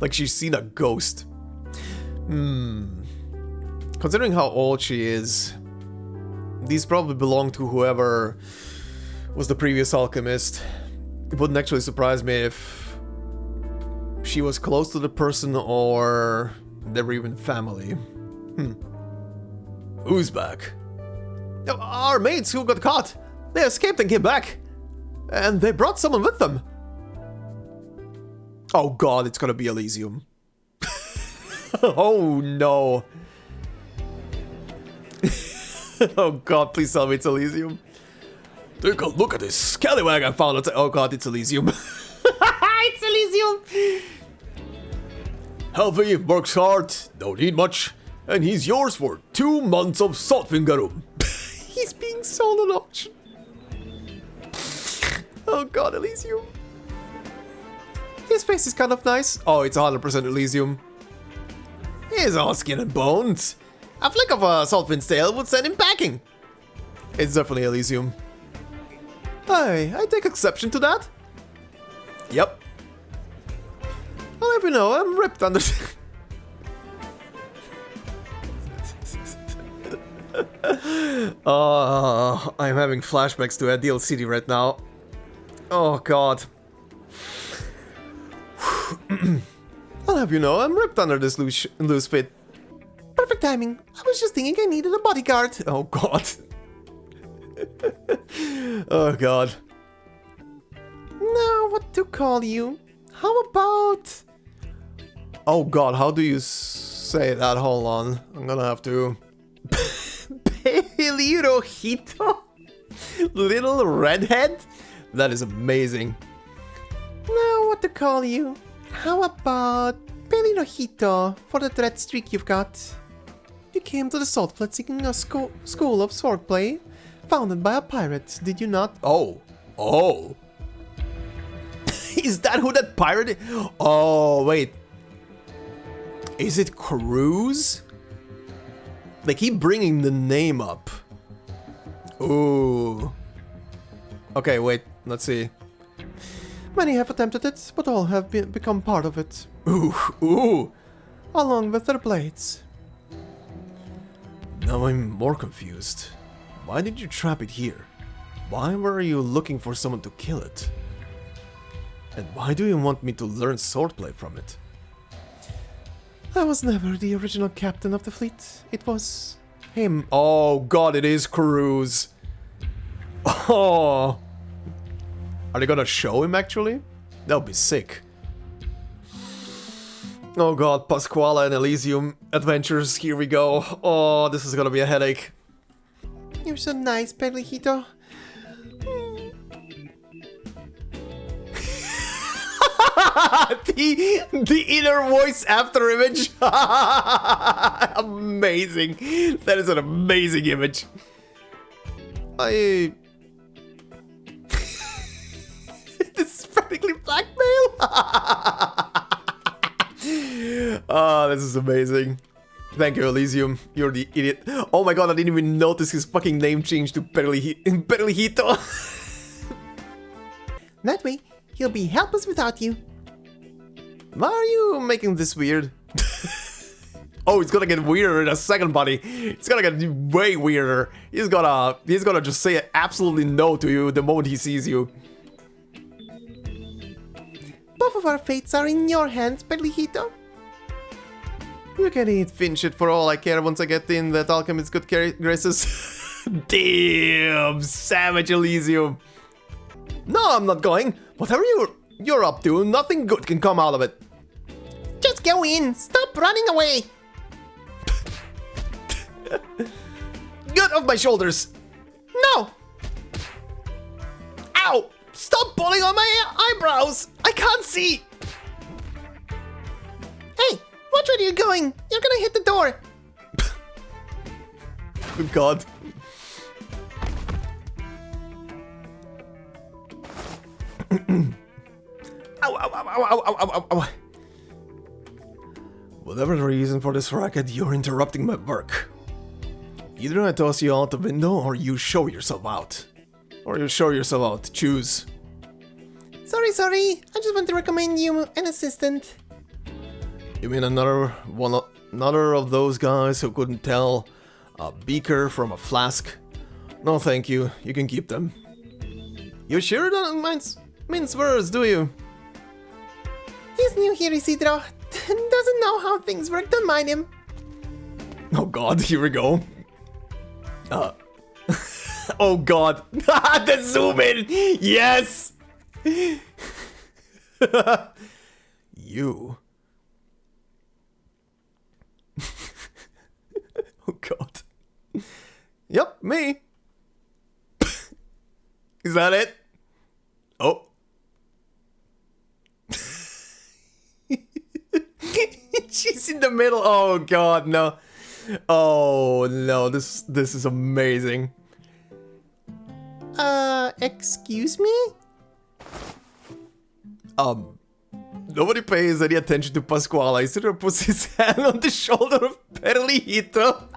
like she's seen a ghost. Considering how old she is, these probably belong to whoever was the previous alchemist. It wouldn't actually surprise me if she was close to the person or they were even family. Who's back? Our mates who got caught. They escaped and came back. And they brought someone with them. Oh god, it's gonna be Elysium. Oh no. Oh god, please tell me it's Elysium. Take a look at this scallywag I found. Oh god, it's Elysium. It's Elysium. Healthy, works hard, don't need much, and he's yours for 2 months of Saltfingarum. He's being sold on auction. Oh god, Elysium. His face is kind of nice. Oh, it's 100% Elysium. He's all skin and bones. A flick of a Saltfin's tail would send him packing. It's definitely Elysium. I take exception to that. Yep. I'll have you know, I'm ripped under... I'm having flashbacks to Ideal City right now. Oh god. I'll have you know, I'm ripped under this loose fit. Perfect timing. I was just thinking I needed a bodyguard. Oh god. Oh god. Now, what to call you? How about... Oh god, how do you say that? Hold on. I'm gonna have to... Pelirojito? Little redhead? That is amazing. Now, what to call you? How about Pelirojito for the dread streak you've got? You came to the Saltflat seeking a school of swordplay founded by a pirate, did you not? Oh. Oh. Is that who that pirate is? Oh, wait. Is it Cruz? They keep bringing the name up. Ooh. Okay, wait. Let's see. Many have attempted it, but all have become part of it. Ooh. Ooh. Along with their blades. Now I'm more confused. Why did you trap it here? Why were you looking for someone to kill it? And why do you want me to learn swordplay from it? I was never the original captain of the fleet. It was him. Oh god, it is Cruz. Oh. Are they gonna show him actually? That would be sick. Oh god, Pasquale and Elysium adventures, here we go. Oh, this is gonna be a headache. You're so nice, Pelirojito. the inner voice after image. Amazing. That is an amazing image. This is practically blackmail. Oh, this is amazing. Thank you, Elysium. You're the idiot. Oh my god, I didn't even notice his fucking name changed to Pelirojito. That way, he'll be helpless without you. Why are you making this weird? Oh, it's gonna get weirder in a second, buddy. It's gonna get way weirder. He's gonna just say absolutely no to you the moment he sees you. Both of our fates are in your hands, Pelirojito. You can eat fin shit for all I care once I get in that alchemist's good graces. Damn, savage Elysium. No, I'm not going. Whatever you're up to? Nothing good can come out of it. Just go in. Stop running away. Get off my shoulders. No. Ow! Stop pulling on my eyebrows. I can't see. Hey, watch where you're going. You're gonna hit the door. Good God. Ow, ow, ow, ow, ow, ow, ow, ow. Whatever the reason for this racket, you're interrupting my work. Either I toss you out the window, or you show yourself out. Or you show yourself out. Choose. Sorry. I just want to recommend you an assistant. You mean another of those guys who couldn't tell a beaker from a flask? No, thank you. You can keep them. You sure don't mince words, do you? He's new here, Isidro. Doesn't know how things work. Don't mind him. Oh God, here we go. Oh God. The zoom in! Yes! You. Oh God. Yep, me. Is that it? Oh. She's in the middle. Oh God, no. Oh no, this is amazing. Excuse me? Nobody pays any attention to Pasquale. Isidro puts his hand on the shoulder of Perlito,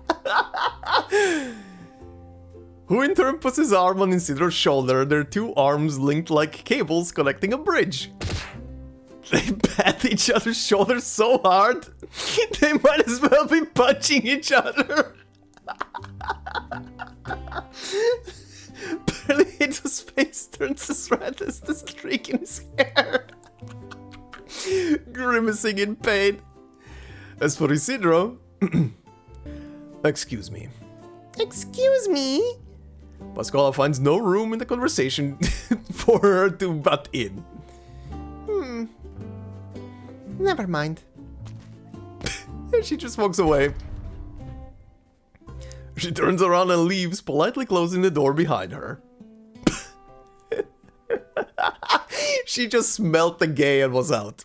who in turn puts his arm on Isidro's shoulder, their two arms linked like cables connecting a bridge. They pat each other's shoulders so hard, they might as well be punching each other. Perlito's face turns as red as the streak in his hair, grimacing in pain. As for Isidro... Excuse me. Excuse me? Pasquale finds no room in the conversation for her to butt in. Never mind. She just walks away. She turns around and leaves, politely closing the door behind her. She just smelt the gay and was out.